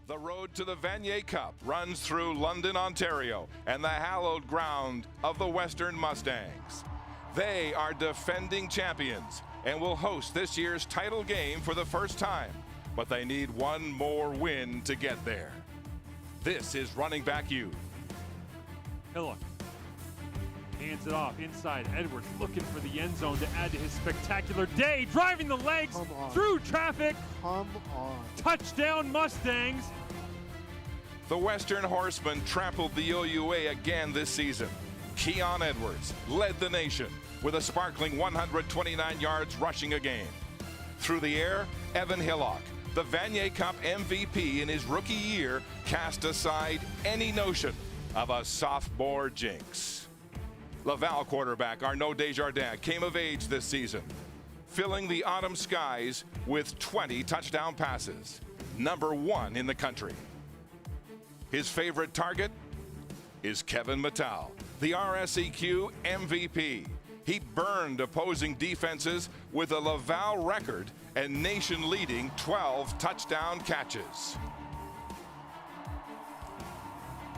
The road to the Vanier Cup runs through London, Ontario, and the hallowed ground of the Western Mustangs. They are defending champions and will host this year's title game for the first time, but they need one more win to get there. This is Running Back U. Hillock hands it off inside. Edwards looking for the end zone to add to his spectacular day, driving the legs through traffic. Come on. Touchdown Mustangs. The Western Horsemen trampled the OUA again this season. Keon Edwards led the nation with a sparkling 129 yards rushing a game. Through the air, Evan Hillock, the Vanier Cup MVP in his rookie year, cast aside any notion of a sophomore jinx. Laval quarterback Arnaud Desjardins came of age this season, filling the autumn skies with 20 touchdown passes, #1 in the country. His favorite target is Kevin Mattal, the RSEQ MVP. He burned opposing defenses with a Laval record and nation-leading 12 touchdown catches.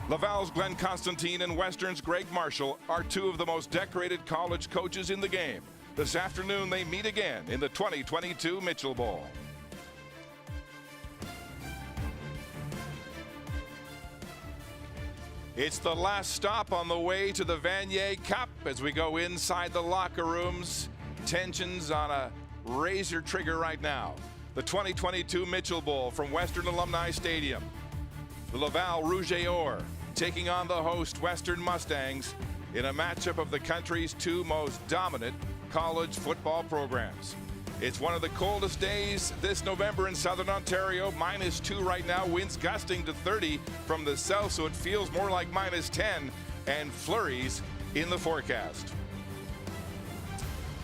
Laval's Glenn Constantine and Western's Greg Marshall are two of the most decorated college coaches in the game. This afternoon they meet again in the 2022 Mitchell Bowl. It's the last stop on the way to the Vanier Cup as we go inside the locker rooms. Tensions on a razor trigger right now. The 2022 Mitchell Bowl from Western Alumni Stadium. The Laval Rouge et Or taking on the host Western Mustangs in a matchup of the country's two most dominant college football programs. It's one of the coldest days this November in Southern Ontario. -2 right now, winds gusting to 30 from the south, so it feels more like -10, and flurries in the forecast.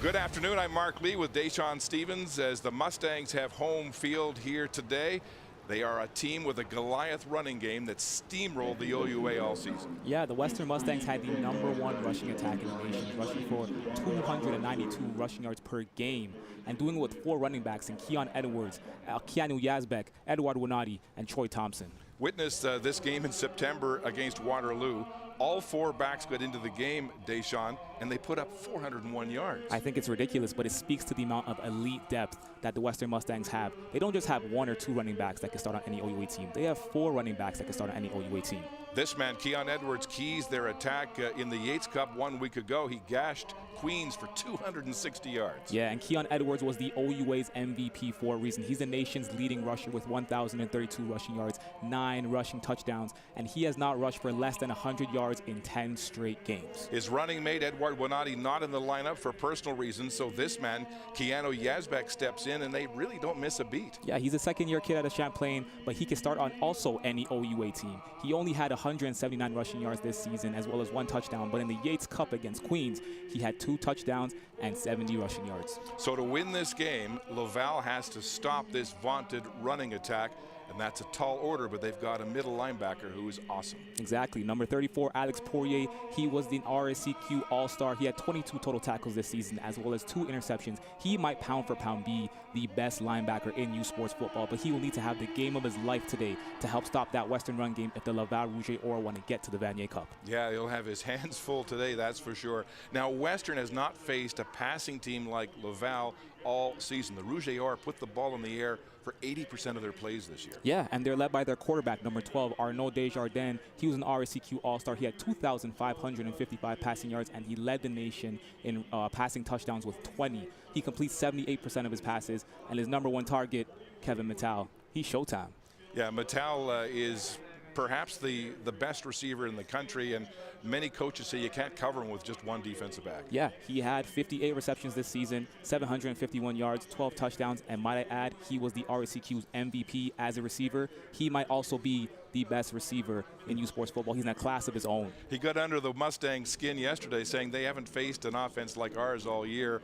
Good afternoon, I'm Mark Lee with Deshaun Stevens as the Mustangs have home field here today. They are a team with a Goliath running game that steamrolled the OUA all season. Yeah, the Western Mustangs had the #1 rushing attack in the nation, rushing for 292 rushing yards per game, and doing it with 4 running backs in Keon Edwards, Keanu Yazbek, Edward Winati, and Troy Thompson. Witnessed this game in September against Waterloo. All 4 backs got into the game, Deshaun, and they put up 401 yards. I think it's ridiculous, but it speaks to the amount of elite depth that the Western Mustangs have. They don't just have 1 or 2 running backs that can start on any OUA team. They have 4 running backs that can start on any OUA team. This man, Keon Edwards, keys their attack in the Yates Cup 1 week ago. He gashed Queens for 260 yards. Yeah, and Keon Edwards was the OUA's MVP for a reason. He's the nation's leading rusher with 1,032 rushing yards, 9 rushing touchdowns, and he has not rushed for less than 100 yards in 10 straight games. His running mate, Edward Winati, not in the lineup for personal reasons, so this man, Keanu Yazbek, steps in, and they really don't miss a beat. Yeah, he's a second-year kid out of Champlain, but he can start on also any OUA team. He only had 179 rushing yards this season, as well as 1 touchdown, but in the Yates Cup against Queens, he had 2 touchdowns and 70 rushing yards. So to win this game, Laval has to stop this vaunted running attack, and that's a tall order, but they've got a middle linebacker who is awesome. Exactly. Number 34, Alex Poirier. He was the RSEQ All-Star. He had 22 total tackles this season, as well as 2 interceptions. He might pound for pound be the best linebacker in U Sports football, but he will need to have the game of his life today to help stop that Western run game if the Laval Rouge et Or want to get to the Vanier Cup. Yeah, he'll have his hands full today, that's for sure. Now, Western has not faced a passing team like Laval all season. The Rouge et Or put the ball in the air for 80% of their plays this year. Yeah, and they're led by their quarterback, number 12, Arnaud Desjardins. He was an RSEQ All-Star. He had 2,555 passing yards, and he led the nation in passing touchdowns with 20. He completes 78% of his passes, and his #1 target, Kevin Mattal. He's showtime. Yeah, Mattal is perhaps the best receiver in the country, and many coaches say you can't cover him with just 1 defensive back. Yeah, he had 58 receptions this season, 751 yards, 12 touchdowns, and might I add, he was the RSEQ's MVP as a receiver. He might also be the best receiver in U Sports football. He's in a class of his own. He got under the Mustang skin yesterday, saying they haven't faced an offense like ours all year.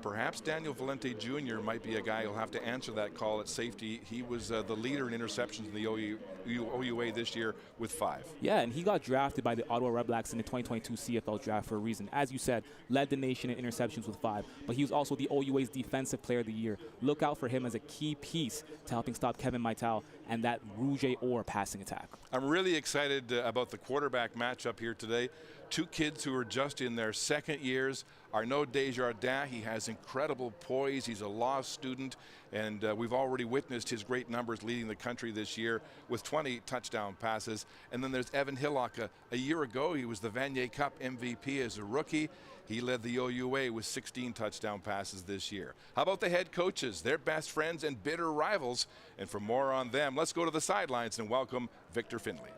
perhaps Daniel Valente Jr. might be a guy who'll have to answer that call at safety. He was the leader in interceptions in the OUA this year with 5. Yeah, and he got drafted by the Ottawa Redblacks in the 2022 CFL draft for a reason. As you said, led the nation in interceptions with 5, but he was also the OUA's Defensive Player of the Year. Look out for him as a key piece to helping stop Kevin Maital and that Rouge or passing attack. I'm really excited about the quarterback matchup here today. 2 kids who are just in their second years. Arnaud Desjardins, he has incredible poise. He's a law student, and we've already witnessed his great numbers leading the country this year with 20 touchdown passes. And then there's Evan Hillock. A year ago, he was the Vanier Cup MVP as a rookie. He led the OUA with 16 touchdown passes this year. How about the head coaches? They're best friends and bitter rivals. And for more on them, let's go to the sidelines and welcome Victor Finley.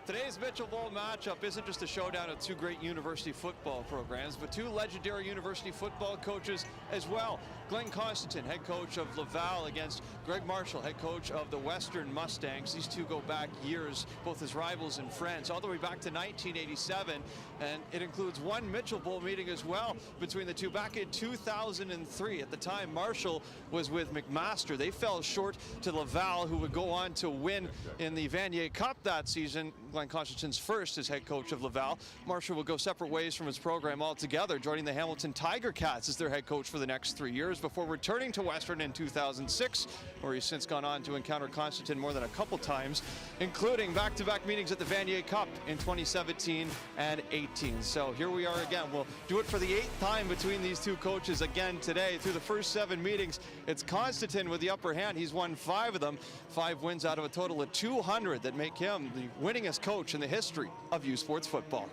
Today's Mitchell Bowl matchup isn't just a showdown of 2 great university football programs, but 2 legendary university football coaches as well. Glenn Constantine, head coach of Laval, against Greg Marshall, head coach of the Western Mustangs. These 2 go back years, both as rivals and friends, all the way back to 1987. And it includes 1 Mitchell Bowl meeting as well between the 2 back in 2003. At the time, Marshall was with McMaster. They fell short to Laval, who would go on to win in the Vanier Cup that season. Glenn Constantine's first as head coach of Laval. Marshall will go separate ways from his program altogether, joining the Hamilton Tiger Cats as their head coach for the next 3 years before returning to Western in 2006, where he's since gone on to encounter Constantine more than a couple times, including back-to-back meetings at the Vanier Cup in 2017 and 18. So here we are again. We'll do it for the 8th time between these 2 coaches again today. Through the first 7 meetings, it's Constantine with the upper hand. He's won 5 of them, 5 wins out of a total of 200 that make him the winningest coach in the history of U Sports football.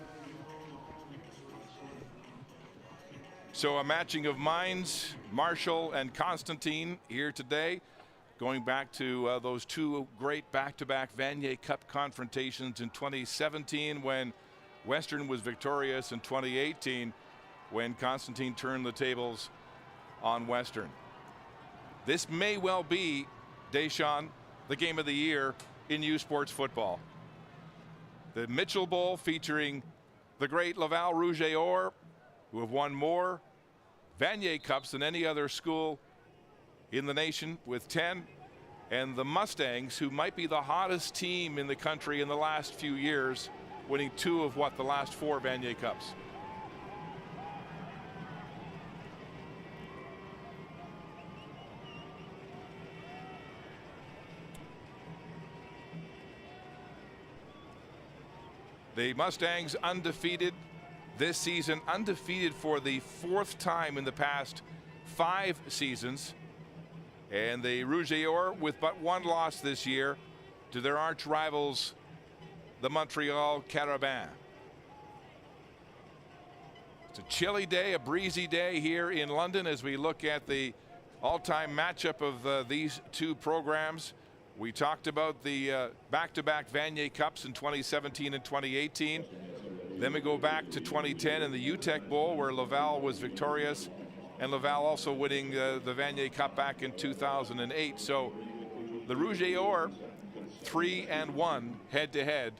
So a matching of minds, Marshall and Constantine here today, going back to those 2 great back-to-back Vanier Cup confrontations in 2017 when Western was victorious, in 2018 when Constantine turned the tables on Western. This may well be, Deshaun, the game of the year in U Sports football. The Mitchell Bowl featuring the great Laval Rouge et Or, who have won more Vanier Cups than any other school in the nation with 10, and the Mustangs, who might be the hottest team in the country in the last few years, winning 2 of the last 4 Vanier Cups. The Mustangs undefeated this season, undefeated for the 4th time in the past 5 seasons. And the Rouge et Or with but 1 loss this year to their arch rivals, the Montreal Carabins. It's a chilly day, a breezy day here in London as we look at the all-time matchup of these 2 programs. We talked about the back-to-back Vanier Cups in 2017 and 2018. Then we go back to 2010 in the UTEC Bowl, where Laval was victorious, and Laval also winning the Vanier Cup back in 2008. So the Rouge et Or 3-1 head-to-head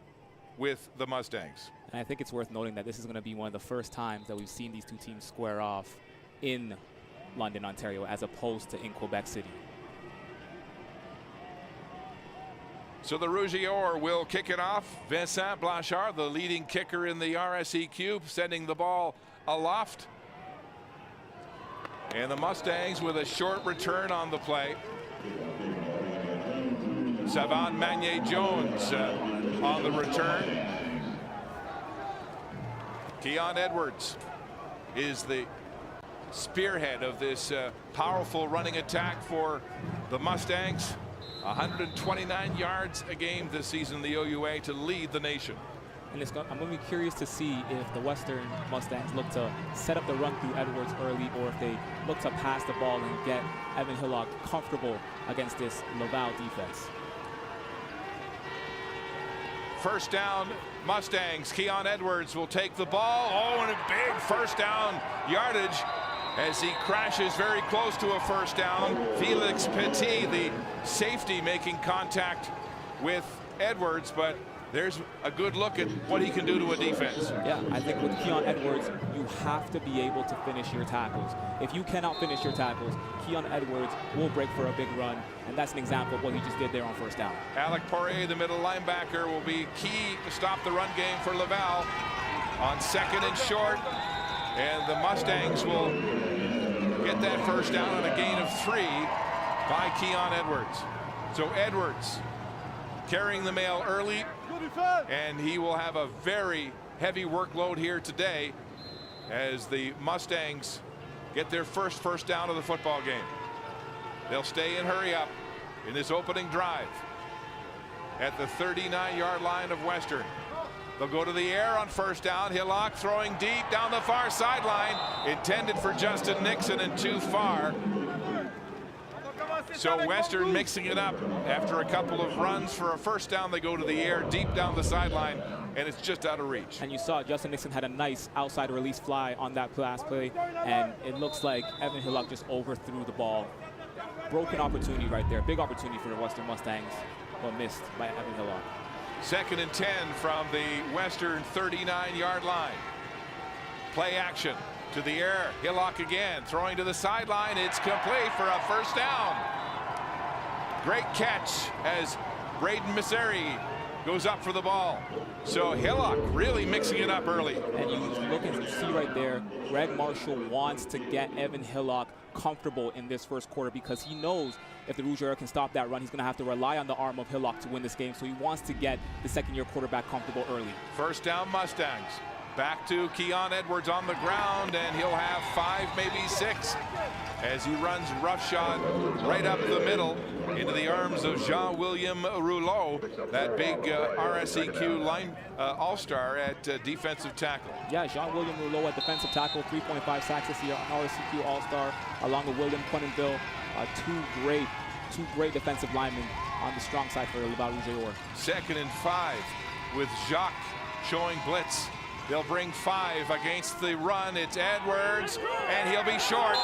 with the Mustangs. And I think it's worth noting that this is going to be one of the first times that we've seen these 2 teams square off in London, Ontario, as opposed to in Quebec City. So the Rouge et Or will kick it off. Vincent Blanchard, the leading kicker in the RSEQ, sending the ball aloft. And the Mustangs with a short return on the play. Savon Magnier-Jones on the return. Keon Edwards is the spearhead of this powerful running attack for the Mustangs. 129 yards a game this season in the OUA to lead the nation. And I'm going to be curious to see if the Western Mustangs look to set up the run through Edwards early, or if they look to pass the ball and get Evan Hillock comfortable against this Laval defense. First down, Mustangs. Keon Edwards will take the ball. Oh, and a big first down yardage as he crashes very close to a first down. Felix Petit, the safety, making contact with Edwards, but there's a good look at what he can do to a defense. Yeah, I think with Keon Edwards, you have to be able to finish your tackles. If you cannot finish your tackles, Keon Edwards will break for a big run, and that's an example of what he just did there on first down. Alec Poirier, the middle linebacker, will be key to stop the run game for Laval on second and short, and the Mustangs will get that first down on a gain of 3 by Keon Edwards. So Edwards carrying the mail early, and he will have a very heavy workload here today as the Mustangs get their first down of the football game. They'll stay and hurry up in this opening drive at the 39-yard line of Western. They'll go to the air on first down. Hillock throwing deep down the far sideline, intended for Justin Nixon and too far. So Western mixing it up after a couple of runs for a first down. They go to the air deep down the sideline, and it's just out of reach. And you saw Justin Nixon had a nice outside release fly on that last play, and it looks like Evan Hillock just overthrew the ball. Broken opportunity right there. Big opportunity for the Western Mustangs, but missed by Evan Hillock. 2nd and 10 from the Western 39-yard line. Play action to the air. Hillock again throwing to the sideline. It's complete for a first down. Great catch as Braden Misery goes up for the ball. So Hillock really mixing it up early. And you look and see right there, Greg Marshall wants to get Evan Hillock comfortable in this first quarter because he knows if the Rouge Era can stop that run, he's going to have to rely on the arm of Hillock to win this game. So he wants to get the second-year quarterback comfortable early. First down Mustangs. Back to Keon Edwards on the ground, and he'll have 5, maybe 6, as he runs roughshod right up the middle into the arms of Jean-William Rouleau, that big RSEQ line all-star at defensive tackle. Yeah, Jean-William Rouleau at defensive tackle, 3.5 sacks this year, an RSEQ all-star, along with William Quenneville, two great defensive linemen on the strong side for Laval Rouge. 2nd and 5 with Jacques showing blitz. They'll bring 5 against the run. It's Edwards, and he'll be short.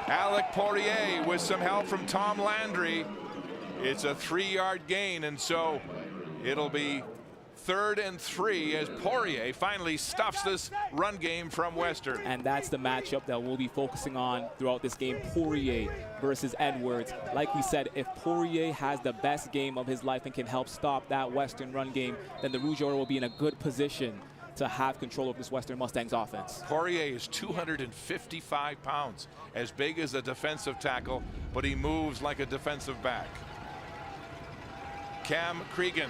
Alec Poirier with some help from Tom Landry. It's a 3-yard gain, and so it'll be 3rd and 3 as Poirier finally stuffs this run game from Western. And that's the matchup that we'll be focusing on throughout this game, Poirier versus Edwards. Like we said, if Poirier has the best game of his life and can help stop that Western run game, then the Rouge Or will be in a good position to have control of this Western Mustangs offense. Poirier is 255 pounds, as big as a defensive tackle, but he moves like a defensive back. Cam Cregan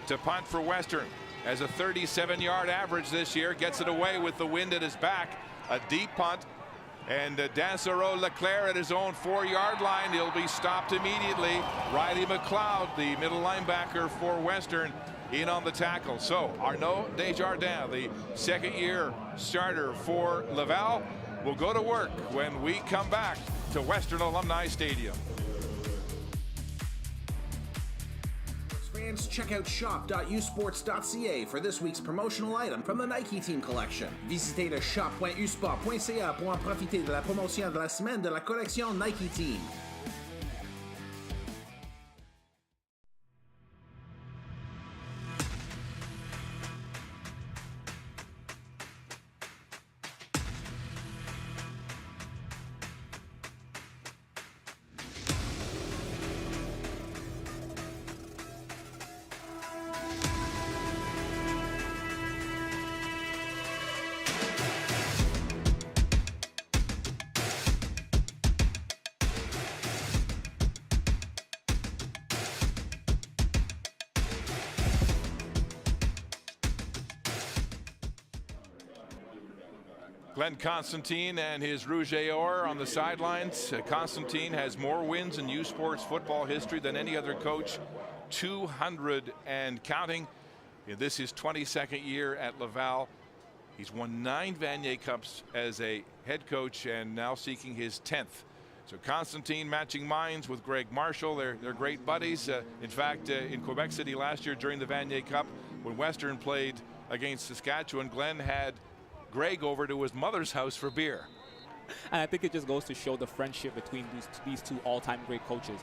to punt for Western, has a 37-yard average this year, gets it away with the wind at his back. A deep punt, and Dansero Leclerc at his own 4-yard line. He'll be stopped immediately. Riley McLeod, the middle linebacker for Western, in on the tackle. So Arnaud Desjardins, the 2nd-year starter for Laval, will go to work when we come back to Western Alumni Stadium. Fans, check out shop.usports.ca for this week's promotional item from the Nike Team collection. Visitez le shop.usport.ca pour en profiter de la promotion de la semaine de la collection Nike Team. Glenn Constantine and his Rouge Or on the sidelines. Constantine has more wins in U Sports football history than any other coach, 200 and counting. This is his 22nd year at Laval. He's won 9 Vanier Cups as a head coach and now seeking his 10th. So Constantine matching minds with Greg Marshall. They're great buddies. In fact, in Quebec City last year during the Vanier Cup, when Western played against Saskatchewan, Glenn had Greg over to his mother's house for beer. And I think it just goes to show the friendship between these two all-time great coaches.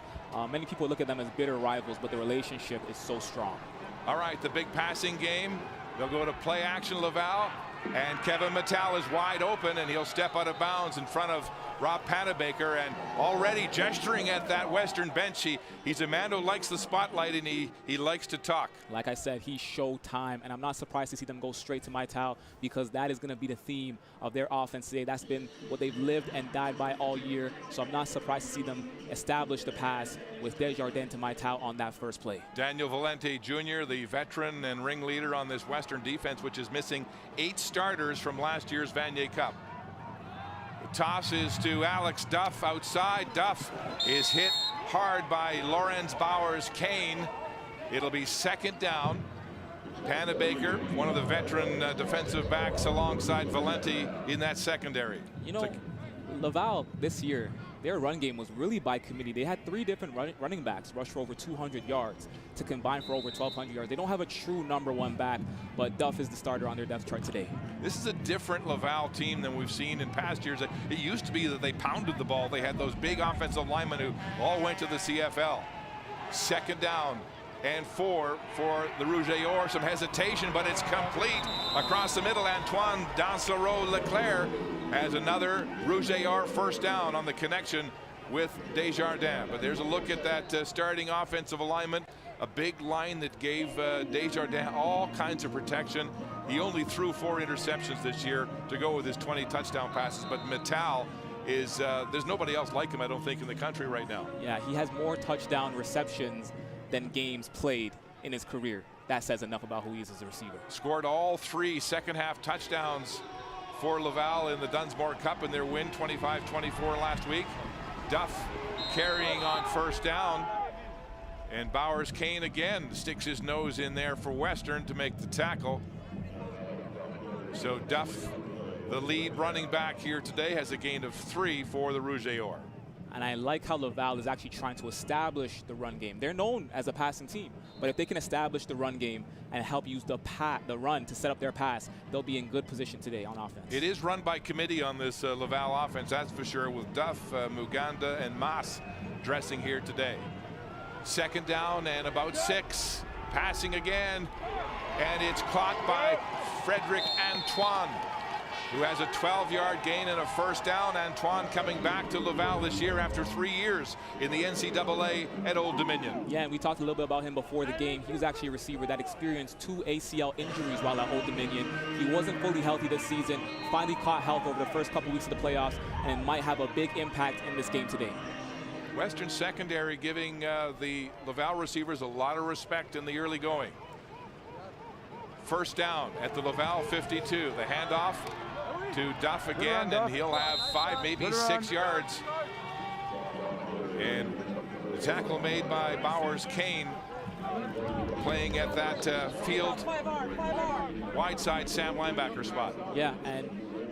Many people look at them as bitter rivals, but the relationship is so strong. All right, the big passing game. They'll go to play action, Laval. And Kevin Mattal is wide open, and he'll step out of bounds in front of Rob Panabaker, and already gesturing at that Western bench. He's a man who likes the spotlight, and he likes to talk. Like I said, he showed time, and I'm not surprised to see them go straight to Mattal, because that is going to be the theme of their offense today. That's been what they've lived and died by all year, so I'm not surprised to see them establish the pass with Desjardins to Mattal on that first play. Daniel Valente Jr., the veteran and ringleader on this Western defense, which is missing 8 starters from last year's Vanier Cup. The toss is to Alex Duff outside. Duff is hit hard by Lorenz Bowers-Kane. It'll be second down. Panabaker, one of the veteran defensive backs alongside Valente in that secondary. You know, Laval this year, their run game was really by committee. They had 3 different running backs rush for over 200 yards to combine for over 1,200 yards. They don't have a true #1 back, but Duff is the starter on their depth chart today. This is a different Laval team than we've seen in past years. It used to be that they pounded the ball. They had those big offensive linemen who all went to the CFL. Second down and 4 for the Rouge et Or. Some hesitation, but it's complete across the middle. Antoine Dansereau-Leclerc has another Rouge et Or first down on the connection with Desjardins. But there's a look at that starting offensive alignment. A big line that gave Desjardins all kinds of protection. He only threw 4 interceptions this year to go with his 20 touchdown passes. But Mattal is, there's nobody else like him, I don't think, in the country right now. Yeah, he has more touchdown receptions than games played in his career. That says enough about who he is as a receiver. Scored all 3 second-half touchdowns for Laval in the Dunsmore Cup in their win 25-24 last week. Duff carrying on first down, and Bowers-Kane again sticks his nose in there for Western to make the tackle. So Duff, the lead running back here today, has a gain of 3 for the Rouge et Or. And I like how Laval is actually trying to establish the run game. They're known as a passing team, but if they can establish the run game and help use the run to set up their pass, they'll be in good position today on offense. It is run by committee on this Laval offense, that's for sure, with Duff, Muganda, and Mas dressing here today. Second down and about 6. Passing again, and it's caught by Frederic Antoine, who has a 12-yard gain and a first down. Antoine coming back to Laval this year after 3 years in the NCAA at Old Dominion. Yeah, and we talked a little bit about him before the game. He was actually a receiver that experienced 2 ACL injuries while at Old Dominion. He wasn't fully healthy this season, finally caught health over the first couple weeks of the playoffs, and might have a big impact in this game today. Western secondary giving the Laval receivers a lot of respect in the early going. First down at the Laval 52. The handoff to Duff again, and he'll have 5, maybe 6 yards. And the tackle made by Bowers-Kane, playing at that field wide side Sam linebacker spot. Yeah, and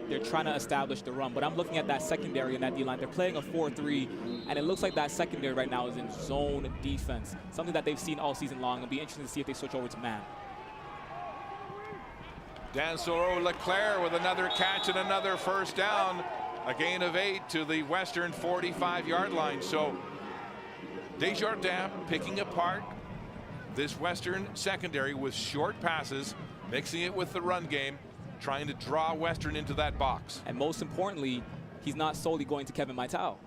they're trying to establish the run, but I'm looking at that secondary and that D-line. They're playing a 4-3, and it looks like that secondary right now is in zone defense, something that they've seen all season long. It'll be interesting to see if they switch over to man. Dansereau-Leclerc with another catch and another first down. A gain of 8 to the Western 45-yard line. So Desjardins picking apart this Western secondary with short passes, mixing it with the run game, trying to draw Western into that box. And most importantly, he's not solely going to Kevin Mattal,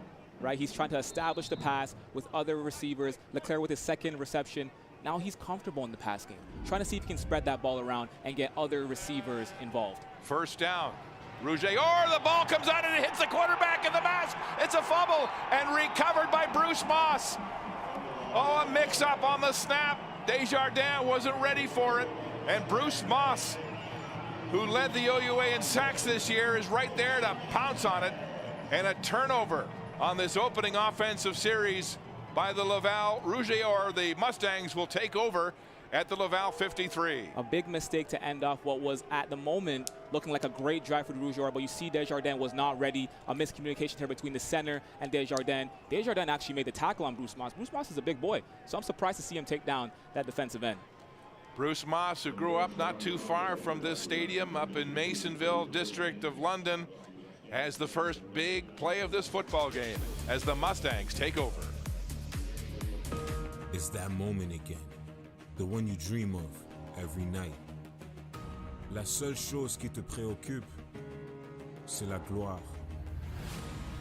right? He's trying to establish the pass with other receivers. Leclerc with his 2nd reception. Now he's comfortable in the pass game, trying to see if he can spread that ball around and get other receivers involved. First down. Rouge et Or, the ball comes out and it hits the quarterback in the mask. It's a fumble and recovered by Bruce Moss. Oh, a mix-up on the snap. Desjardins wasn't ready for it. And Bruce Moss, who led the OUA in sacks this year, is right there to pounce on it. And a turnover on this opening offensive series by the Laval Rouge et Or. The Mustangs will take over at the Laval 53. A big mistake to end off what was, at the moment, looking like a great drive for the Rouge et Or, but you see Desjardins was not ready. A miscommunication here between the center and Desjardins. Desjardins actually made the tackle on Bruce Moss. Bruce Moss is a big boy, so I'm surprised to see him take down that defensive end. Bruce Moss, who grew up not too far from this stadium up in Masonville, District of London. as the first big play of this football game as the Mustangs take over. It's that moment again, the one you dream of every night. La seule chose qui te préoccupe, c'est la gloire.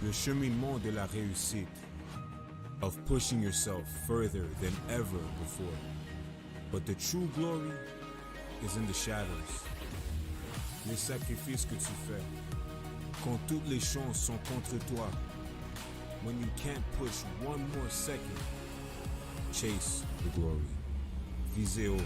Le cheminement de la réussite, of pushing yourself further than ever before. But the true glory is in the shadows. Les sacrifices que tu fais, quand toutes les chances sont contre toi. When you can't push one more second, chase the glory. Visez haut.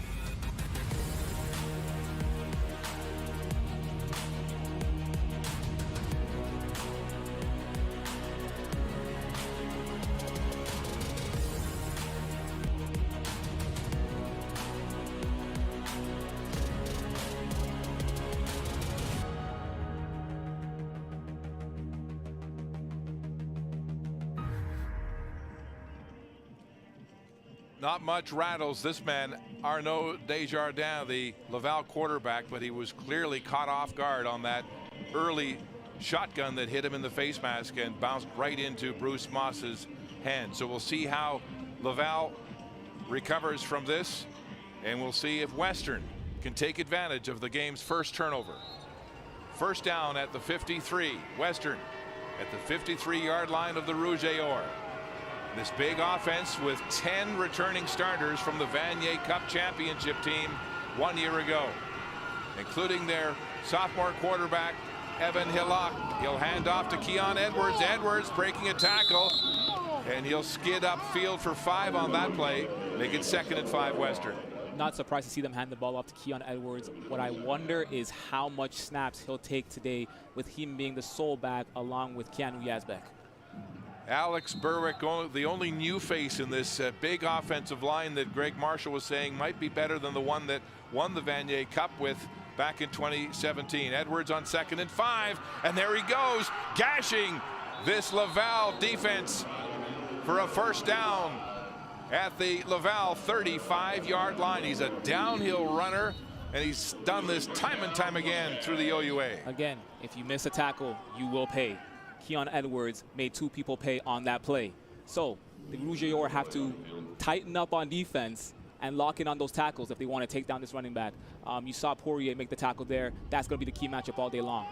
Not much rattles this man, Arnaud Desjardins, the Laval quarterback, but he was clearly caught off guard on that early shotgun that hit him in the face mask and bounced right into Bruce Moss's hand. So we'll see how Laval recovers from this, and we'll see if Western can take advantage of the game's first turnover. First down at the 53. Western at the 53-yard line of the Rouge et Or. This big offense with 10 returning starters from the Vanier Cup championship team 1 year ago, including their sophomore quarterback, Evan Hillock. He'll hand off to Keon Edwards. Edwards breaking a tackle, and he'll skid upfield for 5 on that play. Make it 2nd and 5 Western. Not surprised to see them hand the ball off to Keon Edwards. What I wonder is how much snaps he'll take today with him being the sole back along with Keanu Yazbek. Alex Berwick, the only new face in this big offensive line that Greg Marshall was saying might be better than the one that won the Vanier Cup with back in 2017. Edwards on 2nd and 5, and there he goes, gashing this Laval defense for a first down at the Laval 35-yard line. He's a downhill runner, and he's done this time and time again through the OUA. Again, if you miss a tackle, you will pay. Keon Edwards made 2 people pay on that play. So the Rouge et Or have to tighten up on defense and lock in on those tackles if they want to take down this running back. You saw Poirier make the tackle there. That's going to be the key matchup all day long.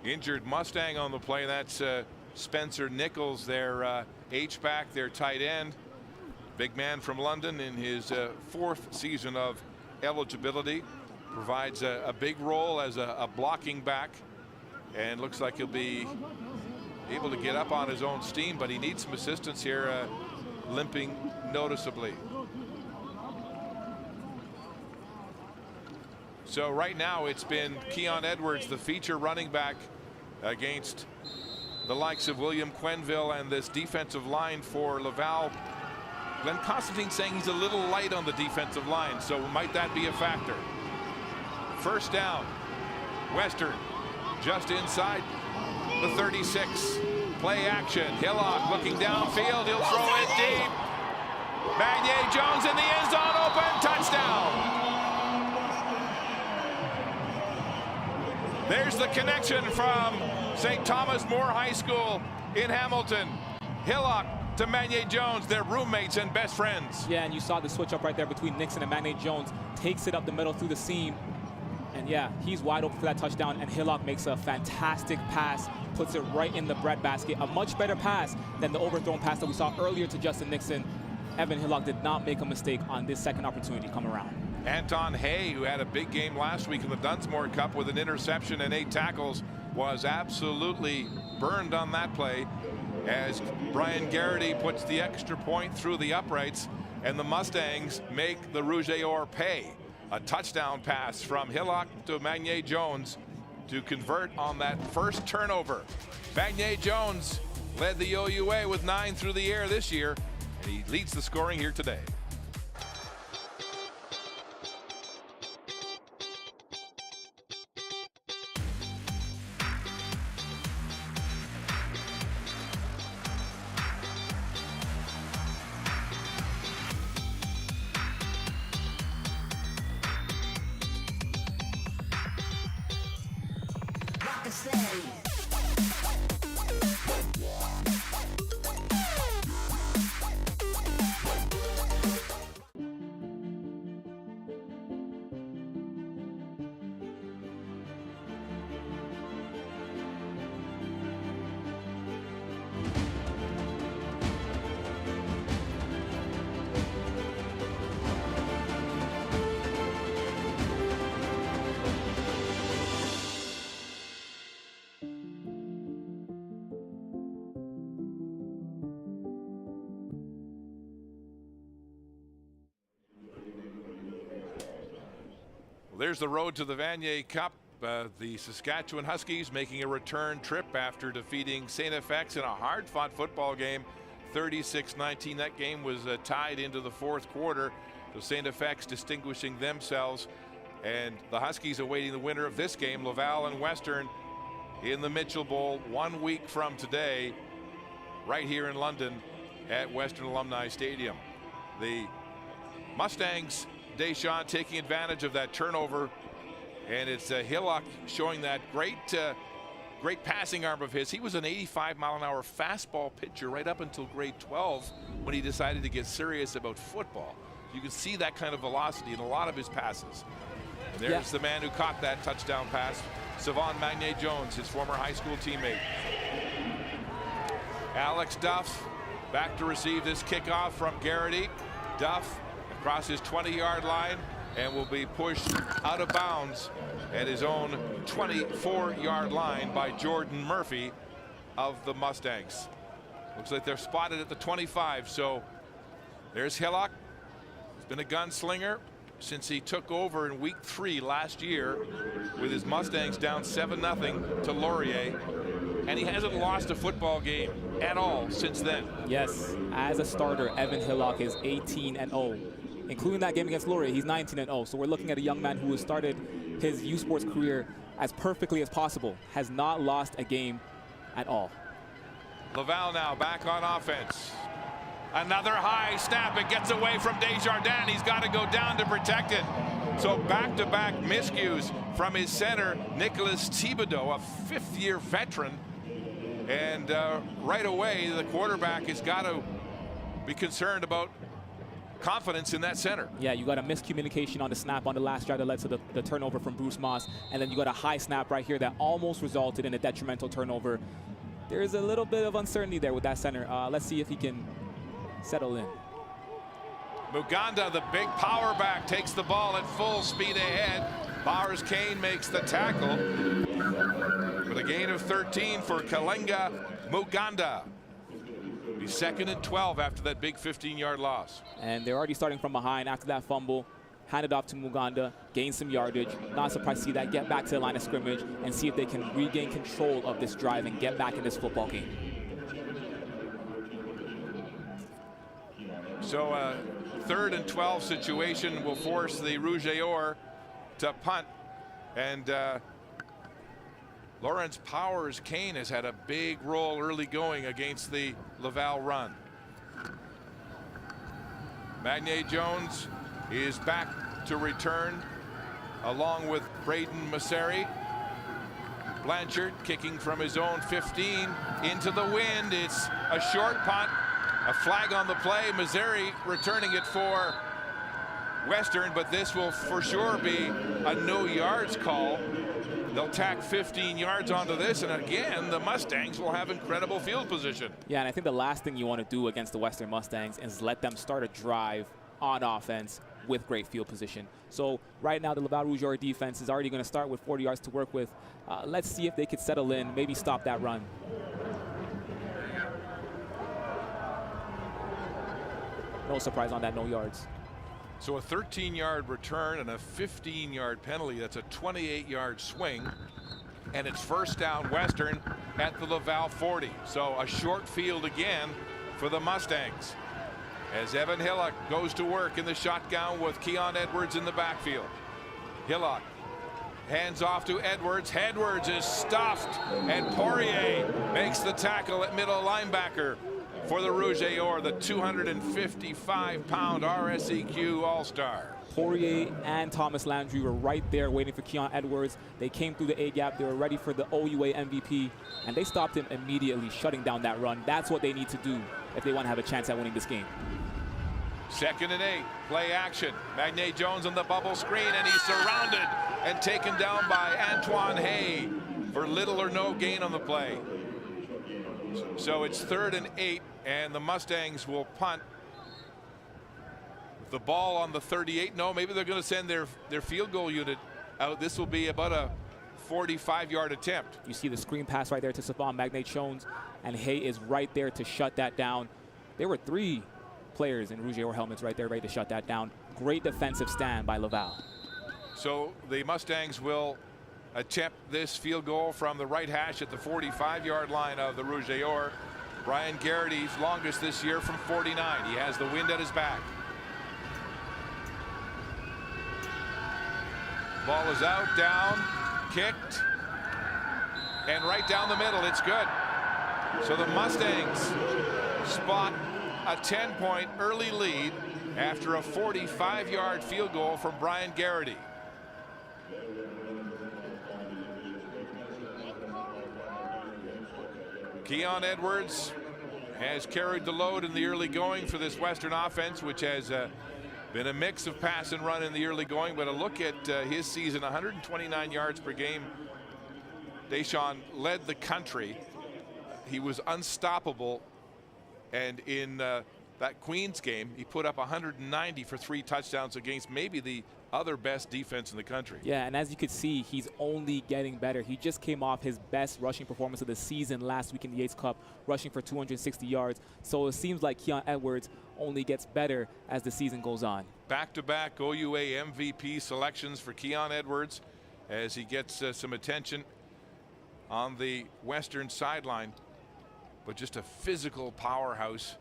Injured Mustang on the play. That's Spencer Nichols, their H-back, their tight end. Big man from London in his 4th season of eligibility. Provides a big role as a blocking back, and looks like he'll be able to get up on his own steam, but he needs some assistance here, limping noticeably. So right now it's been Keon Edwards, the feature running back, against the likes of William Quenville and this defensive line for Laval. Glenn Constantine saying he's a little light on the defensive line, so might that be a factor? First down, Western just inside the 36. Play action. Hillock looking downfield. He'll throw it deep. Vanier Jones in the end zone, open, touchdown. There's the connection from St. Thomas More High School in Hamilton. Hillock to Vanier Jones, their roommates and best friends. Yeah, and you saw the switch up right there between Nixon and Vanier Jones. Takes it up the middle through the seam. And yeah, he's wide open for that touchdown, and Hillock makes a fantastic pass, puts it right in the breadbasket. A much better pass than the overthrown pass that we saw earlier to Justin Nixon. Evan Hillock did not make a mistake on this second opportunity come around. Anton Hay, who had a big game last week in the Dunsmore Cup with an interception and 8 tackles, was absolutely burned on that play as Brian Garrity puts the extra point through the uprights, and the Mustangs make the Rouge et Or pay. A touchdown pass from Hillock to Vanier Jones to convert on that first turnover. Vanier Jones led the OUA with 9 through the air this year, and he leads the scoring here today. There's the road to the Vanier Cup. The Saskatchewan Huskies making a return trip after defeating St. FX in a hard-fought football game, 36-19. That game was tied into the fourth quarter. So St. FX distinguishing themselves, and the Huskies awaiting the winner of this game, Laval and Western, in the Mitchell Bowl 1 week from today, right here in London at Western Alumni Stadium. The Mustangs, Deschamps taking advantage of that turnover, and it's Hillock showing that great passing arm of his. He was an 85-mile-an-hour fastball pitcher right up until grade 12 when he decided to get serious about football. You can see that kind of velocity in a lot of his passes. And there's the man who caught that touchdown pass, Savon Magnier-Jones, his former high school teammate. Alex Duff back to receive this kickoff from Garrity. Duff across his 20-yard line and will be pushed out of bounds at his own 24-yard line by Jordan Murphy of the Mustangs. Looks like they're spotted at the 25. So there's Hillock. He's been a gunslinger since he took over in week 3 last year with his Mustangs down 7-0 to Laurier, and he hasn't lost a football game at all since then. Yes, as a starter, Evan Hillock is 18-0. Including that game against Laurier, he's 19-0. So we're looking at a young man who has started his U Sports career as perfectly as possible, has not lost a game at all. Laval now back on offense. Another high snap. It gets away from Desjardins. He's got to go down to protect it. So back-to-back miscues from his center, Nicholas Thibodeau, a fifth-year veteran. And right away, the quarterback has got to be concerned about confidence in that center. Yeah, you got a miscommunication on the snap on the last drive that led to the turnover from Bruce Moss, and then you got a high snap right here that almost resulted in a detrimental turnover. There's a little bit of uncertainty there with that center. Let's see if he can settle in. Muganda, the big power back, takes the ball at full speed ahead. Bowers Kane makes the tackle with a gain of 13 for Kalenga Muganda. He's 2nd and 12 after that big 15-yard loss. And they're already starting from behind after that fumble. Handed off to Muganda, gain some yardage. Not surprised to see that. Get back to the line of scrimmage and see if they can regain control of this drive and get back in this football game. So a 3rd and 12 situation will force the Rouge et Or to punt. And Lawrence Powers Kane has had a big role early going against the Laval run. Magnier-Jones is back to return along with Braden Masseri. Blanchard kicking from his own 15 into the wind. It's a short punt, a flag on the play. Masseri returning it for Western, but this will for sure be a no yards call. They'll tack 15 yards onto this, and again, the Mustangs will have incredible field position. Yeah, and I think the last thing you want to do against the Western Mustangs is let them start a drive on offense with great field position. So right now, the Laval Rouge et Or defense is already going to start with 40 yards to work with. Let's see if they could settle in, maybe stop that run. No surprise on that, no yards. So a 13-yard return and a 15-yard penalty. That's a 28-yard swing. And it's first down Western at the Laval 40. So a short field again for the Mustangs, as Evan Hillock goes to work in the shotgun with Keon Edwards in the backfield. Hillock hands off to Edwards. Edwards is stuffed, and Poirier makes the tackle at middle linebacker for the Rouge et Or, the 255-pound RSEQ All-Star. Poirier and Thomas Landry were right there waiting for Keon Edwards. They came through the A-gap. They were ready for the OUA MVP, and they stopped him immediately, shutting down that run. That's what they need to do if they want to have a chance at winning this game. 2nd and 8, play action. Magnay Jones on the bubble screen, and he's surrounded and taken down by Antoine Hay for little or no gain on the play. So it's 3rd and 8, and the Mustangs will punt. The ball on the 38. No, maybe they're going to send their field goal unit out. This will be about a 45-yard attempt. You see the screen pass right there to Savon Magnay Jones, and Hay is right there to shut that down. There were 3 players in Rouge et Or helmets right there ready to shut that down. Great defensive stand by Laval. So the Mustangs will attempt this field goal from the right hash at the 45-yard line of the Rouge et Or. Brian Garrity's longest this year from 49. He has the wind at his back. Ball is out, down, kicked, and right down the middle. It's good. So the Mustangs spot a 10-point early lead after a 45-yard field goal from Brian Garrity. Keon Edwards has carried the load in the early going for this Western offense, which has been a mix of pass and run in the early going. But a look at his season, 129 yards per game. Deshaun led the country. He was unstoppable. And in that Queens game, he put up 190 for 3 touchdowns against maybe the other best defense in the country. Yeah, and as you could see, he's only getting better. He just came off his best rushing performance of the season last week in the Yates Cup, rushing for 260 yards. So it seems like Keon Edwards only gets better as the season goes on. Back-to-back OUA MVP selections for Keon Edwards as he gets some attention on the Western sideline. But just a physical powerhouse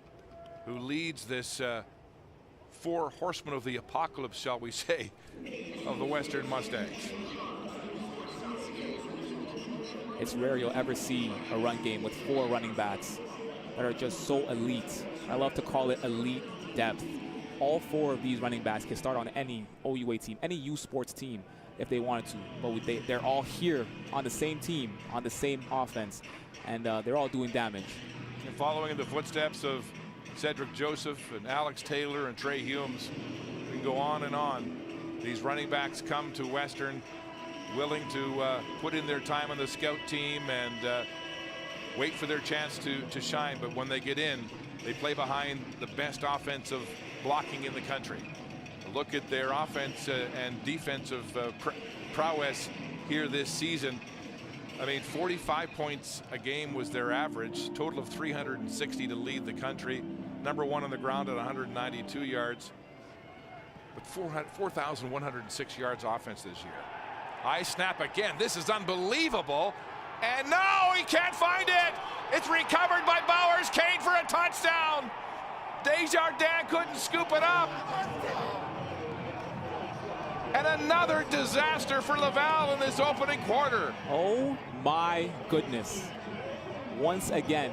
who leads this 4 horsemen of the apocalypse, shall we say, of the Western Mustangs. It's rare you'll ever see a run game with 4 running backs that are just so elite. I love to call it elite depth. All 4 of these running backs can start on any OUA team, any U Sports team if they wanted to. But they're all here on the same team, on the same offense, and they're all doing damage. And following in the footsteps of Cedric Joseph and Alex Taylor and Trey Humes, we can go on and on. These running backs come to Western willing to put in their time on the scout team and wait for their chance to shine. But when they get in, they play behind the best offensive blocking in the country. Look at their offense and defensive prowess here this season. I mean, 45 points a game was their average, total of 360 to lead the country. Number 1 on the ground at 192 yards. But 4,106 yards offense this year. High snap again. This is unbelievable. And no, he can't find it. It's recovered by Bowers. Kane for a touchdown. Desjardins couldn't scoop it up. And another disaster for Laval in this opening quarter. Oh my goodness. Once again,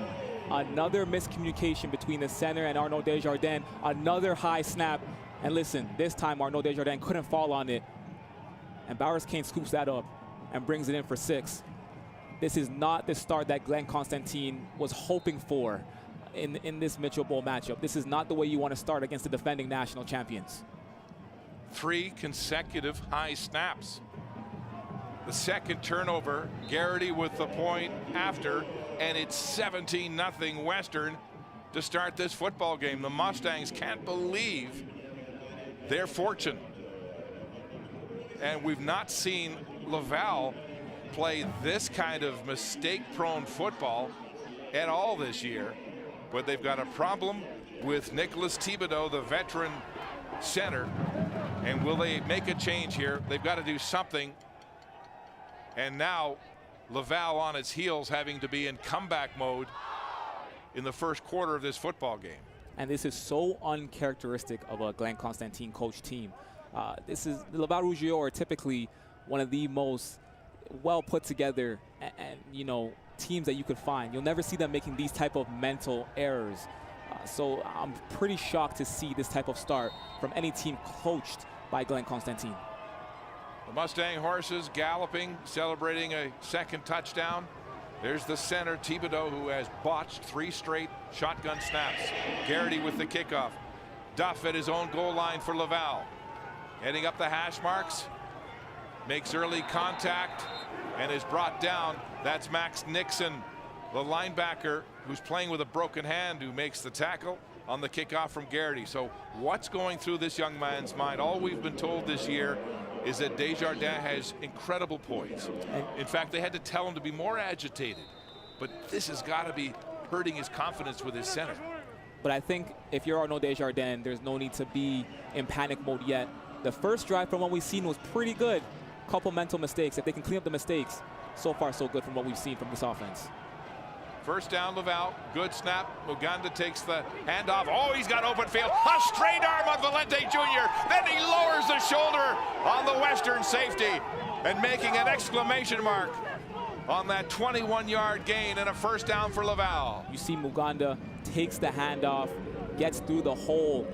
another miscommunication between the center and Arnaud Desjardins. Another high snap. And listen, this time Arnaud Desjardins couldn't fall on it. And Bowers Kane scoops that up and brings it in for 6. This is not the start that Glenn Constantine was hoping for in this Mitchell Bowl matchup. This is not the way you want to start against the defending national champions. 3 consecutive high snaps. The second turnover, Garrity with the point after, and it's 17-0 Western to start this football game. The Mustangs can't believe their fortune. And we've not seen Laval play this kind of mistake-prone football at all this year. But they've got a problem with Nicholas Thibodeau, the veteran center. And will they make a change here? They've got to do something. And now Laval on its heels, having to be in comeback mode in the first quarter of this football game. And this is so uncharacteristic of a Glenn Constantine coach team. This is the Laval Rouge et Or, typically one of the most well put together and you know, teams that you could find. You'll never see them making these type of mental errors. So I'm pretty shocked to see this type of start from any team coached by Glenn Constantine. The Mustang horses galloping, celebrating a second touchdown. There's the center, Thibodeau, who has botched 3 straight shotgun snaps. Garrity with the kickoff. Duff at his own goal line for Laval. Heading up the hash marks. Makes early contact and is brought down. That's Max Nixon, the linebacker, who's playing with a broken hand, who makes the tackle on the kickoff from Garrity. So what's going through this young man's mind? All we've been told this year is that Desjardins has incredible poise. In fact, they had to tell him to be more agitated. But this has got to be hurting his confidence with his center. But I think if you're Arnaud Desjardins, there's no need to be in panic mode yet. The first drive from what we've seen was pretty good. Couple mental mistakes. If they can clean up the mistakes, so far so good from what we've seen from this offense. First down, Laval. Good snap. Muganda takes the handoff. Oh, he's got open field. A straight arm on Valente Jr. Then he lowers the shoulder on the Western safety and making an exclamation mark on that 21-yard gain and a first down for Laval. You see Muganda takes the handoff, gets through the hole,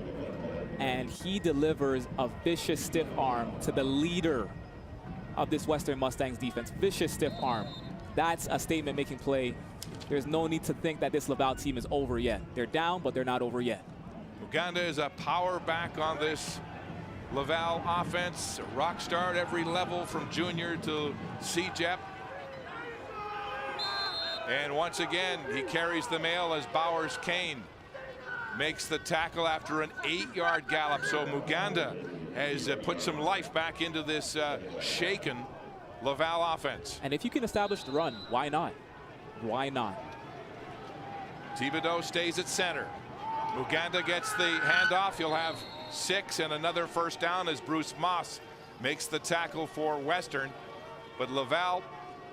and he delivers a vicious stiff arm to the leader of this Western Mustangs defense. Vicious stiff arm. That's a statement-making play. There's no need to think that this Laval team is over yet. They're down, but they're not over yet. Muganda is a power back on this Laval offense. A rock star at every level from junior to CJEP. And once again, he carries the mail as Bowers Kane makes the tackle after an 8-yard gallop. So Muganda has put some life back into this shaken Laval offense. And if you can establish the run, why not? Why not? Thibodeau stays at center. Muganda gets the handoff. He'll have 6 and another first down as Bruce Moss makes the tackle for Western. But Laval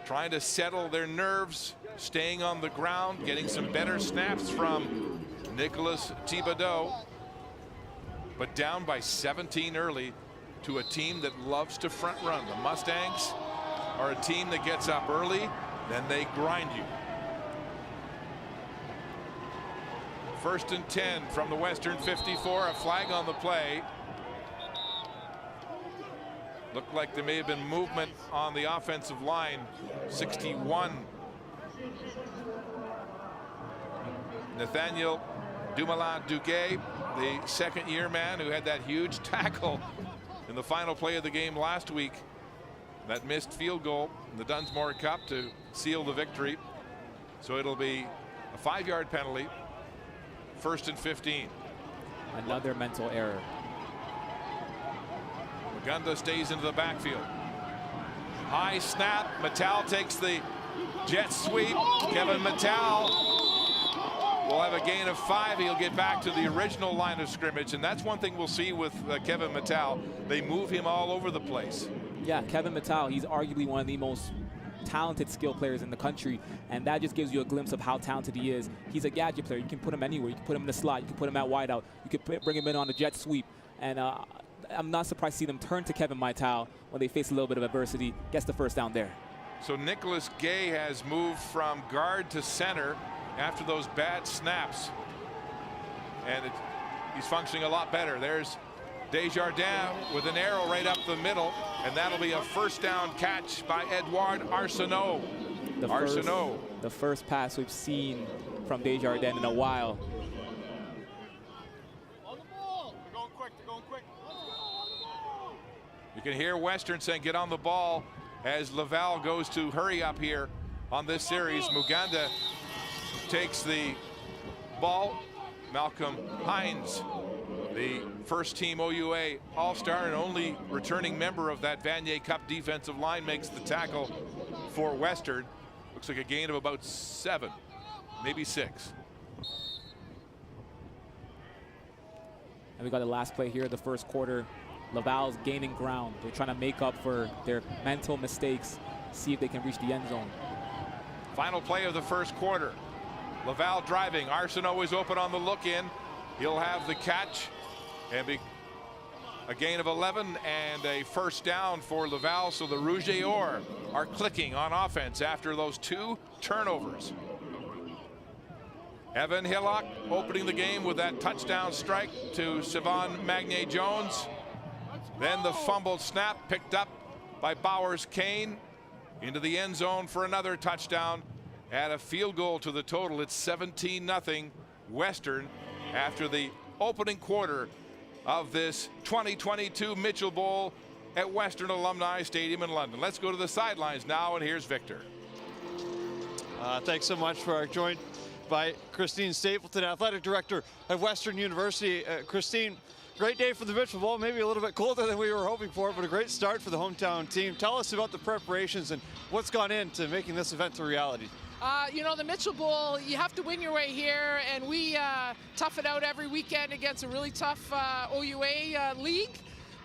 trying to settle their nerves, staying on the ground, getting some better snaps from Nicolas Thibodeau. But down by 17 early to a team that loves to front run. The Mustangs are a team that gets up early, then they grind you. First and 10 from the Western 54, a flag on the play. Looked like there may have been movement on the offensive line. 61. Nathaniel Dumoulin-Duguay, the second-year man who had that huge tackle in the final play of the game last week. That missed field goal in the Dunsmore Cup to seal the victory. So it'll be a 5-yard penalty. First and 15. Another mental error. Muganda stays into the backfield. High snap. Mattal takes the jet sweep. Kevin Mattal will have a gain of 5. He'll get back to the original line of scrimmage, and that's one thing we'll see with Kevin Mattal. They move him all over the place. Yeah, Kevin Mattal, he's arguably one of the most talented skill players in the country, and that just gives you a glimpse of how talented he is. He's a gadget player. You can put him anywhere. You can put him in the slot. You can put him at wideout. You can bring him in on a jet sweep. And I'm not surprised to see them turn to Kevin Mattal when they face a little bit of adversity. Gets the first down there. So Nicholas Gay has moved from guard to center after those bad snaps. And he's functioning a lot better. There's Desjardins with an arrow right up the middle, and that'll be a first down catch by Edouard Arsenault. The first pass we've seen from Desjardins in a while. You can hear Western saying get on the ball as Laval goes to hurry up here on this series. Muganda takes the ball. Malcolm Hines, the first team OUA All-Star and only returning member of that Vanier Cup defensive line, makes the tackle for Western. Looks like a gain of about 7, maybe 6. And we got the last play here of the first quarter. Laval's gaining ground. They're trying to make up for their mental mistakes, see if they can reach the end zone. Final play of the first quarter. Laval driving. Arsenault is open on the look-in. He'll have the catch and be a gain of 11 and a first down for Laval. So the Rouge et Or are clicking on offense after those 2 turnovers. Evan Hillock opening the game with that touchdown strike to Sivan Magnier-Jones. Then the fumbled snap picked up by Bowers Kane into the end zone for another touchdown. Add a field goal to the total. It's 17-0 Western after the opening quarter of this 2022 Mitchell Bowl at Western Alumni Stadium in London. Let's go to the sidelines now, and here's Victor. Thanks so much. For our joined by Christine Stapleton, Athletic Director at Western University. Christine, great day for the Mitchell Bowl. Maybe a little bit colder than we were hoping for, but a great start for the hometown team. Tell us about the preparations and what's gone into making this event a reality. You know, the Mitchell Bowl, you have to win your way here, and we tough it out every weekend against a really tough OUA league.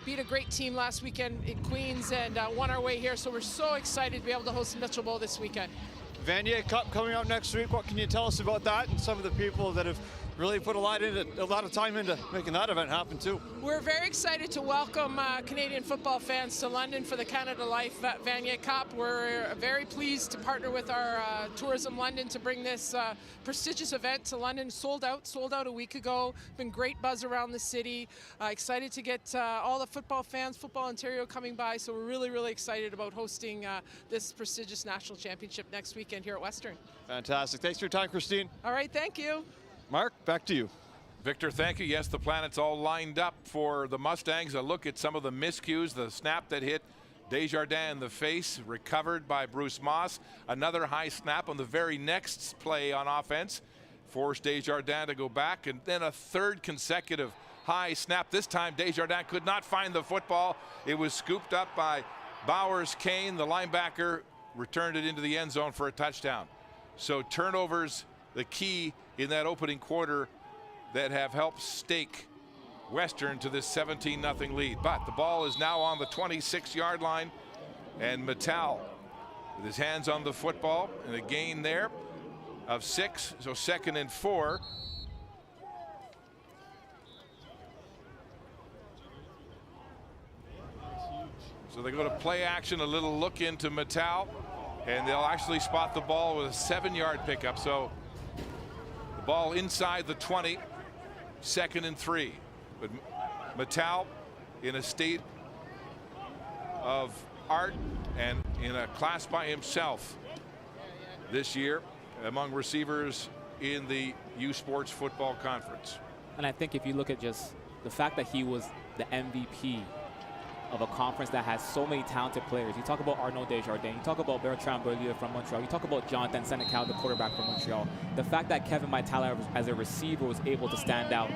Beat a great team last weekend in Queens and won our way here, so we're so excited to be able to host the Mitchell Bowl this weekend. Vanier Cup coming out next week. What can you tell us about that and some of the people that have really put a lot of time into making that event happen too? We're very excited to welcome Canadian football fans to London for the Canada Life Vanier Cup. We're very pleased to partner with our Tourism London to bring this prestigious event to London. Sold out a week ago. Been great buzz around the city. Excited to get all the football fans, Football Ontario coming by. So we're really, really excited about hosting this prestigious national championship next weekend here at Western. Fantastic. Thanks for your time, Christine. All right, thank you. Mark, back to you. Victor, thank you. Yes, the planet's all lined up for the Mustangs. A look at some of the miscues. The snap that hit Desjardins in the face, recovered by Bruce Moss. Another high snap on the very next play on offense forced Desjardins to go back. And then a third consecutive high snap. This time Desjardins could not find the football. It was scooped up by Bowers Kane. The linebacker returned it into the end zone for a touchdown. So turnovers, the key in that opening quarter, that have helped stake Western to this 17-0 lead. But the ball is now on the 26-yard line, and Mattel with his hands on the football, and a gain there of 6, so 2nd and 4. So they go to play action, a little look into Mattel, and they'll actually spot the ball with a 7-yard pickup. So the ball inside the 20, 2nd and 3. But Mattel in a state of art and in a class by himself this year among receivers in the U Sports Football Conference. And I think if you look at just the fact that he was the MVP of a conference that has so many talented players. You talk about Arnaud Desjardins, you talk about Bertrand Beaulieu from Montreal, you talk about Jonathan Senecal, the quarterback from Montreal. The fact that Kevin Mattel as a receiver was able to stand out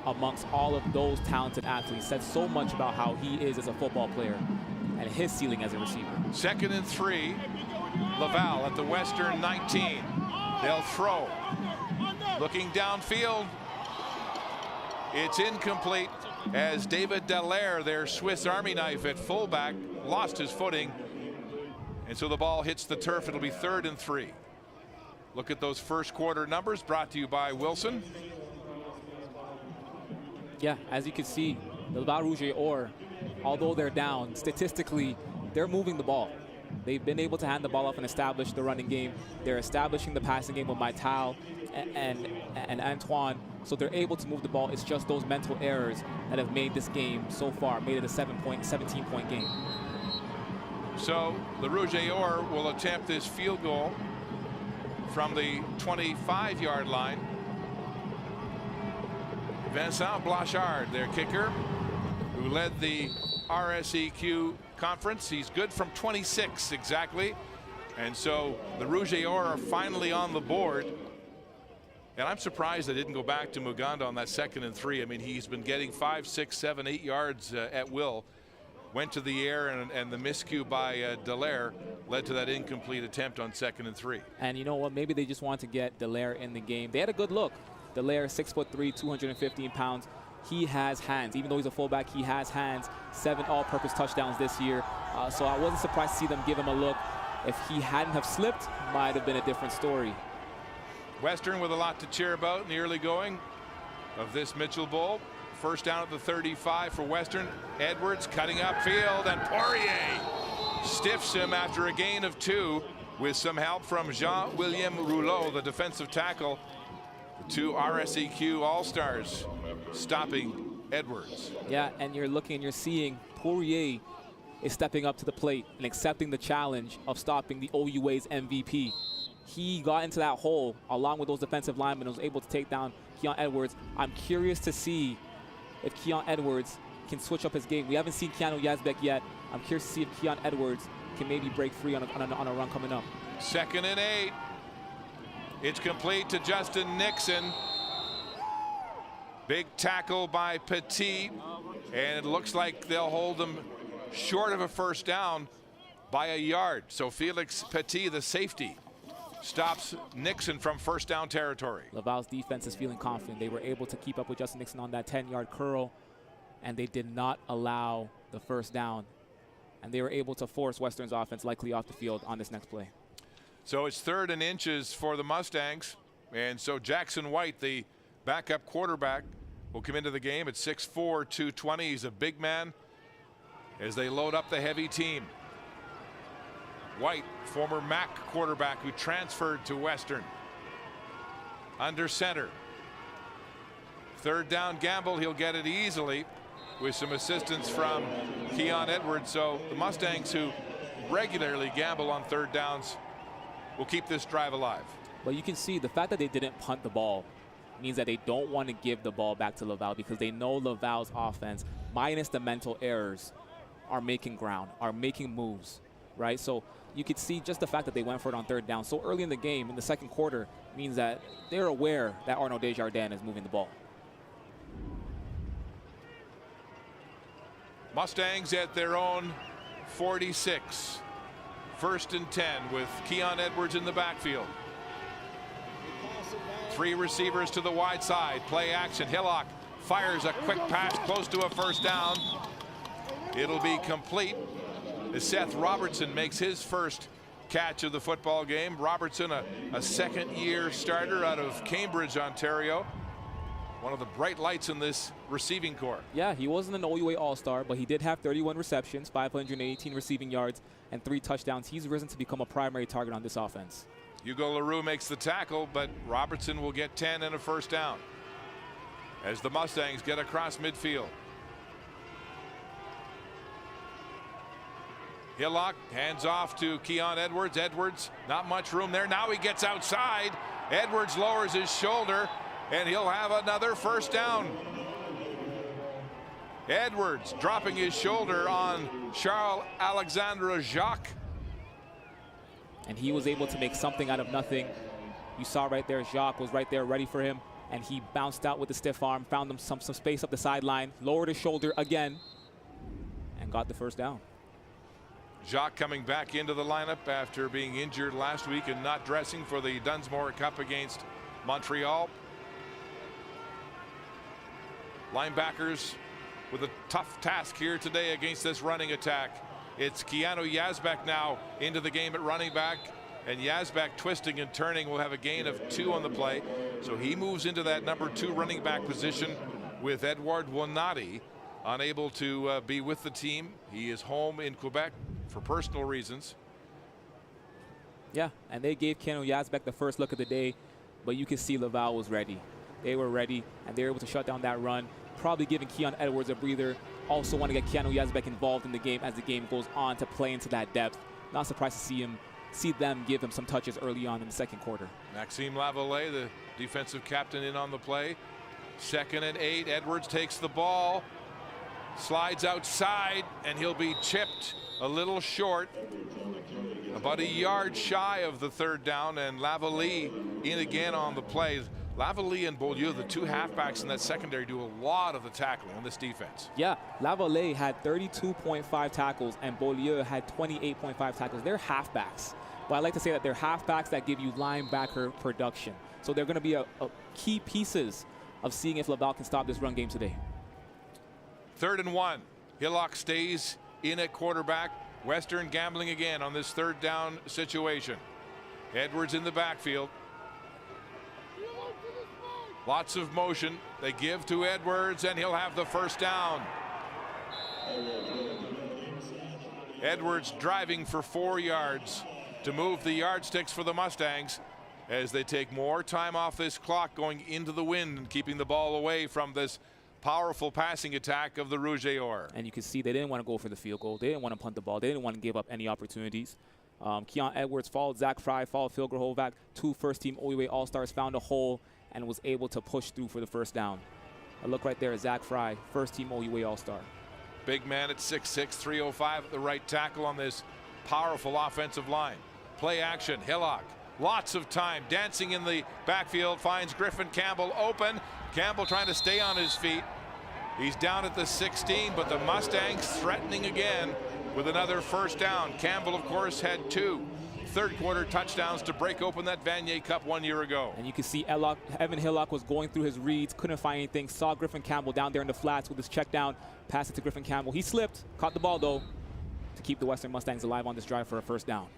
amongst all of those talented athletes said so much about how he is as a football player and his ceiling as a receiver. 2nd and 3, Laval at the Western 19. They'll throw. Looking downfield. It's incomplete as David Dallaire, their Swiss Army knife at fullback, lost his footing. And so the ball hits the turf. It'll be 3rd and 3. Look at those first quarter numbers brought to you by Wilson. Yeah, as you can see, the Laval Rouge et Or, although they're down, statistically, they're moving the ball. They've been able to hand the ball off and establish the running game. They're establishing the passing game with Mattel and Antoine, so they're able to move the ball. It's just those mental errors that have made this game so far, made it a 17-point game. So the Rouge et Or will attempt this field goal from the 25-yard line. Vincent Blanchard, their kicker, who led the RSEQ conference. He's good from 26 exactly. And so the Rouge et Or are finally on the board. And I'm surprised they didn't go back to Muganda on that 2nd and 3. I mean, he's been getting 5, 6, 7, 8 yards at will. Went to the air, and the miscue by Dallaire led to that incomplete attempt on 2nd and 3. And you know what? Maybe they just want to get Dallaire in the game. They had a good look. Dallaire, 6'3", 215 pounds. He has hands. Even though he's a fullback, he has hands. 7 all-purpose touchdowns this year. So I wasn't surprised to see them give him a look. If he hadn't have slipped, might have been a different story. Western with a lot to cheer about in the early going of this Mitchell Bowl. First down at the 35 for Western. Edwards cutting upfield, and Poirier stiffs him after a gain of 2 with some help from Jean-William Rouleau, the defensive tackle. The 2 RSEQ All-Stars stopping Edwards. Yeah, and you're looking and you're seeing Poirier is stepping up to the plate and accepting the challenge of stopping the OUA's MVP. He got into that hole along with those defensive linemen and was able to take down Keon Edwards. I'm curious to see if Keon Edwards can switch up his game. We haven't seen Keanu Yazbek yet. I'm curious to see if Keon Edwards can maybe break free on a run coming up. 2nd and 8. It's complete to Justin Nixon. Big tackle by Petit, and it looks like they'll hold them short of a first down by a yard. So Felix Petit, the safety, stops Nixon from first down territory. Laval's defense is feeling confident. They were able to keep up with Justin Nixon on that 10-yard curl, and they did not allow the first down. And they were able to force Western's offense likely off the field on this next play. So it's 3rd and inches for the Mustangs. And so Jackson White, the backup quarterback, will come into the game at 6'4", 220. He's a big man as they load up the heavy team. White, former MAC quarterback who transferred to Western. Under center. 3rd down gamble. He'll get it easily with some assistance from Keon Edwards. So the Mustangs, who regularly gamble on 3rd downs, will keep this drive alive. But you can see the fact that they didn't punt the ball means that they don't want to give the ball back to Laval, because they know Laval's offense, minus the mental errors, are making ground, are making moves, right? So you could see just the fact that they went for it on 3rd down so early in the game in the 2nd quarter means that they're aware that Arnaud Desjardins is moving the ball. Mustangs at their own 46. 1st and 10 with Keon Edwards in the backfield. 3 receivers to the wide side. Play action. Hillock fires a quick pass close to a first down. It'll be complete as Seth Robertson makes his first catch of the football game. Robertson, a 2nd-year starter out of Cambridge, Ontario. One of the bright lights in this receiving corps. Yeah, he wasn't an OUA All-Star, but he did have 31 receptions, 518 receiving yards, and 3 touchdowns. He's risen to become a primary target on this offense. Hugo LaRue makes the tackle, but Robertson will get 10 and a first down as the Mustangs get across midfield. Hillock hands off to Keon Edwards. Edwards, not much room there. Now he gets outside. Edwards lowers his shoulder, and he'll have another first down. Edwards dropping his shoulder on Charles Alexandre Jacques. And he was able to make something out of nothing. You saw right there, Jacques was right there ready for him, and he bounced out with the stiff arm, found him some space up the sideline, lowered his shoulder again, and got the first down. Jacques coming back into the lineup after being injured last week and not dressing for the Dunsmore Cup against Montreal. Linebackers with a tough task here today against this running attack. It's Keanu Yazbek now into the game at running back, and Yazbek twisting and turning will have a gain of 2 on the play. So he moves into that number 2 running back position with Edouard Wonati unable to be with the team. He is home in Quebec for personal reasons. Yeah, and they gave Keanu Yazbek the first look of the day, but you can see Laval was ready. They were ready, and they were able to shut down that run, probably giving Keon Edwards a breather. Also want to get Keanu Yazbek involved in the game as the game goes on to play into that depth. Not surprised to see them give him some touches early on in the 2nd quarter. Maxime Lavallee, the defensive captain, in on the play. 2nd and 8. Edwards takes the ball, slides outside, and he'll be chipped a little short, about a yard shy of the 3rd down, and Lavallee in again on the play. Lavallee and Beaulieu, the 2 halfbacks in that secondary, do a lot of the tackling on this defense. Yeah, Lavallee had 32.5 tackles and Beaulieu had 28.5 tackles. They're halfbacks, but I like to say that they're halfbacks that give you linebacker production. So they're going to be a key pieces of seeing if Laval can stop this run game today. 3rd and 1. Hillock stays in at quarterback. Western gambling again on this 3rd down situation. Edwards in the backfield. Lots of motion. They give to Edwards, and he'll have the first down. Edwards driving for 4 yards to move the yardsticks for the Mustangs as they take more time off this clock going into the wind and keeping the ball away from this powerful passing attack of the Rouge et Or. And you can see they didn't want to go for the field goal. They didn't want to punt the ball. They didn't want to give up any opportunities. Keon Edwards followed Zach Fry, followed Phil Grahovac. 2 first-team OUA All-Stars, found a hole and was able to push through for the first down. A look right there at Zach Fry, first-team OUA All-Star. Big man at 6'6", 305 at the right tackle on this powerful offensive line. Play action, Hillock. Lots of time, dancing in the backfield, finds Griffin Campbell open. Campbell trying to stay on his feet. He's down at the 16, but the Mustangs threatening again with another first down. Campbell, of course, had 2 third-quarter touchdowns to break open that Vanier Cup 1 year ago. And you can see Evan Hillock was going through his reads, couldn't find anything, saw Griffin Campbell down there in the flats with his check down, passed it to Griffin Campbell. He slipped, caught the ball, though, to keep the Western Mustangs alive on this drive for a first down.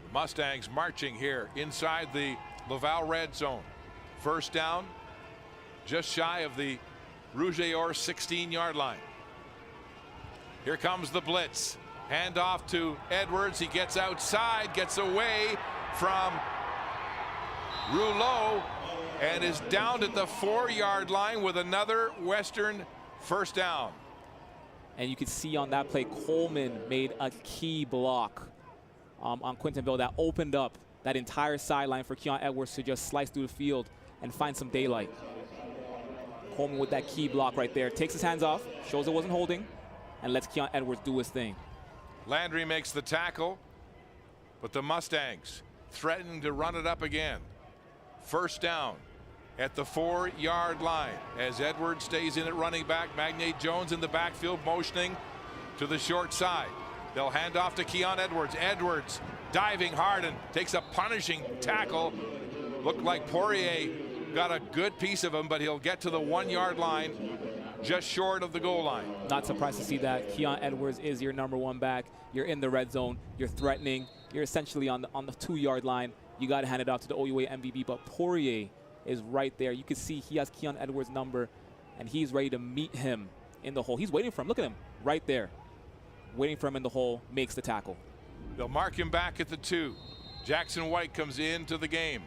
The Mustangs marching here inside the Laval red zone. First down, just shy of the Rouge et Or 16-yard line. Here comes the blitz. Hand off to Edwards. He gets outside, gets away from Rouleau, and is down at the 4-yard line with another Western first down. And you can see on that play, Coleman made a key block on Quintonville that opened up that entire sideline for Keon Edwards to just slice through the field and find some daylight. Coleman with that key block right there. Takes his hands off, shows it wasn't holding, and lets Keon Edwards do his thing. Landry makes the tackle, but the Mustangs threatening to run it up again. First down at the 4-yard line as Edwards stays in at running back. Magnate Jones in the backfield motioning to the short side. They'll hand off to Keon Edwards. Edwards diving hard and takes a punishing tackle. Looked like Poirier got a good piece of him, but he'll get to the 1-yard line, just short of the goal line. Not surprised to see that. Keon Edwards is your #1 back. You're in the red zone. You're threatening. You're essentially on the 2-yard line. You got to hand it off to the OUA MVP, but Poirier is right there. You can see he has Keon Edwards' number, and he's ready to meet him in the hole. He's waiting for him. Look at him right there. Waiting for him in the hole, makes the tackle. They'll mark him back at the 2. Jackson White comes into the game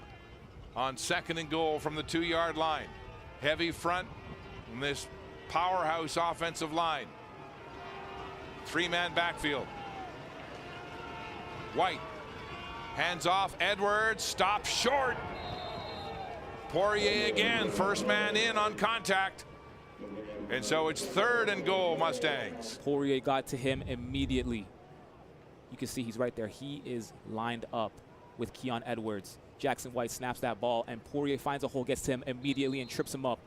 on 2nd and goal from the 2-yard line. Heavy front in this powerhouse offensive line. 3-man backfield. White hands off. Edwards stops short. Poirier again, first man in on contact. And so it's 3rd and goal, Mustangs. Poirier got to him immediately. You can see he's right there. He is lined up with Keon Edwards. Jackson White snaps that ball, and Poirier finds a hole, gets to him immediately, and trips him up.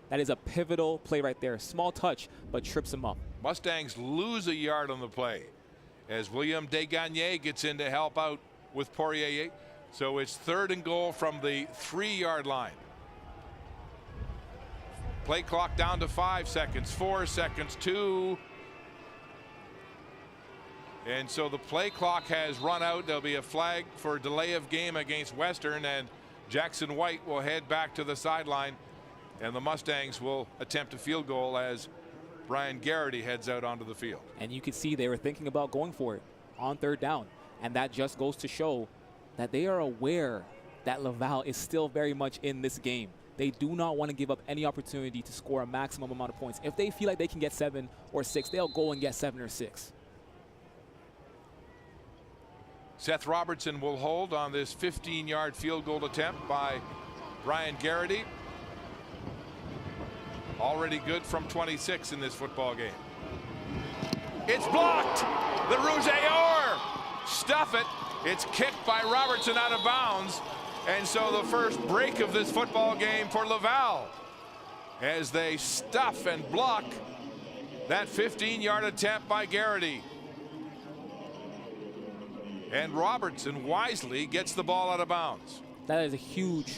That is a pivotal play right there. Small touch, but trips him up. Mustangs lose a yard on the play as William Desgagnés gets in to help out with Poirier. So it's 3rd and goal from the 3-yard line. Play clock down to 5 seconds, 4 seconds, 2. And so the play clock has run out. There'll be a flag for delay of game against Western, and Jackson White will head back to the sideline, and the Mustangs will attempt a field goal as Brian Garrity heads out onto the field. And you can see they were thinking about going for it on 3rd down, and that just goes to show that they are aware that Laval is still very much in this game. They do not want to give up any opportunity to score a maximum amount of points. If they feel like they can get 7 or 6, they'll go and get 7 or 6. Seth Robertson will hold on this 15-yard field goal attempt by Brian Garrity. Already good from 26 in this football game. It's blocked. The Rouge et Or stuff it. It's kicked by Robertson out of bounds. And so the first break of this football game for Laval as they stuff and block that 15-yard attempt by Garrity. And Robertson wisely gets the ball out of bounds. That is a huge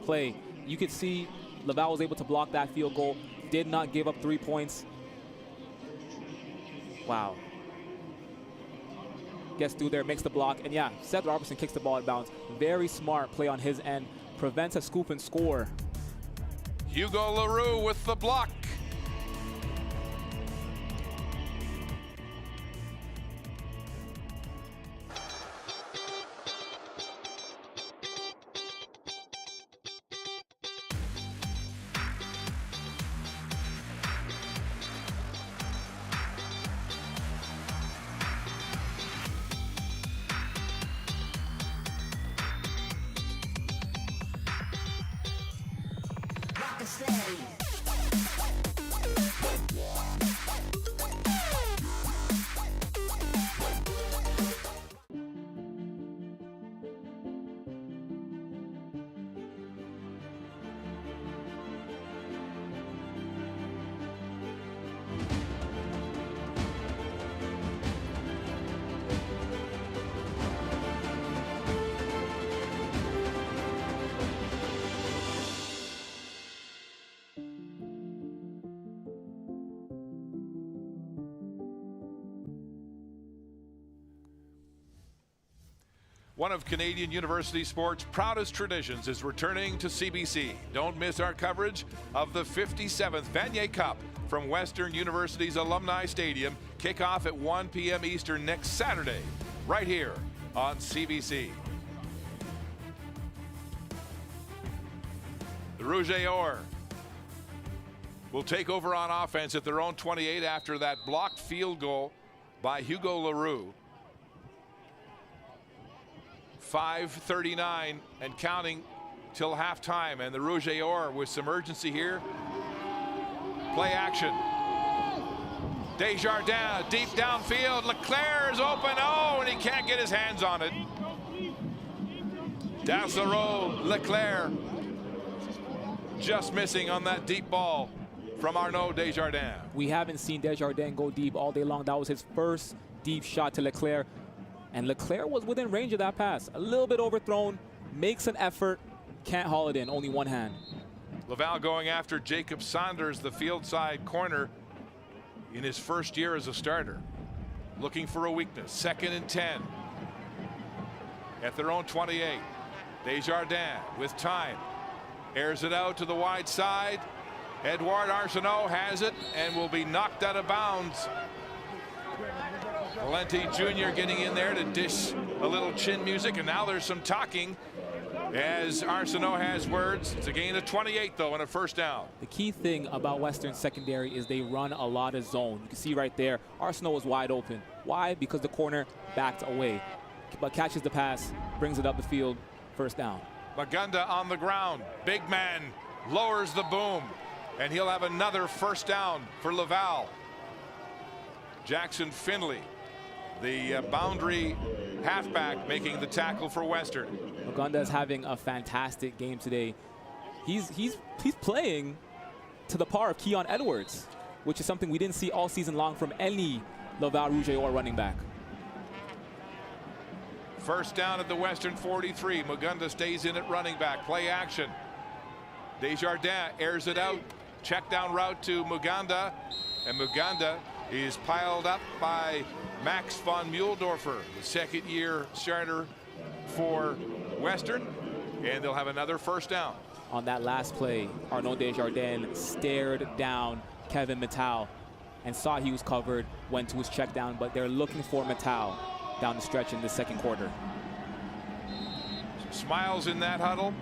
play. You could see Laval was able to block that field goal, did not give up 3 points. Wow. Gets through there, makes the block, and yeah, Seth Robertson kicks the ball out of bounds. Very smart play on his end, prevents a scoop and score. Hugo LaRue with the block. rockin' steady. One of Canadian University sport's proudest traditions is returning to CBC. Don't miss our coverage of the 57th Vanier Cup from Western University's Alumni Stadium. Kickoff at 1 p.m. Eastern next Saturday, right here on CBC. The Rouge et Or will take over on offense at their own 28 after that blocked field goal by Hugo Leroux. 5:39 and counting till halftime, and the Rouge et Or with some urgency here. Play action. Desjardins deep downfield. Leclerc is open. Oh, and he can't get his hands on it. Dassereau, Leclerc just missing on that deep ball from Arnaud Desjardins. We haven't seen Desjardins go deep all day long. That was his first deep shot to Leclerc. And Leclerc was within range of that pass. A little bit overthrown, makes an effort, can't haul it in, only one hand. Laval going after Jacob Saunders, the field side corner, in his first year as a starter. Looking for a weakness. 2nd and 10. At their own 28. Desjardins with time. Airs it out to the wide side. Edouard Arsenault has it and will be knocked out of bounds. Valenti Jr. getting in there to dish a little chin music, and now there's some talking as Arsenault has words. It's a gain of 28 though and a first down. The key thing about Western secondary is they run a lot of zone. You can see right there, Arsenault was wide open. Why? Because the corner backed away, but catches the pass, brings it up the field, first down. Magunda on the ground, big man, lowers the boom, and he'll have another first down for Laval. Jackson Finley, the boundary halfback, making the tackle for Western. Magunda is having a fantastic game today. He's playing to the par of Keon Edwards, which is something we didn't see all season long from any Laval Rouge et Or running back. First down at the Western 43. Magunda stays in at running back. Play action. Desjardins airs it out. Check down route to Magunda, and Magunda is piled up by Max von Muhldorfer, the second-year starter for Western, and they'll have another first down. On that last play, Arnaud Desjardins stared down Kevin Mattel and saw he was covered, went to his check down, but they're looking for Mattel down the stretch in the second quarter. Some smiles in that huddle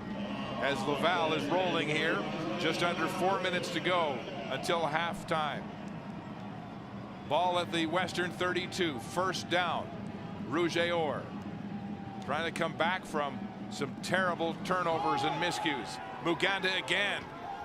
as Laval is rolling here. Just under 4 minutes to go until halftime. Ball at the Western 32, first down. Rouge et Or trying to come back from some terrible turnovers and miscues. Muganda again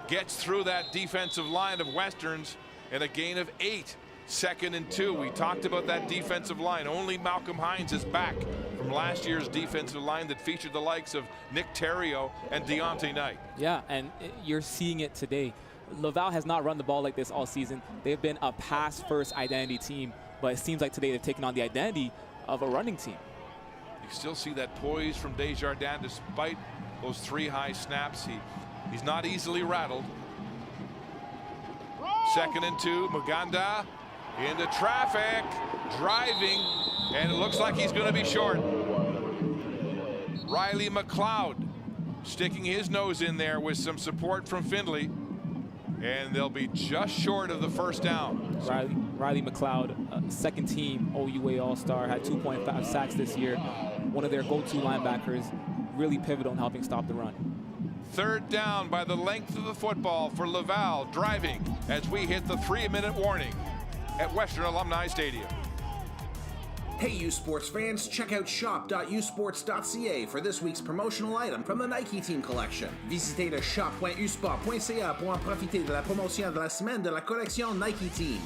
gets through that defensive line of Westerns, and a gain of 8. 2nd and 2. We talked about that defensive line. Only Malcolm Hines is back from last year's defensive line that featured the likes of Nick Theriault and Deontay Knight. Yeah, and you're seeing it today. Laval has not run the ball like this all season. They've been a pass-first identity team, but it seems like today they've taken on the identity of a running team. You still see that poise from Desjardins despite those 3 high snaps. He's not easily rattled. 2nd and 2. Muganda into traffic, driving, and it looks like he's going to be short. Riley McLeod sticking his nose in there with some support from Findlay, and they'll be just short of the first down. Riley McLeod, second team OUA All-Star, had 2.5 sacks this year. One of their go-to linebackers, really pivotal in helping stop the run. 3rd down by the length of the football for Laval, driving as we hit the 3-minute warning at Western Alumni Stadium. Hey, U Sports fans, check out shop.usports.ca for this week's promotional item from the Nike Team Collection. Visitez le shop.usport.ca pour en profiter de la promotion de la semaine de la collection Nike Team.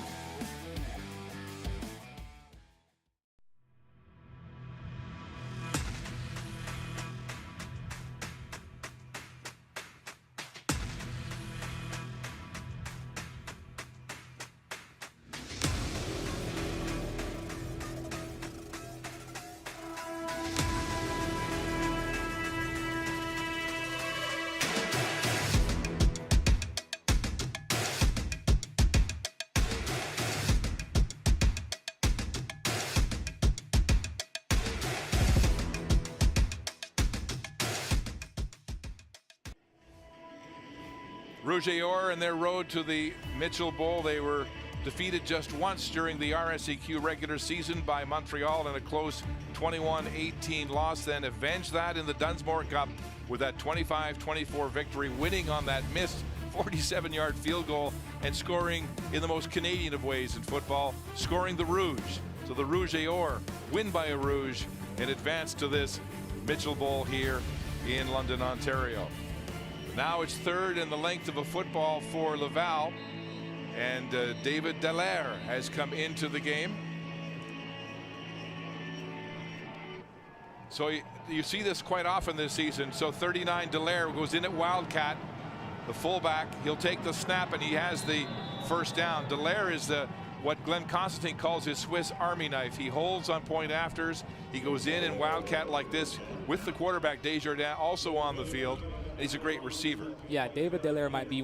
Rouge et Or in their road to the Mitchell Bowl. They were defeated just once during the RSEQ regular season by Montreal in a close 21-18 loss, then avenged that in the Dunsmore Cup with that 25-24 victory, winning on that missed 47-yard field goal and scoring in the most Canadian of ways in football, scoring the Rouge. So the Rouge et Or win by a Rouge and advance to this Mitchell Bowl here in London, Ontario. Now it's third in the length of a football for Laval, and David Dallaire has come into the game. So you see this quite often this season. So 39 Dallaire goes in at Wildcat, the fullback. He'll take the snap and he has the first down. Dallaire is what Glenn Constantine calls his Swiss Army knife. He holds on point afters. He goes in Wildcat like this with the quarterback Desjardins also on the field. He's a great receiver. Yeah, David Dallaire might be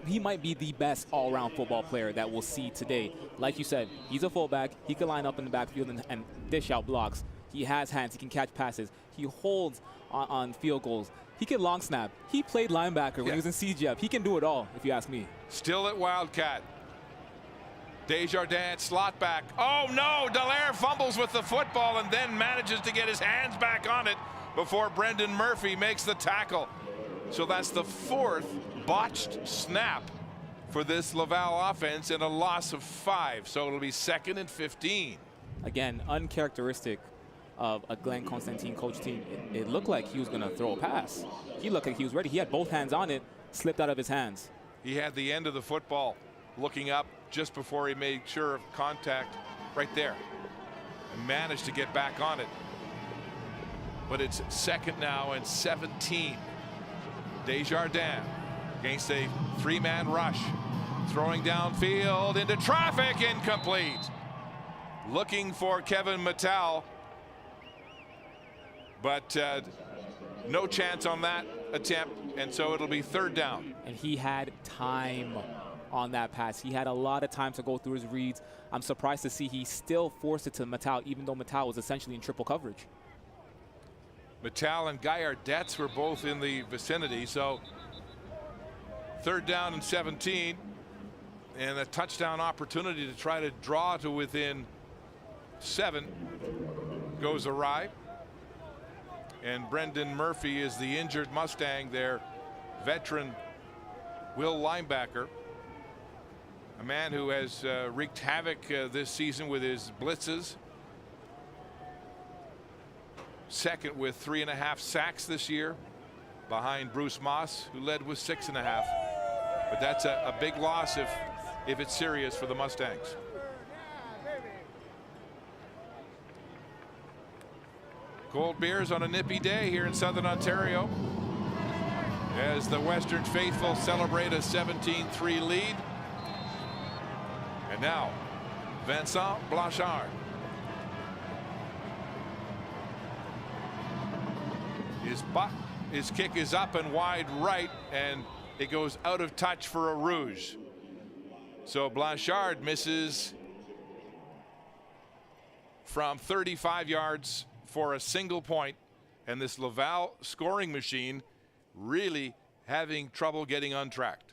he might be the best all-around football player that we'll see today. Like you said, he's a fullback. He can line up in the backfield and dish out blocks. He has hands. He can catch passes. He holds on field goals. He can long snap. He played linebacker when he was in CGF. He can do it all, if you ask me. Still at Wildcat. Desjardins slot back. Oh no, Dallaire fumbles with the football and then manages to get his hands back on it before Brendan Murphy makes the tackle. So that's the fourth botched snap for this Laval offense and a loss of 5. So it'll be 2nd and 15. Again, uncharacteristic of a Glenn Constantine coach team. It looked like he was going to throw a pass. He looked like he was ready. He had both hands on it, slipped out of his hands. He had the end of the football looking up just before he made sure of contact right there and managed to get back on it. But it's 2nd now and 17. Desjardins against a 3-man rush, throwing downfield into traffic, incomplete. Looking for Kevin Mattel, but no chance on that attempt, and so it'll be 3rd down. And he had time on that pass. He had a lot of time to go through his reads. I'm surprised to see he still forced it to Mattel, even though Mattel was essentially in triple coverage. Mattel and Gaillardets were both in the vicinity, so 3rd down and 17, and a touchdown opportunity to try to draw to within 7 goes awry. And Brendan Murphy is the injured Mustang, their veteran will linebacker, a man who has wreaked havoc this season with his blitzes. 2nd with 3.5 sacks this year, behind Bruce Moss, who led with 6.5. But that's a big loss if it's serious for the Mustangs. Cold beers on a nippy day here in Southern Ontario as the Western faithful celebrate a 17-3 lead. And now Vincent Blanchard. His kick is up and wide right, and it goes out of touch for a Rouge. So Blanchard misses from 35 yards for a single point, and this Laval scoring machine really having trouble getting untracked.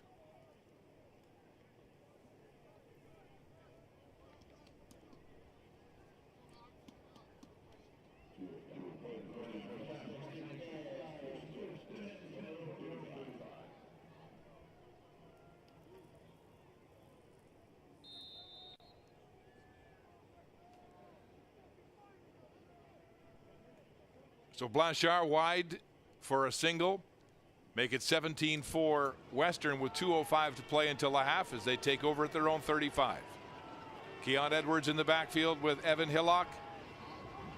So Blanchard wide for a single. Make it 17-4 Western with 2:05 to play until the half as they take over at their own 35. Keon Edwards in the backfield with Evan Hillock.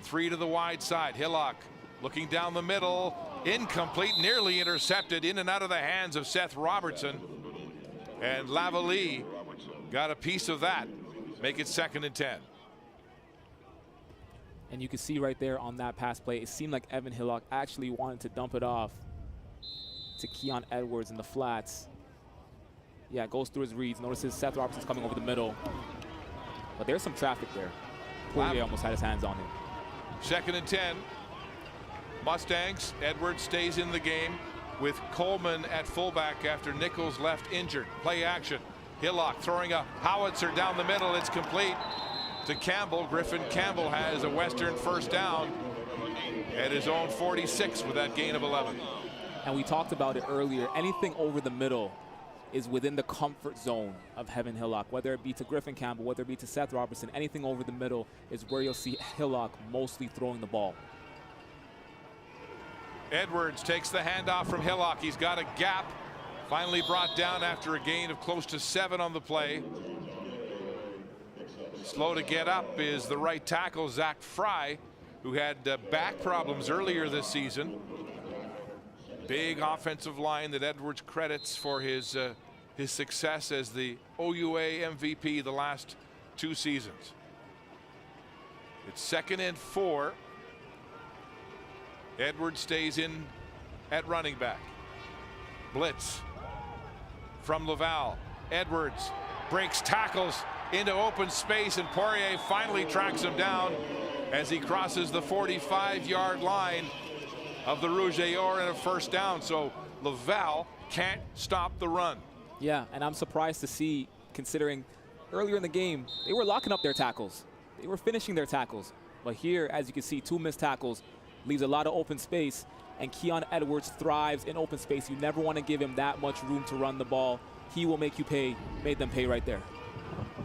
3 to the wide side. Hillock looking down the middle. Incomplete, nearly intercepted, in and out of the hands of Seth Robertson. And Laval got a piece of that. Make it 2nd and 10. And you can see right there on that pass play, it seemed like Evan Hillock actually wanted to dump it off to Keon Edwards in the flats. Yeah, goes through his reads. Notices Seth Robertson's coming over the middle. But there's some traffic there. Poirier almost had his hands on him. 2nd and 10. Mustangs. Edwards stays in the game with Coleman at fullback after Nichols left injured. Play action. Hillock throwing a howitzer down the middle. It's complete to Campbell. Griffin Campbell has a Western first down at his own 46 with that gain of 11. And we talked about it earlier. Anything over the middle is within the comfort zone of Evan Hillock, whether it be to Griffin Campbell, whether it be to Seth Robertson. Anything over the middle is where you'll see Hillock mostly throwing the ball. Edwards takes the handoff from Hillock. He's got a gap. Finally brought down after a gain of close to 7 on the play. Slow to get up is the right tackle, Zach Fry, who had back problems earlier this season. Big offensive line that Edwards credits for his success as the OUA MVP the last 2 seasons. It's 2nd and 4. Edwards stays in at running back. Blitz from Laval. Edwards breaks tackles into open space, and Poirier finally tracks him down as he crosses the 45-yard line of the Rouge et Or and a first down. So Laval can't stop the run. Yeah, and I'm surprised to see, considering earlier in the game, they were locking up their tackles. They were finishing their tackles. But here, as you can see, 2 missed tackles, leaves a lot of open space, and Keon Edwards thrives in open space. You never want to give him that much room to run the ball. He will make you pay. Made them pay right there.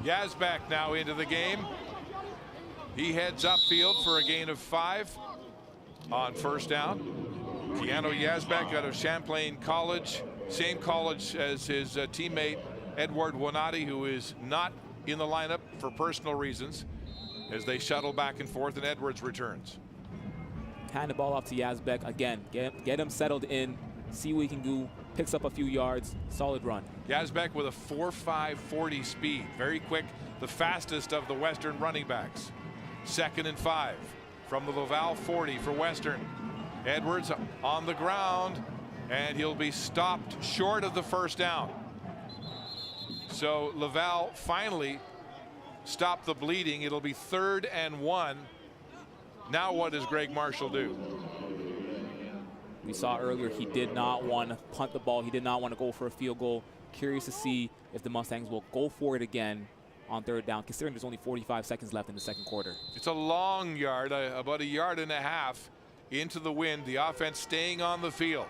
Yazbek now into the game. He heads upfield for a gain of 5 on first down. Keanu Yazbek out of Champlain College, same college as his teammate Edward Wanati, who is not in the lineup for personal reasons, as they shuttle back and forth, and Edwards returns. Hand the ball off to Yazbek again. Get him settled in, see what he can do, picks up a few yards, solid run. Yazbek with a 4.5 40 speed, very quick, the fastest of the Western running backs. 2nd and 5 from the Laval 40 for Western. Edwards on the ground, and he'll be stopped short of the first down. So Laval finally stopped the bleeding. It'll be 3rd and 1. Now what does Greg Marshall do? We saw earlier he did not want to punt the ball. He did not want to go for a field goal. Curious to see if the Mustangs will go for it again on 3rd down, considering there's only 45 seconds left in the 2nd quarter. It's a long yard, about 1.5 yards into the wind. The offense staying on the field.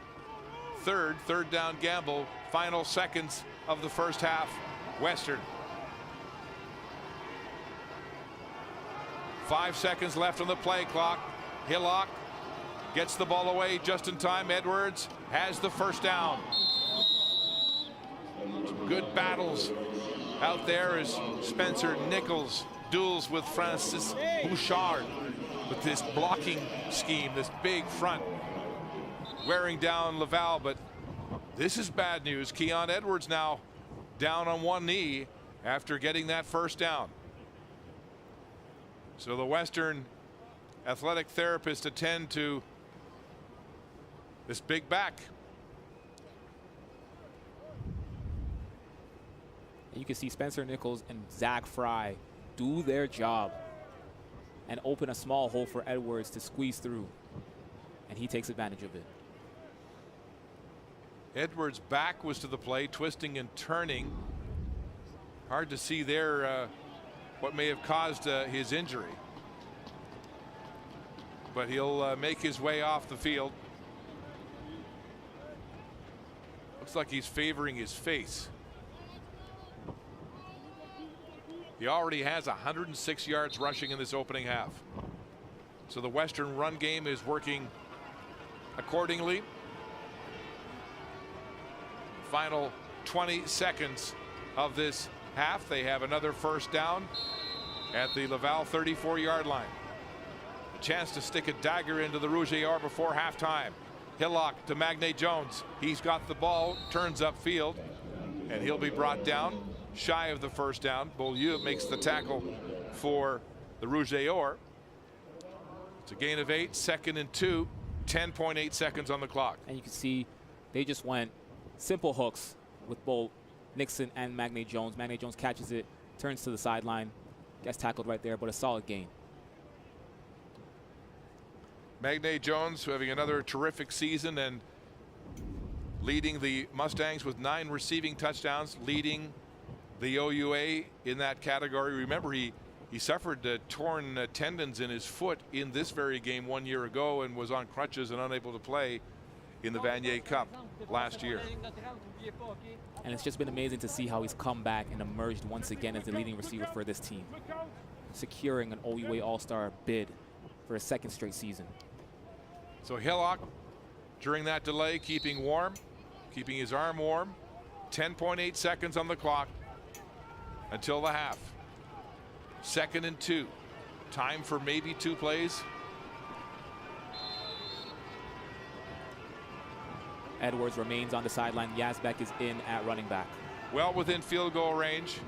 Third down gamble. Final seconds of the first half. Western. 5 seconds left on the play clock. Hillock gets the ball away just in time. Edwards has the first down. Some good battles out there as Spencer Nichols duels with Francis Bouchard with this blocking scheme, this big front wearing down Laval. But this is bad news. Keon Edwards now down on one knee after getting that first down. So the Western athletic therapists attend to this big back. And you can see Spencer Nichols and Zach Fry do their job and open a small hole for Edwards to squeeze through, and he takes advantage of it. Edwards' back was to the play, twisting and turning. Hard to see there what may have caused his injury, but he'll make his way off the field. Looks like he's favoring his face. He already has 106 yards rushing in this opening half. So the Western run game is working accordingly. Final 20 seconds of this half. They have another first down at the Laval 34-yard line. A chance to stick a dagger into the Rouge et Or before halftime. Hillock to Magne Jones. He's got the ball, turns upfield, and he'll be brought down shy of the first down. Beaulieu makes the tackle for the Rouge et Or. It's a gain of 8, 2nd and 2, 10.8 seconds on the clock. And you can see they just went simple hooks with both Nixon and Magne Jones. Magne Jones catches it, turns to the sideline, gets tackled right there, but a solid gain. Magne Jones having another terrific season and leading the Mustangs with 9 receiving touchdowns, leading the OUA in that category. Remember, he suffered torn tendons in his foot in this very game 1 year ago and was on crutches and unable to play in the Vanier Cup last year. And it's just been amazing to see how he's come back and emerged once again as the leading receiver for this team, securing an OUA All-Star bid for a 2nd straight season. So Hillock, during that delay, keeping warm, keeping his arm warm. 10.8 seconds on the clock until the half. 2nd and 2. Time for maybe 2 plays. Edwards remains on the sideline. Yazbek is in at running back. Well within field goal range.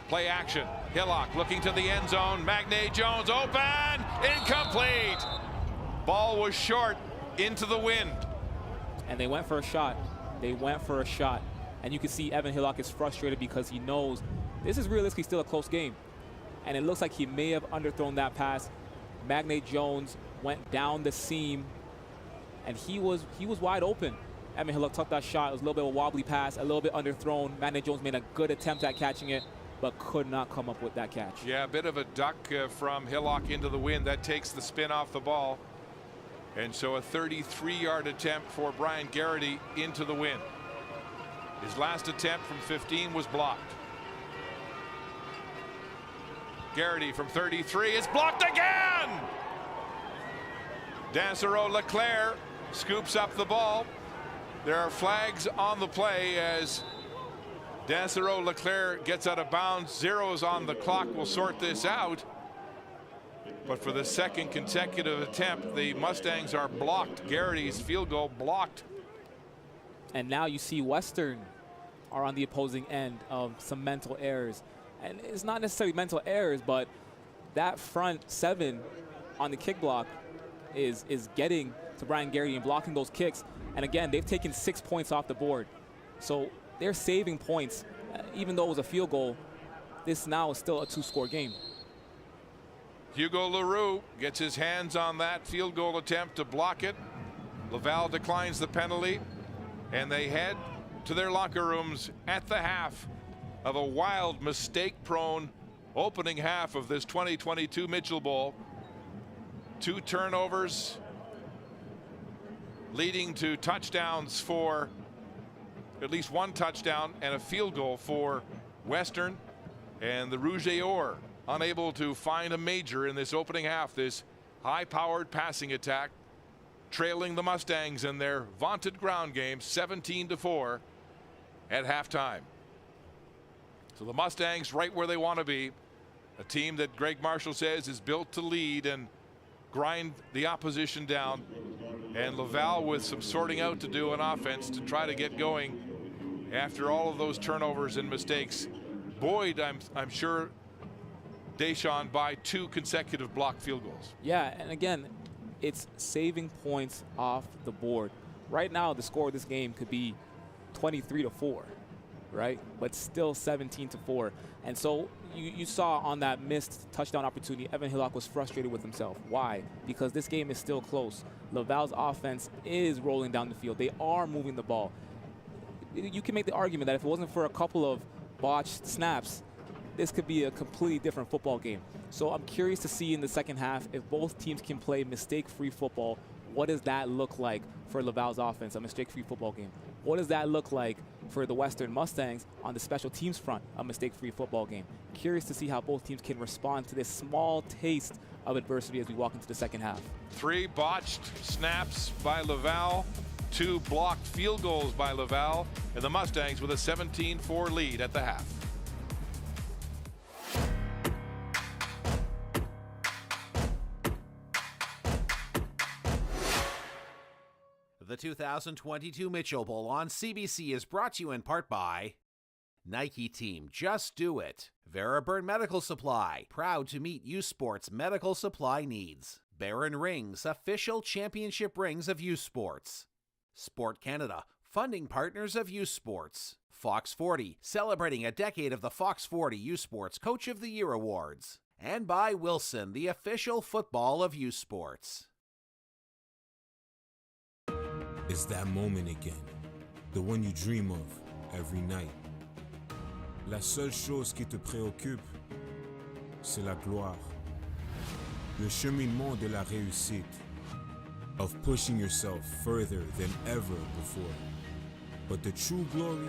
Play action. Hillock looking to the end zone. Magne Jones open. Incomplete. Ball was short into the wind. And they went for a shot. They went for a shot. And you can see Evan Hillock is frustrated because he knows this is realistically still a close game. And it looks like he may have underthrown that pass. Magne Jones went down the seam and he was wide open. Evan Hillock took that shot. It was a little bit of a wobbly pass, a little bit underthrown. Magne Jones made a good attempt at catching it, but could not come up with that catch. Yeah, a bit of a duck from Hillock into the wind. That takes the spin off the ball. And so a 33-yard attempt for Brian Garrity into the wind. His last attempt from 15 was blocked. Garrity from 33 is blocked again. Dansereau Leclerc scoops up the ball. There are flags on the play as Dansereau Leclerc gets out of bounds. 0's on the clock. Will sort this out. But for the 2nd consecutive attempt, the Mustangs are blocked. Garrity's field goal blocked. And now you see Western are on the opposing end of some mental errors. And it's not necessarily mental errors, but that front 7 on the kick block is getting to Brian Garrity and blocking those kicks. And again, they've taken 6 points off the board. So they're saving points. Even though it was a field goal, this now is still a 2-score game. Hugo Leroux gets his hands on that field goal attempt to block it. Laval declines the penalty, and they head to their locker rooms at the half of a wild, mistake-prone opening half of this 2022 Mitchell Bowl. 2 turnovers leading to touchdowns for at least 1 touchdown and a field goal for Western, and the Rouge et Or unable to find a major in this opening half. This high-powered passing attack trailing the Mustangs in their vaunted ground game 17-4 at halftime. So the Mustangs right where they want to be, a team that Greg Marshall says is built to lead and grind the opposition down, and Laval with some sorting out to do on offense to try to get going after all of those turnovers and mistakes. Boyd, I'm sure, Deshawn by 2 consecutive blocked field goals. Yeah, and again, it's saving points off the board. Right now, the score of this game could be 23-4, right? But still 17-4. And so you saw on that missed touchdown opportunity, Evan Hillock was frustrated with himself. Why? Because this game is still close. Laval's offense is rolling down the field. They are moving the ball. You can make the argument that if it wasn't for a couple of botched snaps, this could be a completely different football game. So I'm curious to see in the second half if both teams can play mistake-free football. What does that look like for Laval's offense, a mistake-free football game? What does that look like for the Western Mustangs on the special teams front, a mistake-free football game. Curious to see how both teams can respond to this small taste of adversity as we walk into the second half. 3 botched snaps by Laval, 2 blocked field goals by Laval, and the Mustangs with a 17-4 lead at the half. The 2022 Mitchell Bowl on CBC is brought to you in part by Nike Team, Just Do It. Veriburn Medical Supply, proud to meet U Sports medical supply needs. Baron Rings, official championship rings of U Sports. Sport Canada, funding partners of U Sports. Fox 40, celebrating a decade of the Fox 40 U Sports Coach of the Year Awards. And by Wilson, the official football of U Sports. It's that moment again, the one you dream of every night. La seule chose qui te préoccupe, c'est la gloire. Le cheminement de la réussite, of pushing yourself further than ever before. But the true glory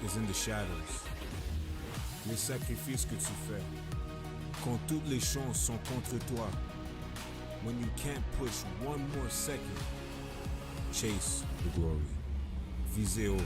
is in the shadows. Les sacrifices que tu fais, quand toutes les chances sont contre toi. When you can't push one more second, chase the glory. Visez haut.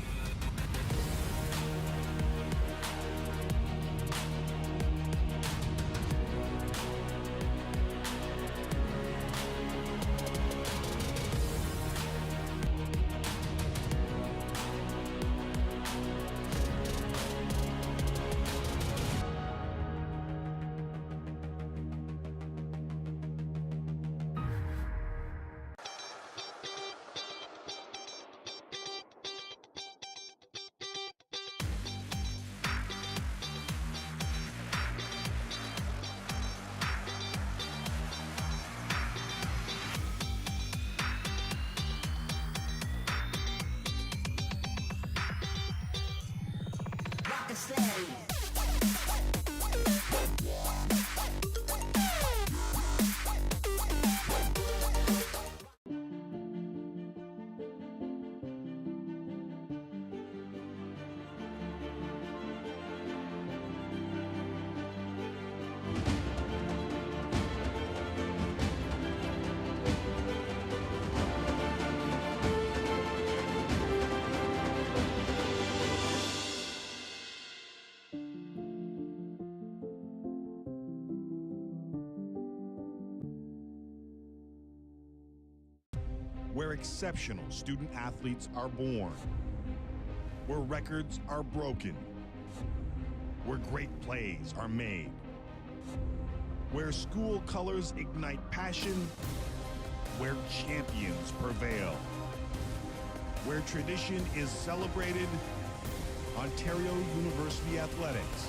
Where exceptional student athletes are born, where records are broken, where great plays are made, where school colors ignite passion, where champions prevail, where tradition is celebrated, Ontario University Athletics.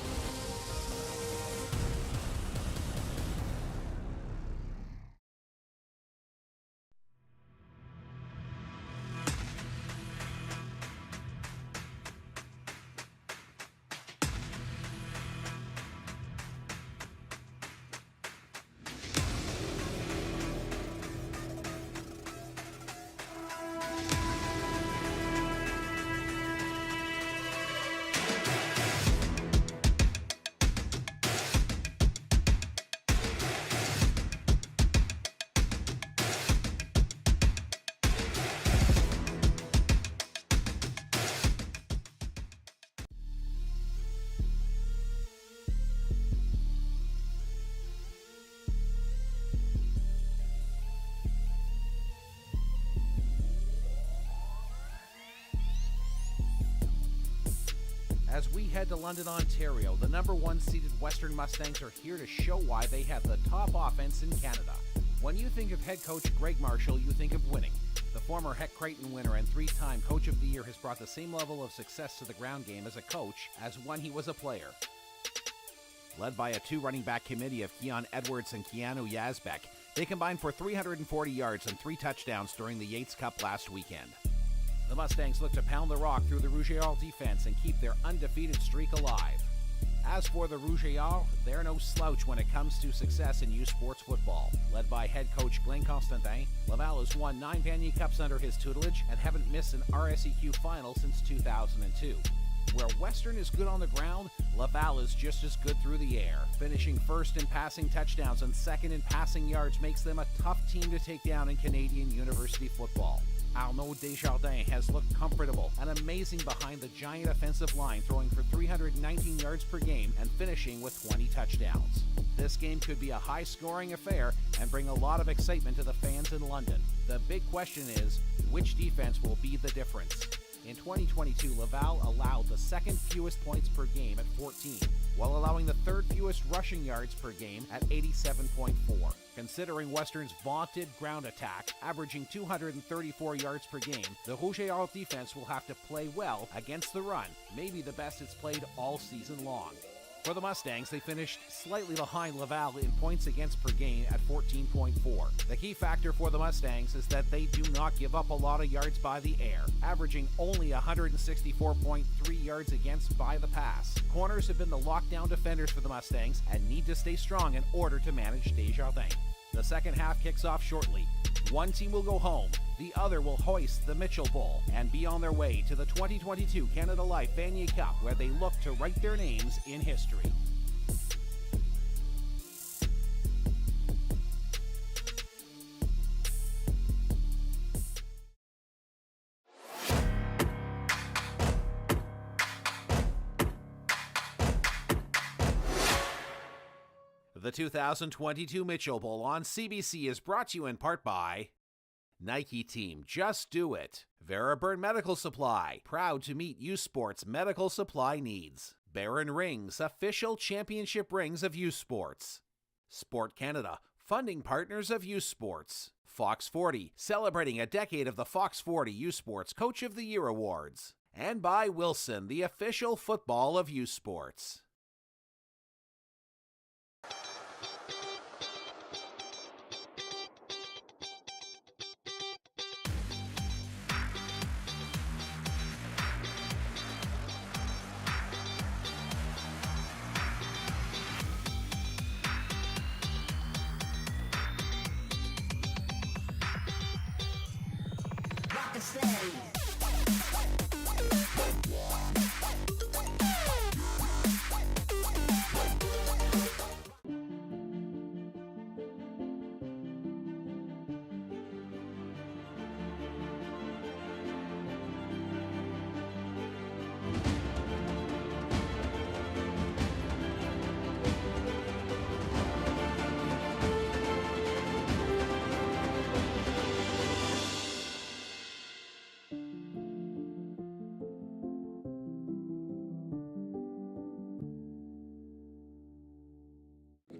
As we head to London, Ontario, the number 1 seeded Western Mustangs are here to show why they have the top offense in Canada. When you think of head coach Greg Marshall, you think of winning. The former Heck Creighton winner and 3-time Coach of the Year has brought the same level of success to the ground game as a coach as when he was a player. Led by a 2 running back committee of Keon Edwards and Keanu Yazbek, they combined for 340 yards and 3 touchdowns during the Yates Cup last weekend. The Mustangs look to pound the rock through the Rouge et Or defense and keep their undefeated streak alive. As for the Rouge et Or, they're no slouch when it comes to success in youth sports football. Led by head coach Glenn Constantin, Laval has won 9 Vanier Cups under his tutelage and haven't missed an RSEQ final since 2002. Where Western is good on the ground, Laval is just as good through the air. Finishing first in passing touchdowns and second in passing yards makes them a tough team to take down in Canadian university football. Arnaud Desjardins has looked comfortable and amazing behind the giant offensive line, throwing for 319 yards per game and finishing with 20 touchdowns. This game could be a high-scoring affair and bring a lot of excitement to the fans in London. The big question is, which defense will be the difference? In 2022, Laval allowed the second fewest points per game at 14, while allowing the third fewest rushing yards per game at 87.4. Considering Western's vaunted ground attack, averaging 234 yards per game, the Rouge et Or defense will have to play well against the run, maybe the best it's played all season long. For the Mustangs, they finished slightly behind Laval in points against per game at 14.4. The key factor for the Mustangs is that they do not give up a lot of yards by the air, averaging only 164.3 yards against by the pass. Corners have been the lockdown defenders for the Mustangs and need to stay strong in order to manage Desjardins. The second half kicks off shortly. One team will go home, the other will hoist the Mitchell Bowl and be on their way to the 2022 Canada Life Vanier Cup, where they look to write their names in history. The 2022 Mitchell Bowl on CBC is brought to you in part by Nike Team, Just Do It. Vanier Medical Supply, proud to meet youth sports medical supply needs. Baron Rings, official championship rings of youth sports. Sport Canada, funding partners of youth sports. Fox 40, celebrating a decade of the Fox 40 Youth Sports Coach of the Year Awards. And by Wilson, the official football of youth sports.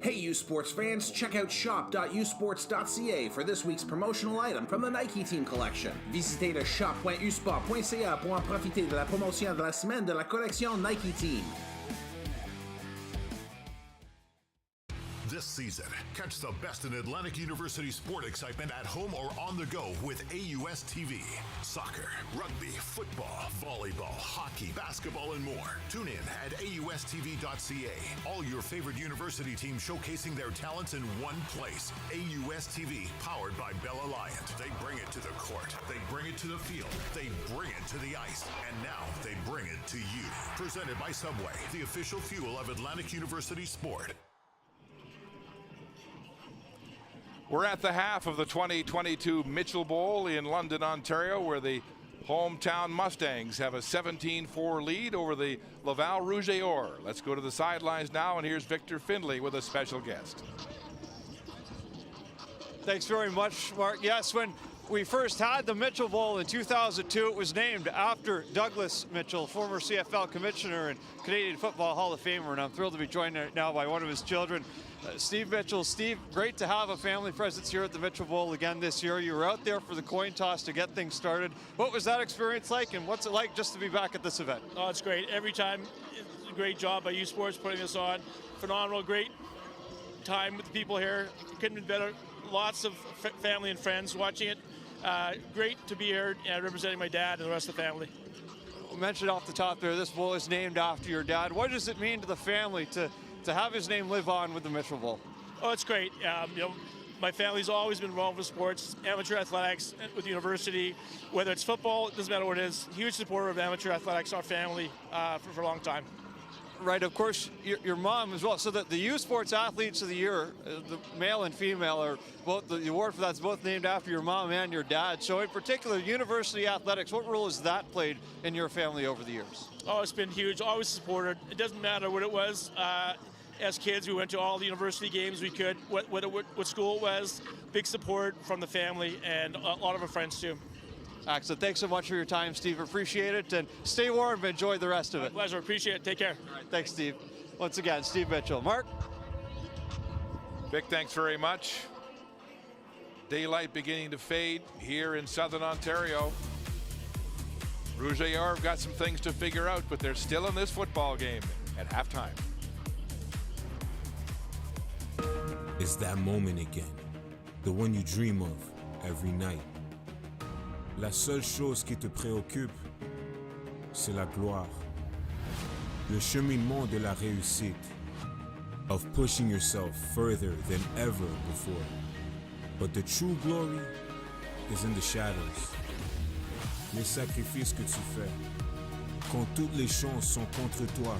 Hey, U Sports fans, check out shop.usports.ca for this week's promotional item from the Nike Team collection. Visitez le shop.usport.ca pour en profiter de la promotion de la semaine de la collection Nike Team. This season, catch the best in Atlantic University sport excitement at home or on the go with AUS TV. Soccer, rugby, football, volleyball, hockey, basketball, and more. Tune in at AUSTV.ca. All your favorite university teams showcasing their talents in one place. AUS TV, powered by Bell Alliant. They bring it to the court. They bring it to the field. They bring it to the ice. And now they bring it to you. Presented by Subway, the official fuel of Atlantic University sport. We're at the half of the 2022 Mitchell Bowl in London, Ontario, where the hometown Mustangs have a 17-4 lead over the Laval Rouge et Or. Let's go to the sidelines now, and here's Victor Findlay with a special guest. Thanks very much, Mark. Yes, when we first had the Mitchell Bowl in 2002, it was named after Douglas Mitchell, former CFL commissioner and Canadian Football Hall of Famer, and I'm thrilled to be joined now by one of his children, Steve Mitchell. Steve, great to have a family presence here at the Mitchell Bowl again this year. You were out there for the coin toss to get things started. What was that experience like, and what's it like just to be back at this event? Oh, it's great. Every time, it's a great job by U Sports putting this on. Phenomenal, great time with the people here. Couldn't have been better. Lots of family and friends watching it. Great to be here representing my dad and the rest of the family. mentioned off the top there, this bowl is named after your dad. What does it mean to the family to have his name live on with the Mitchell Bowl? Oh, it's great. My family's always been involved with sports, amateur athletics, with the university, whether it's football, it doesn't matter what it is. Huge supporter of amateur athletics, our family, for a long time. Right, of course, your mom as well. So the youth sports athletes of the year, the male and female, are both, the award for that's both named after your mom and your dad. So in particular, university athletics, what role has that played in your family over the years? Oh, it's been huge. Always supported. It doesn't matter what it was. As kids, we went to all the university games we could, what school it was. Big support from the family and a lot of our friends too. Excellent. Thanks so much for your time, Steve. Appreciate it. And stay warm and enjoy the rest of it. My pleasure. Appreciate it. Take care. All right. Thanks, Steve. Once again, Steve Mitchell. Mark? Vic, thanks very much. Daylight beginning to fade here in southern Ontario. Rouge et Or have got some things to figure out, but they're still in this football game at halftime. It's that moment again, the one you dream of every night. La seule chose qui te préoccupe, c'est la gloire. Le cheminement de la réussite, of pushing yourself further than ever before. But the true glory is in the shadows. Les sacrifices que tu fais, quand toutes les chances sont contre toi.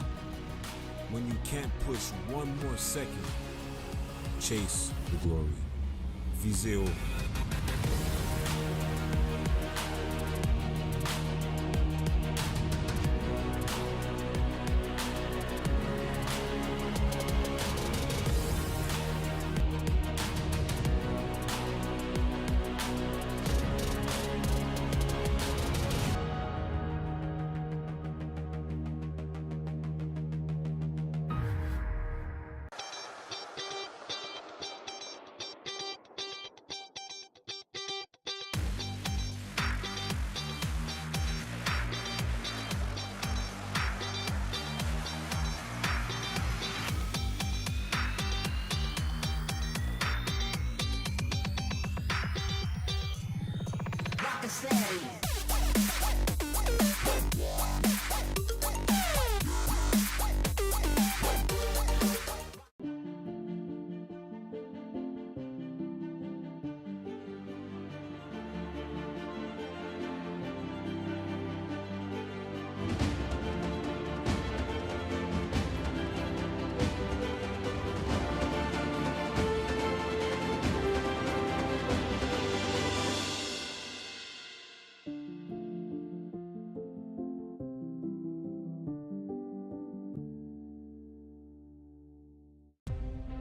When you can't push one more second, chase the glory. Visez haut.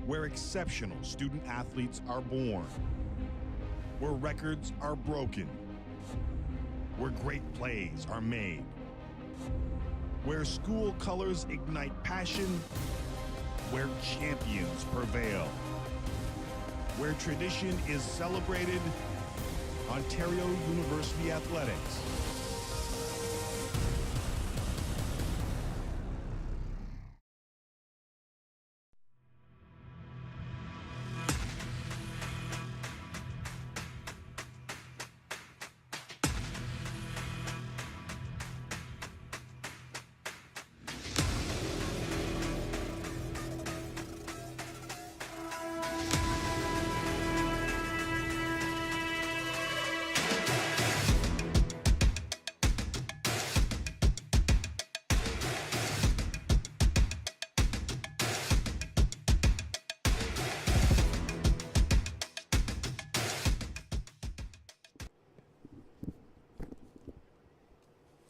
Where exceptional student athletes are born, where records are broken, where great plays are made, where school colors ignite passion, where champions prevail, where tradition is celebrated, Ontario University Athletics.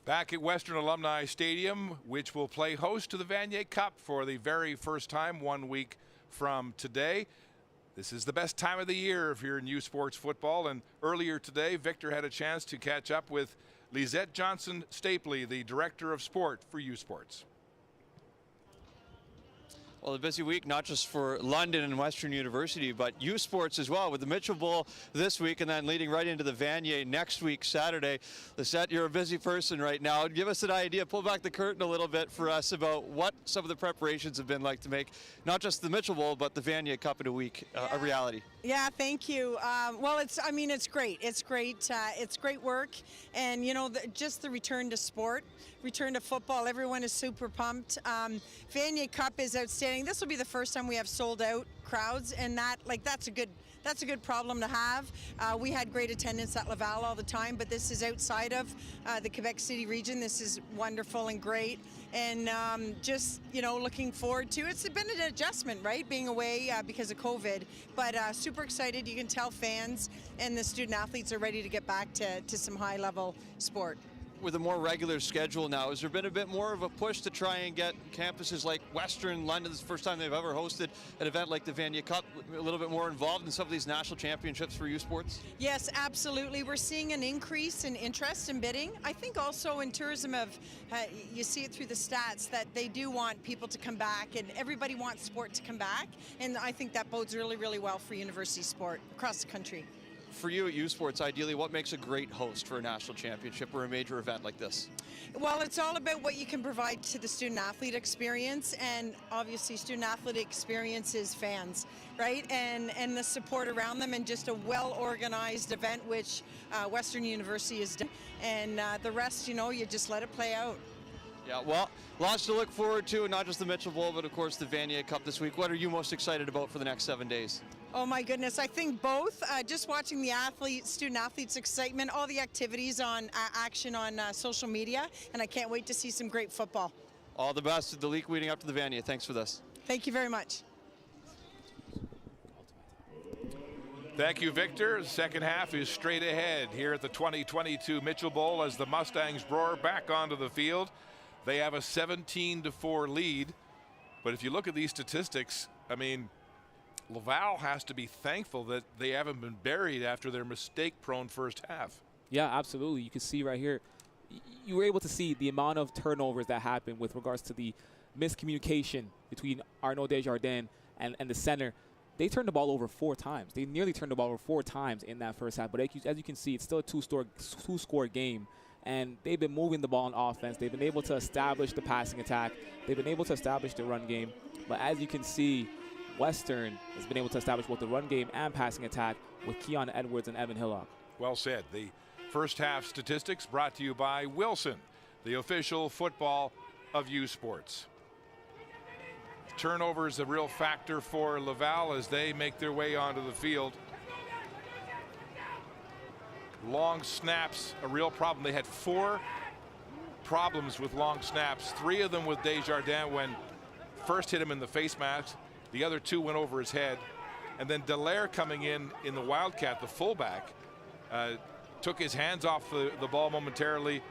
Back at Western Alumni Stadium, which will play host to the Vanier Cup for the very first time 1 week from today. This is the best time of the year if you're in U Sports football. And earlier today, Victor had a chance to catch up with Lisette Johnson-Stapley, the Director of Sport for U Sports. Well, a busy week, not just for London and Western University, but U Sports as well, with the Mitchell Bowl this week and then leading right into the Vanier next week, Saturday. Lisette, you're a busy person right now. Give us an idea, pull back the curtain a little bit for us about what some of the preparations have been like to make not just the Mitchell Bowl, but the Vanier Cup in a week a reality. Yeah, thank you. Well, it's great. It's great. It's great work. And, you know, just the return to sport, return to football, everyone is super pumped. Vanier Cup is outstanding. This will be the first time we have sold out crowds, and that's a good problem to have. We had great attendance at Laval all the time, but this is outside of the Quebec City region. This is wonderful and great, and just, you know, looking forward to it. It's been an adjustment, right, being away because of COVID, but super excited. You can tell fans and the student athletes are ready to get back to some high-level sport. With a more regular schedule now, has there been a bit more of a push to try and get campuses like Western London, this is the first time they've ever hosted an event like the Vanier Cup, a little bit more involved in some of these national championships for U Sports? Yes, absolutely. We're seeing an increase in interest in bidding. I think also in tourism, you see it through the stats that they do want people to come back, and everybody wants sport to come back, and I think that bodes really, really well for university sport across the country. For you at U Sports, ideally, what makes a great host for a national championship or a major event like this? Well, it's all about what you can provide to the student-athlete experience, and obviously student-athlete experience is fans, right? And the support around them, and just a well-organized event, which Western University has done. And the rest, you know, you just let it play out. Yeah, well, lots to look forward to, not just the Mitchell Bowl, but of course the Vanier Cup this week. What are you most excited about for the next 7 days? Oh my goodness, I think both. Just watching the student-athletes' excitement, all the activities on action on social media, and I can't wait to see some great football. All the best to the league leading up to the Vanier. Thanks for this. Thank you very much. Thank you, Victor. The second half is straight ahead here at the 2022 Mitchell Bowl as the Mustangs roar back onto the field. They have a 17-4 lead, but if you look at these statistics, I mean, Laval has to be thankful that they haven't been buried after their mistake-prone first half. Yeah, absolutely. You can see right here, you were able to see the amount of turnovers that happened with regards to the miscommunication between Arnaud Desjardins and the center. They turned the ball over 4 times. They nearly turned the ball over 4 times in that first half. But as you can see, it's still a two-score game. And they've been moving the ball on offense. They've been able to establish the passing attack. They've been able to establish the run game. But as you can see, Western has been able to establish both the run game and passing attack with Keon Edwards and Evan Hillock. Well said. The first half statistics brought to you by Wilson, the official football of U Sports. Turnover is a real factor for Laval as they make their way onto the field. Long snaps, a real problem. They had 4 problems with long snaps, 3 of them with Desjardins when first hit him in the face mask. The other 2 went over his head. And then Dallaire coming in the Wildcat, the fullback, took his hands off the ball momentarily,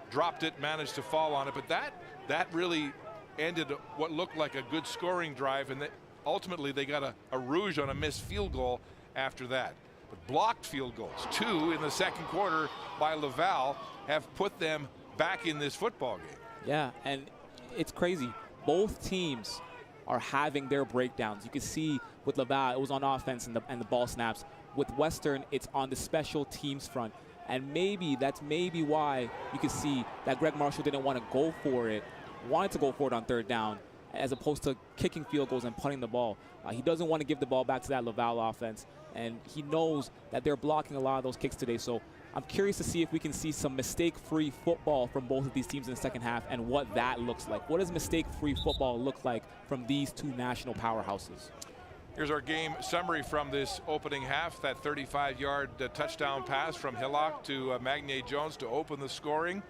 dropped it, managed to fall on it. But that really ended what looked like a good scoring drive, and ultimately they got a rouge on a missed field goal after that. But blocked field goals, 2 in the second quarter by Laval, have put them back in this football game. Yeah, and it's crazy. Both teams are having their breakdowns. You can see with Laval, it was on offense and the ball snaps. With Western, it's on the special teams front. And that's maybe why you can see that Greg Marshall didn't want to go for it, wanted to go for it on 3rd down, as opposed to kicking field goals and punting the ball. He doesn't want to give the ball back to that Laval offense, and he knows that they're blocking a lot of those kicks today. So I'm curious to see if we can see some mistake-free football from both of these teams in the second half and what that looks like. What does mistake-free football look like from these 2 national powerhouses? Here's our game summary from this opening half. That 35-yard touchdown pass from Hillock to Magnier Jones to open the scoring.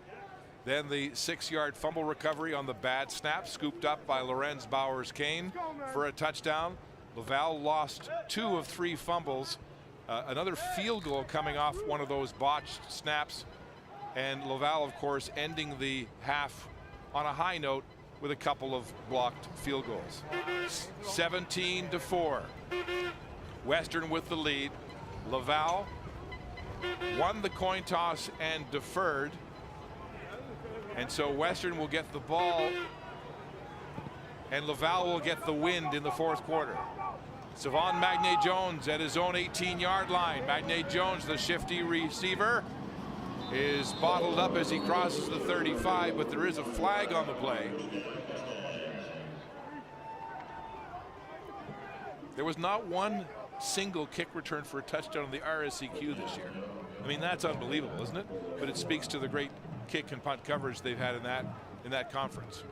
Then the 6-yard fumble recovery on the bad snap, scooped up by Lorenz Bowers-Kane for a touchdown. Laval lost 2 of 3 fumbles. Another field goal coming off one of those botched snaps. And Laval, of course, ending the half on a high note with a couple of blocked field goals. 17-4. Western with the lead. Laval won the coin toss and deferred. And so Western will get the ball and Laval will get the wind in the fourth quarter. Savon Magnet-Jones at his own 18-yard line. Magnet-Jones, the shifty receiver, is bottled up as he crosses the 35, but there is a flag on the play. There was not one single kick return for a touchdown in the RSCQ this year. I mean, that's unbelievable, isn't it? But it speaks to the great kick and punt coverage they've had in that conference.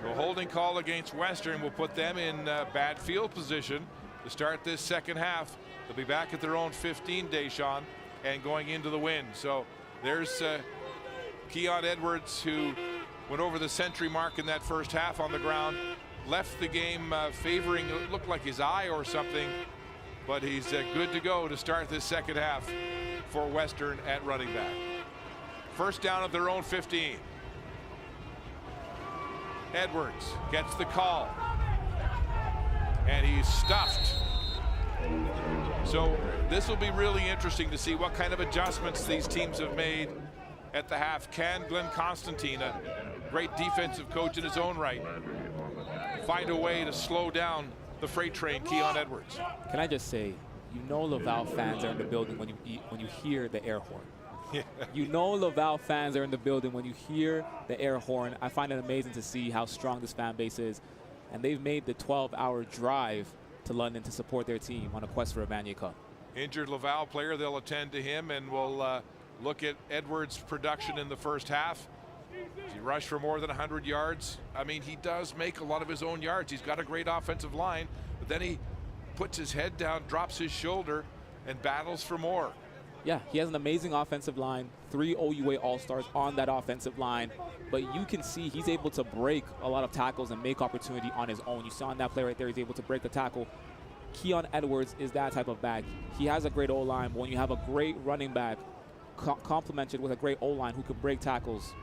The holding call against Western will put them in bad field position to start this second half. They'll be back at their own 15, Deshaun, and going into the wind. So there's Keon Edwards, who went over the century mark in that first half on the ground. Left the game favoring, it looked like his eye or something, but he's good to go to start this second half for Western at running back. First down at their own 15. Edwards gets the call, and he's stuffed. So this will be really interesting to see what kind of adjustments these teams have made at the half. Can Glenn Constantine, a great defensive coach in his own right, find a way to slow down the freight train, Keon Edwards? Can I just say, you know Laval fans are in the building when you hear the air horn. Yeah. You know Laval fans are in the building when you hear the air horn. I find it amazing to see how strong this fan base is. And they've made the 12-hour drive to London to support their team on a quest for a Vanier Cup. Injured Laval player, they'll attend to him, and we'll look at Edwards' production in the first half. He rushed for more than 100 yards. I mean, he does make a lot of his own yards. He's got a great offensive line, but then he puts his head down, drops his shoulder, and battles for more. Yeah, he has an amazing offensive line, 3 OUA All-Stars on that offensive line, but you can see he's able to break a lot of tackles and make opportunity on his own. You saw in that play right there, he's able to break the tackle. Keon Edwards is that type of back. He has a great O-line, but when you have a great running back complemented with a great O-line who can break tackles,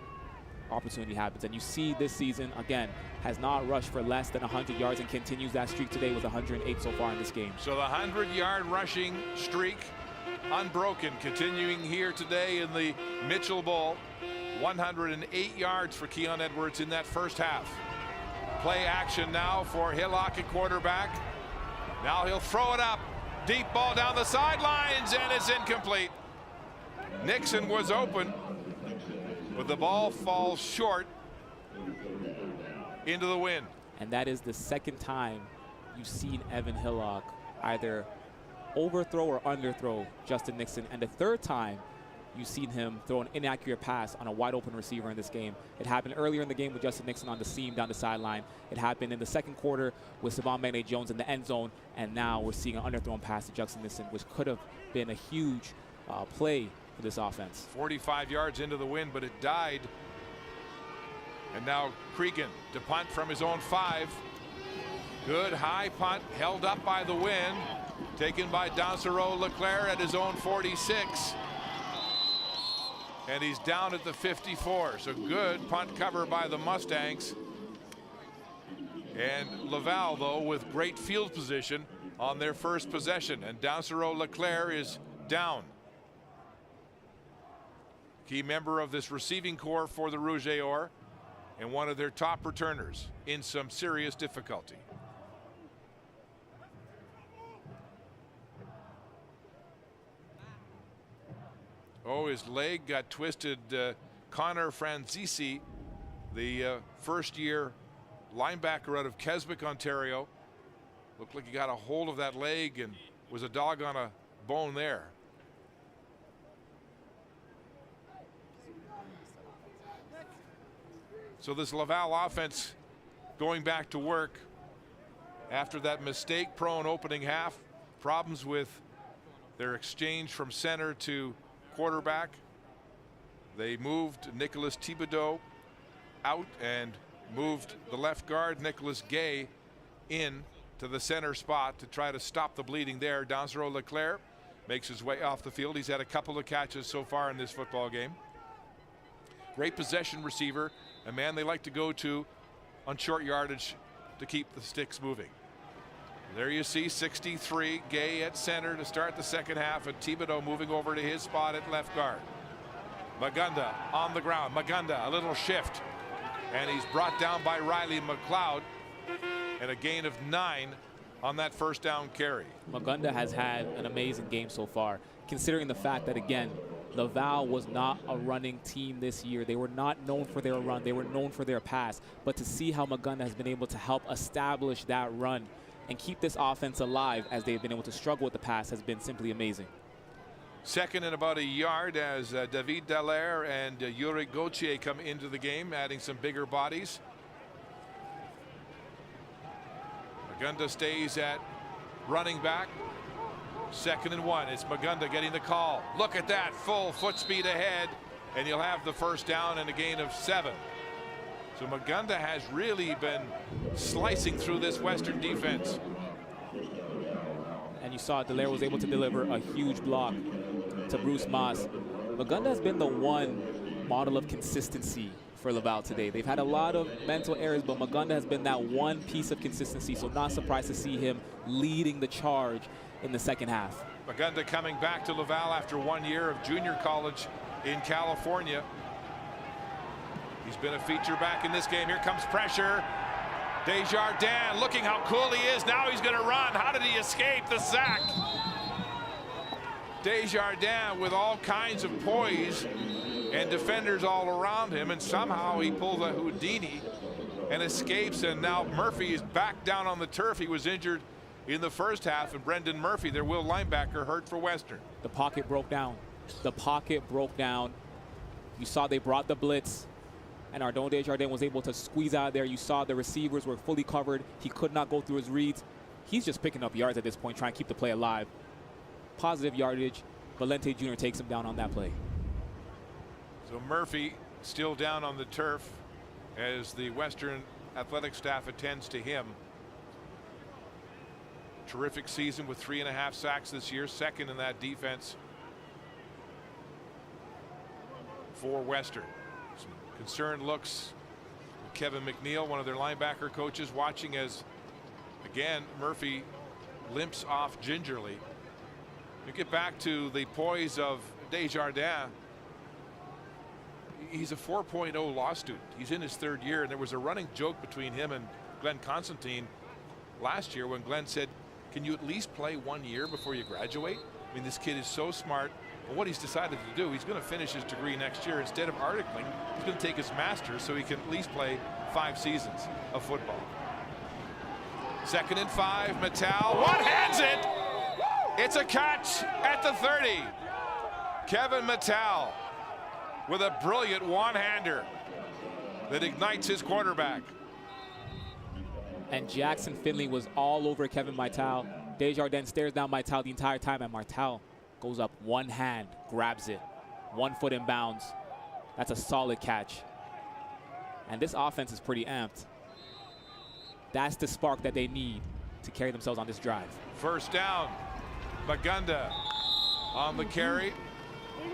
opportunity happens. And you see this season, again, has not rushed for less than 100 yards and continues that streak today with 108 so far in this game. So the 100-yard rushing streak unbroken, continuing here today in the Mitchell Bowl. 108 yards for Keon Edwards in that first half. Play action now for Hillock at quarterback. Now he'll throw it up. Deep ball down the sidelines, and it's incomplete. Nixon was open, but the ball falls short into the wind. And that is the second time you've seen Evan Hillock either overthrow or underthrow Justin Nixon, and the third time you've seen him throw an inaccurate pass on a wide open receiver in this game. It happened earlier in the game with Justin Nixon on the seam down the sideline. It happened in the second quarter with Savon Magnet-Jones in the end zone, and now we're seeing an underthrown pass to Justin Nixon, which could have been a huge play for this offense. 45 yards into the wind, but it died. And now Cregan to punt from his own 5. Good high punt, held up by the wind. Taken by Dansereau Leclerc at his own 46. And he's down at the 54. So good punt cover by the Mustangs. And Laval, though, with great field position on their first possession. And Dansereau Leclerc is down. Key member of this receiving corps for the Rouge et Or, and one of their top returners in some serious difficulty. Oh, his leg got twisted. Connor Franzisi, the first-year linebacker out of Keswick, Ontario, looked like he got a hold of that leg and was a dog on a bone there. So this Laval offense going back to work after that mistake-prone opening half. Problems with their exchange from center to quarterback. They moved Nicolas Thibodeau out and moved the left guard Nicolas Gay in to the center spot to try to stop the bleeding there. Dansereau Leclerc makes his way off the field. He's had a couple of catches so far in this football game. Great possession receiver, a man they like to go to on short yardage to keep the sticks moving. There you see 63, Gay at center to start the second half, and Thibodeau moving over to his spot at left guard. Magunda on the ground. Magunda, a little shift. And he's brought down by Riley McLeod, and a gain of 9 on that first down carry. Magunda has had an amazing game so far, considering the fact that, again, Laval was not a running team this year. They were not known for their run. They were known for their pass. But to see how Magunda has been able to help establish that run and keep this offense alive as they've been able to struggle with the pass has been simply amazing. Second and about a yard as David Dallaire and Yuri Gauthier come into the game, adding some bigger bodies. Magunda stays at running back. 2nd and 1. It's Magunda getting the call. Look at that, full foot speed ahead, and you'll have the first down and a gain of 7. So Magunda has really been slicing through this Western defense. And you saw Dallaire was able to deliver a huge block to Bruce Moss. Magunda has been the one model of consistency for Laval today. They've had a lot of mental errors, but Magunda has been that one piece of consistency, so not surprised to see him leading the charge in the second half. Magunda coming back to Laval after 1 year of junior college in California. He's been a feature back in this game. Here comes pressure. Desjardins looking how cool he is. Now he's going to run. How did he escape the sack? Desjardins with all kinds of poise and defenders all around him, and somehow he pulls a Houdini and escapes, and now Murphy is back down on the turf. He was injured in the first half, and Brendan Murphy, their will linebacker, hurt for Western. The pocket broke down. The pocket broke down. You saw they brought the blitz, and Ardon Desjardins was able to squeeze out there. You saw the receivers were fully covered. He could not go through his reads. He's just picking up yards at this point, trying to keep the play alive. Positive yardage. Valente Jr. takes him down on that play. So Murphy still down on the turf as the Western athletic staff attends to him. Terrific season with 3.5 sacks this year, second in that defense for Western. Some concerned looks with Kevin McNeil, one of their linebacker coaches, watching as again Murphy limps off gingerly. You get back to the poise of Desjardins. He's a 4.0 law student. He's in his 3rd year, and there was a running joke between him and Glenn Constantine last year when Glenn said, "Can you at least play 1 year before you graduate?" I mean, this kid is so smart. But what he's decided to do, he's going to finish his degree next year. Instead of articling, he's going to take his master's so he can at least play 5 seasons of football. 2nd and 5, Mattel one-hands it. It's a catch at the 30. Kevin Mattel with a brilliant one-hander that ignites his quarterback. And Jackson Finley was all over Kevin Martel. Desjardins stares down Martel the entire time, and Martel goes up one hand, grabs it, 1 foot in bounds. That's a solid catch. And this offense is pretty amped. That's the spark that they need to carry themselves on this drive. First down. Magunda on the carry.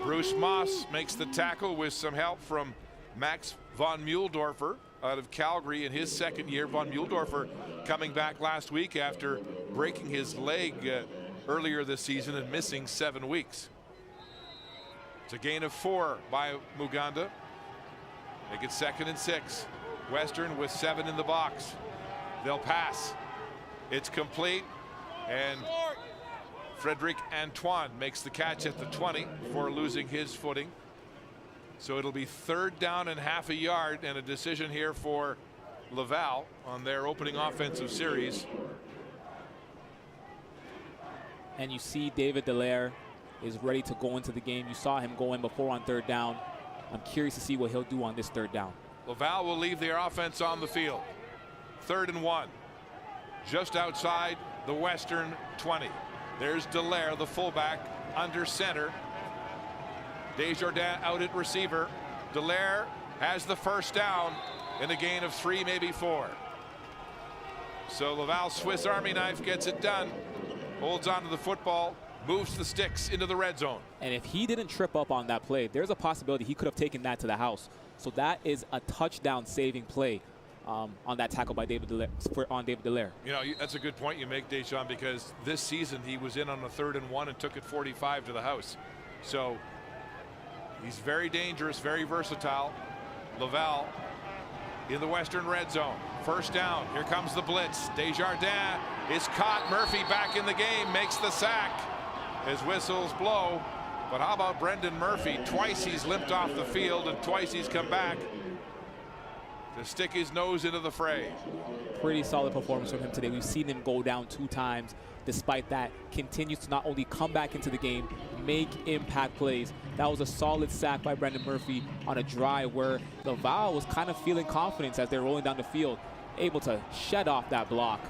Bruce Moss makes the tackle with some help from Max von Muhldorfer out of Calgary in his 2nd year. Von Muhldorfer coming back last week after breaking his leg earlier this season and missing 7 weeks. It's a gain of 4 by Muganda. Make it 2nd and 6. Western with 7 in the box. They'll pass. It's complete, and Frederic Antoine makes the catch at the 20 before losing his footing. So it'll be 3rd down and half a yard, and a decision here for Laval on their opening offensive series. And you see David Dallaire is ready to go into the game. You saw him go in before on 3rd down. I'm curious to see what he'll do on this 3rd down. Laval will leave their offense on the field. 3rd and 1. Just outside the Western 20. There's Dallaire, the fullback, under center. Desjardins out at receiver. Dallaire has the first down in a gain of 3, maybe 4. So Laval's Swiss Army knife gets it done. Holds on to the football, moves the sticks into the red zone. And if he didn't trip up on that play, there's a possibility he could have taken that to the house. So that is a touchdown saving play on that tackle by David Dallaire. You know, that's a good point you make, Deschamps, because this season he was in on a 3rd and 1 and took it 45 to the house. So he's very dangerous, very versatile. Laval in the Western red zone. First down. Here comes the blitz. Desjardins is caught. Murphy back in the game, makes the sack as whistles blow. But how about Brendan Murphy? Twice he's limped off the field and twice he's come back to stick his nose into the fray. Pretty solid performance from him today. We've seen him go down 2 times. Despite that, continues to not only come back into the game, make impact plays. That was a solid sack by Brendan Murphy on a drive where Laval was kind of feeling confidence as they're rolling down the field, able to shed off that block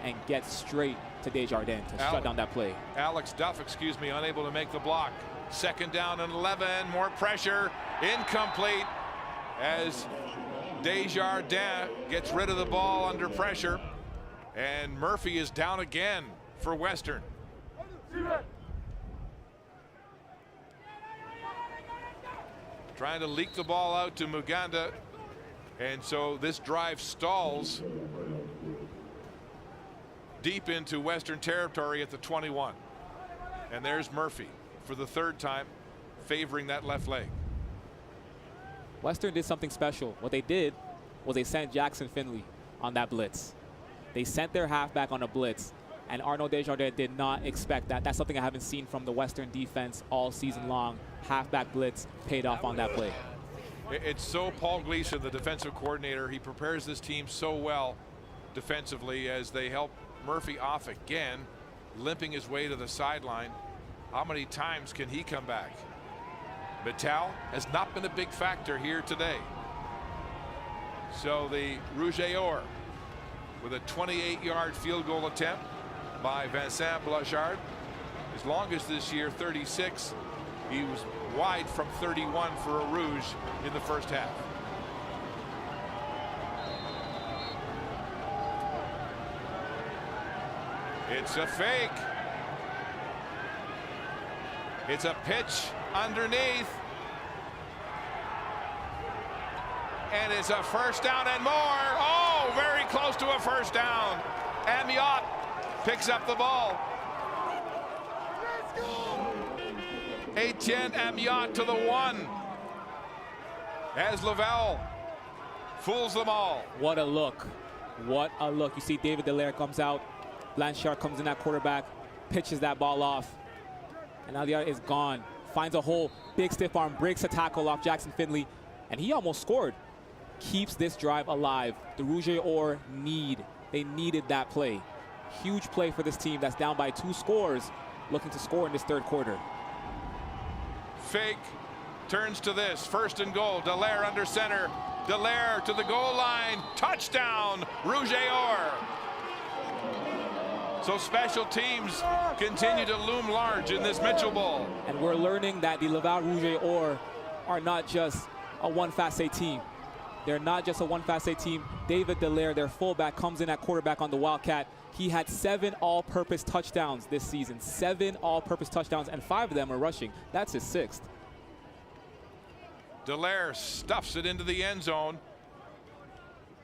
and get straight to Desjardins to shut down that play. Alex Duff, unable to make the block. Second down and 11, more pressure, incomplete as Desjardins gets rid of the ball under pressure, and Murphy is down again for Western. Trying to leak the ball out to Muganda, and so this drive stalls deep into Western territory at the 21. And there's Murphy for the 3rd time favoring that left leg. Western did something special. What they did was they sent Jackson Finley on that blitz. They sent their halfback on a blitz, and Arnaud Desjardins did not expect that. That's something I haven't seen from the Western defense all season long. Halfback blitz paid off on that play. It's so Paul Gleason, the defensive coordinator, he prepares this team so well defensively as they help Murphy off again, limping his way to the sideline. How many times can he come back? Vital has not been a big factor here today. So the Rouge et Or with a 28-yard field goal attempt by Vincent Blanchard. His longest this year, 36. He was wide from 31 for a Rouge in the first half. It's a fake. It's a pitch underneath. And it's a first down and more. Oh, very close to a first down. Amiot picks up the ball. Etienne Amiot to the 1. As Laval fools them all. What a look. What a look. You see David Dallaire comes out. Blanchard comes in at quarterback, pitches that ball off. And now the other is gone. Finds a hole, big stiff arm, breaks a tackle off Jackson Finley, and he almost scored. Keeps this drive alive. The Rouge et Or they needed that play. Huge play for this team that's down by 2 scores, looking to score in this 3rd quarter. Fake, turns to this, 1st and goal. Dallaire under center. Dallaire to the goal line. Touchdown, Rouge et Or. So special teams continue to loom large in this Mitchell Bowl. And we're learning that the Laval Rouge et Or are not just a one Fast A team. They're not just a one Fast A team. David Dallaire, their fullback, comes in at quarterback on the Wildcat. He had 7 all-purpose touchdowns this season. 7 all-purpose touchdowns, and 5 of them are rushing. That's his 6th. Dallaire stuffs it into the end zone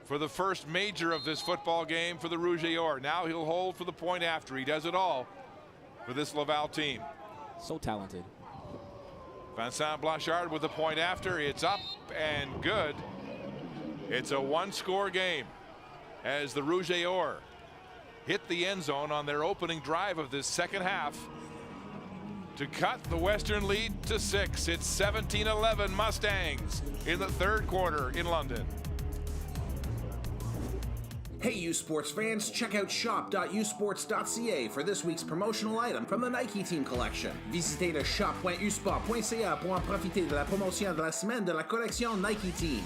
for the first major of this football game for the Rouge et Or. Now he'll hold for the point after. He does it all for this Laval team. So talented. Vincent Blanchard with the point after. It's up and good. It's a 1-score game as the Rouge et Or hit the end zone on their opening drive of this 2nd half to cut the Western lead to 6. It's 17-11 Mustangs in the 3rd quarter in London. Hey, U Sports fans, check out shop.usports.ca for this week's promotional item from the Nike Team Collection. Visitez le shop.usport.ca pour en profiter de la promotion de la semaine de la collection Nike Team.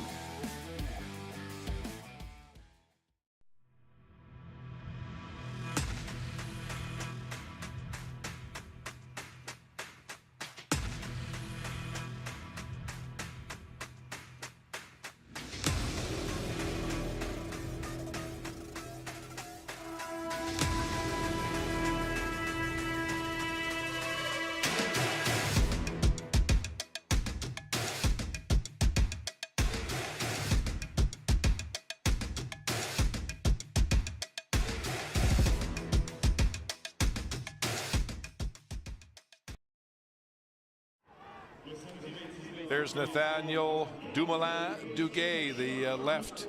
There's Nathaniel Dumoulin-Duguay, the left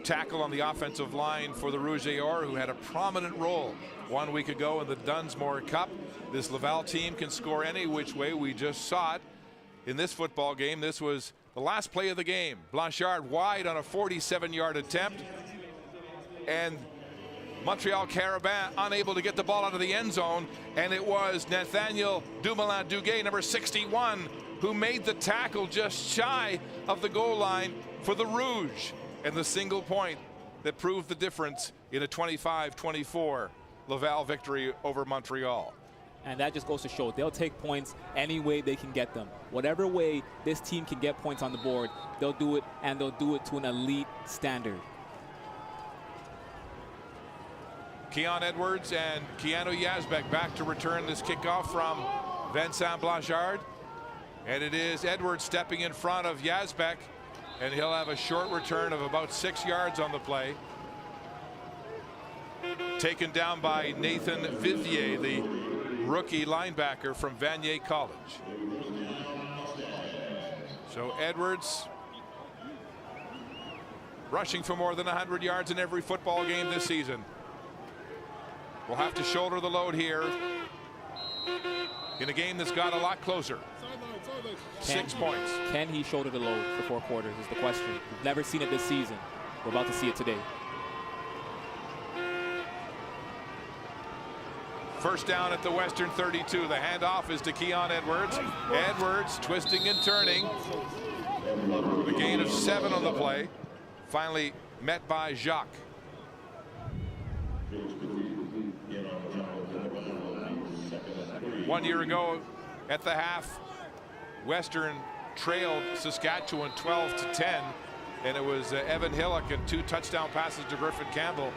tackle on the offensive line for the Rouge et Or, who had a prominent role 1 week ago in the Dunsmore Cup. This Laval team can score any which way. We just saw it in this football game. This was the last play of the game. Blanchard wide on a 47-yard attempt, and Montreal Carabin unable to get the ball out of the end zone, and it was Nathaniel Dumoulin-Duguay, number 61, who made the tackle just shy of the goal line for the Rouge, and the single point that proved the difference in a 25-24 Laval victory over Montreal. And that just goes to show they'll take points any way they can get them. Whatever way this team can get points on the board, they'll do it, and they'll do it to an elite standard. Keon Edwards and Keanu Yazbek back to return this kickoff from Vincent Blanchard. And it is Edwards stepping in front of Yazbek, and he'll have a short return of about 6 yards on the play. Taken down by Nathan Vivier, the rookie linebacker from Vanier College. So Edwards rushing for more than 100 yards in every football game this season. Will have to shoulder the load here in a game that's got a lot closer. 6 points. Can he shoulder the load for 4 quarters is the question. We've never seen it this season. We're about to see it today. First down at the Western 32. The handoff is to Keon Edwards. Edwards twisting and turning. The gain of 7 on the play. Finally met by Jacques. One year ago at the half, Western trailed Saskatchewan 12-10, and it was Evan Hillock and 2 touchdown passes to Griffin Campbell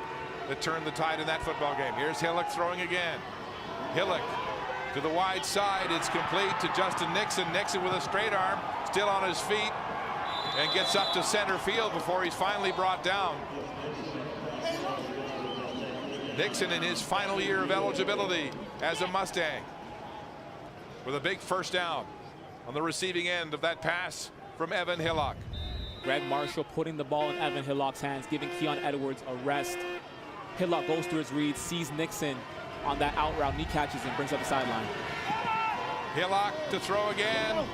that turned the tide in that football game. Here's Hillock throwing again. Hillock to the wide side. It's complete to Justin Nixon. Nixon with a straight arm, still on his feet, and gets up to center field before he's finally brought down. Nixon in his final year of eligibility as a Mustang, with a big first down on the receiving end of that pass from Evan Hillock. Greg Marshall putting the ball in Evan Hillock's hands, giving Keon Edwards a rest. Hillock goes through his read, sees Nixon on that out route, and he catches and brings up the sideline. Hillock to throw again.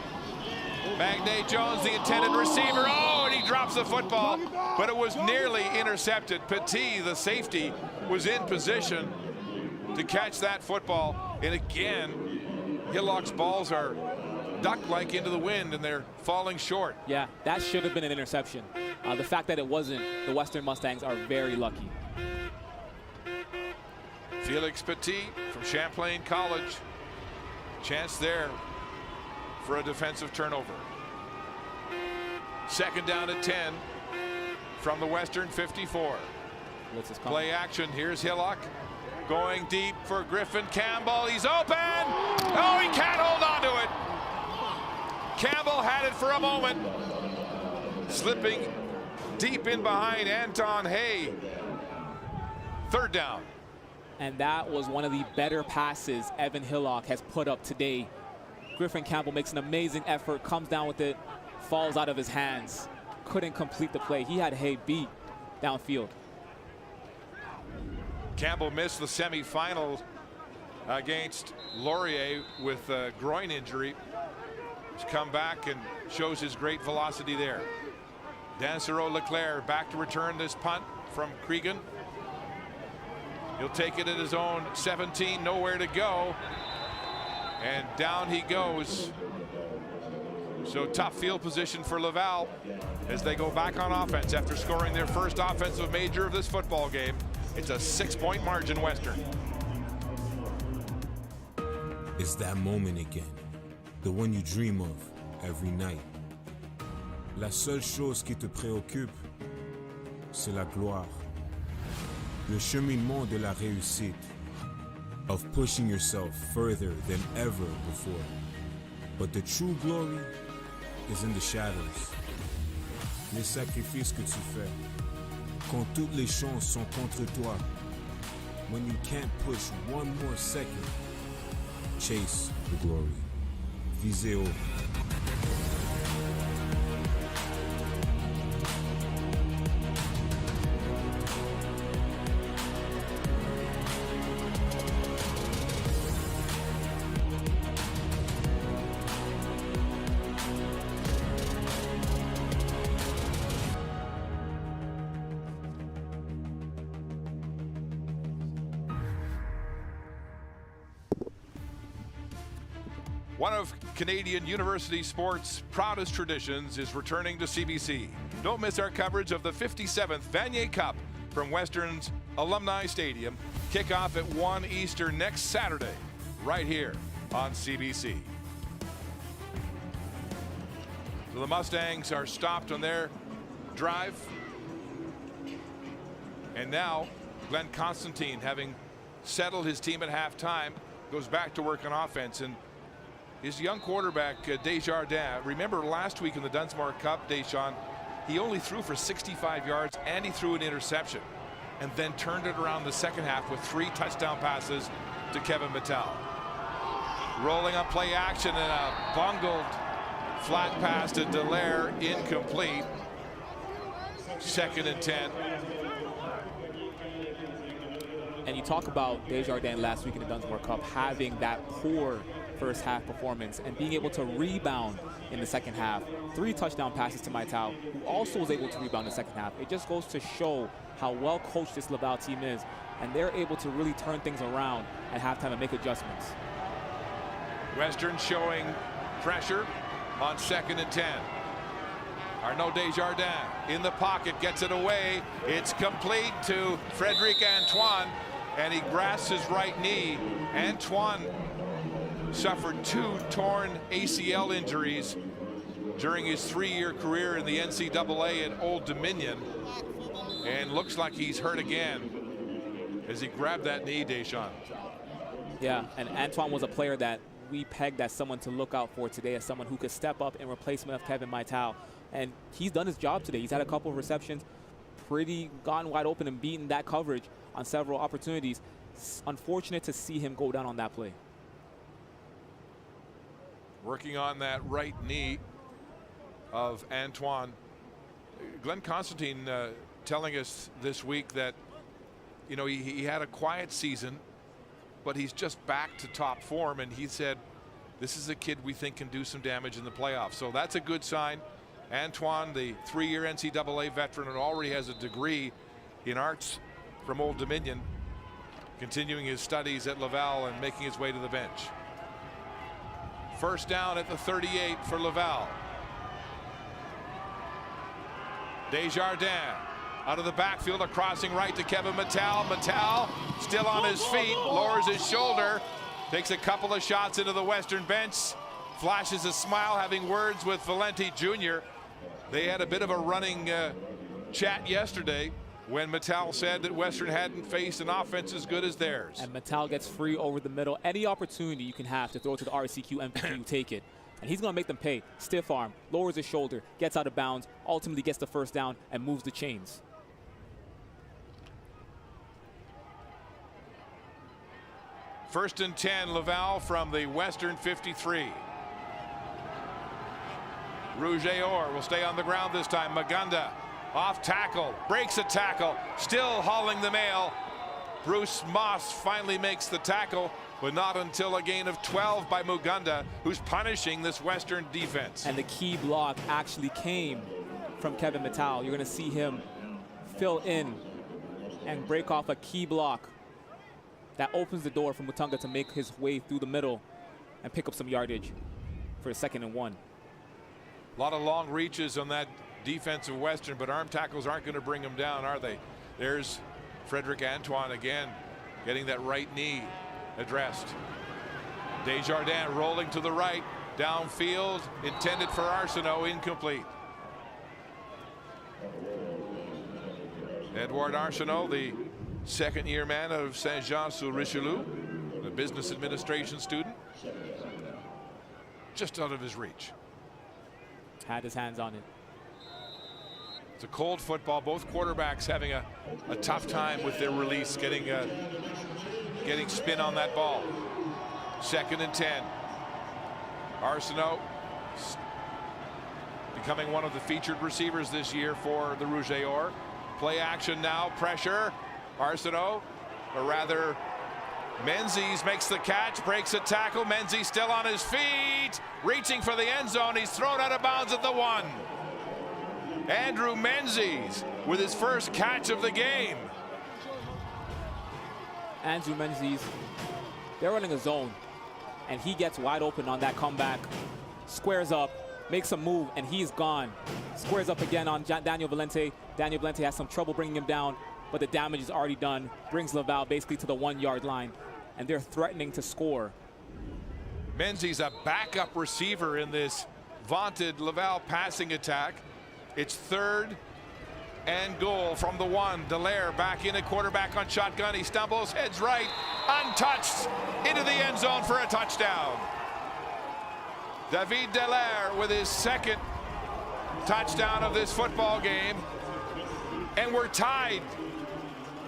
Magne Jones, the intended receiver. Oh, and he drops the football, but it was nearly intercepted. Petit, the safety, was in position to catch that football. And again, Hillock's balls are duck-like into the wind, and they're falling short. Yeah, that should have been an interception. The fact that it wasn't, the Western Mustangs are very lucky. Felix Petit from Champlain College. Chance there for a defensive turnover. Second down at 10 from the Western 54. Play action. Here's Hillock going deep for Griffin Campbell. He's open. Oh, he can't hold on to it. Campbell had it for a moment. Slipping deep in behind Anton Hay. Third down. And that was one of the better passes Evan Hillock has put up today. Griffin Campbell makes an amazing effort, comes down with it, falls out of his hands. Couldn't complete the play. He had Hay beat downfield. Campbell missed the semifinals against Laurier with a groin injury. He's come back and shows his great velocity there. Dansereau Leclerc back to return this punt from Cregan. He'll take it at his own 17, nowhere to go. And down he goes. So tough field position for Laval as they go back on offense after scoring their first offensive major of this football game. It's a 6-point margin Western. It's that moment again, the one you dream of every night. La seule chose qui te préoccupe, c'est la gloire. Le cheminement de la réussite, of pushing yourself further than ever before. But the true glory is in the shadows. Les sacrifices que tu fais, quand toutes les chances sont contre toi. When you can't push one more second, chase the glory. Visez haut. One of Canadian university sports' proudest traditions is returning to CBC. Don't miss our coverage of the 57th Vanier Cup from Western's Alumni Stadium. Kickoff at 1 Eastern next Saturday, right here on CBC. So the Mustangs are stopped on their drive. And now Glenn Constantine, having settled his team at halftime, goes back to work on offense. And his young quarterback, Desjardins, remember last week in the Dunsmore Cup, Deshaun, he only threw for 65 yards and he threw an interception, and then turned it around the second half with 3 touchdown passes to Kevin Mattel. Rolling up play action and a bungled flat pass to Dallaire, incomplete. 2nd and 10. And you talk about Desjardins last week in the Dunsmore Cup having that poor first half performance and being able to rebound in the second half. 3 touchdown passes to Maital, who also was able to rebound in the second half. It just goes to show how well coached this Laval team is, and they're able to really turn things around at halftime and make adjustments. Western showing pressure on 2nd and 10. Arnaud Desjardins in the pocket, gets it away. It's complete to Frederic Antoine, and he grasps his right knee. Antoine suffered 2 torn ACL injuries during his 3-year career in the NCAA at Old Dominion, and looks like he's hurt again as he grabbed that knee, Deshaun. Yeah, and Antoine was a player that we pegged as someone to look out for today, as someone who could step up in replacement of Kevin Maital. And he's done his job today. He's had a couple of receptions, pretty gone wide open and beaten that coverage on several opportunities. It's unfortunate to see him go down on that play. Working on that right knee of Antoine. Glenn Constantine telling us this week that, you know, he had a quiet season, but he's just back to top form, and he said this is a kid we think can do some damage in the playoffs. So that's a good sign. Antoine, the 3-year NCAA veteran and already has a degree in arts from Old Dominion, continuing his studies at Laval and making his way to the bench. First down at the 38 for Laval. Desjardins out of the backfield, a crossing right to Kevin Mattel. Mattel still on his feet, lowers his shoulder, takes a couple of shots into the Western bench, flashes a smile, having words with Valenti Jr. They had a bit of a running chat yesterday when Mattel said that Western hadn't faced an offense as good as theirs. And Mattel gets free over the middle. Any opportunity you can have to throw to the RCQ MVP, you take it. And he's going to make them pay. Stiff arm, lowers his shoulder, gets out of bounds, ultimately gets the first down and moves the chains. First and 10, Laval from the Western 53. Rouge et Or will stay on the ground this time. Magunda off tackle, breaks a tackle, still hauling the mail. Bruce Moss finally makes the tackle, but not until a gain of 12 by Mugunda, who's punishing this Western defense. And the key block actually came from Kevin Mattel. You're going to see him fill in and break off a key block that opens the door for Mutunga to make his way through the middle and pick up some yardage for a 2nd and 1. A lot of long reaches on that defensive Western, but arm tackles aren't going to bring him down, are they? There's Frederic Antoine again, getting that right knee addressed. Desjardins rolling to the right, downfield, intended for Arsenault, incomplete. Edouard Arsenault, the 2nd-year man of Saint-Jean-sur-Richelieu, a business administration student, just out of his reach. Had his hands on it. It's a cold football. Both quarterbacks having a tough time with their release, getting spin on that ball. 2nd and 10. Arsenault becoming one of the featured receivers this year for the Rouge et Or. Play action now, pressure. Arsenault, or rather Menzies makes the catch, breaks a tackle. Menzies still on his feet, reaching for the end zone. He's thrown out of bounds at the 1. Andrew Menzies with his first catch of the game. Andrew Menzies, they're running a zone. and he gets wide open on that comeback, squares up, makes a move, and he's gone. Squares up again on Daniel Valente. Daniel Valente has some trouble bringing him down, but the damage is already done. Brings Laval basically to the 1-yard line, and they're threatening to score. Menzies a backup receiver in this vaunted Laval passing attack. It's 3rd and goal from the 1. Dallaire back in at quarterback on shotgun. He stumbles, heads right, untouched, into the end zone for a touchdown. David Dallaire with his 2nd touchdown of this football game. And we're tied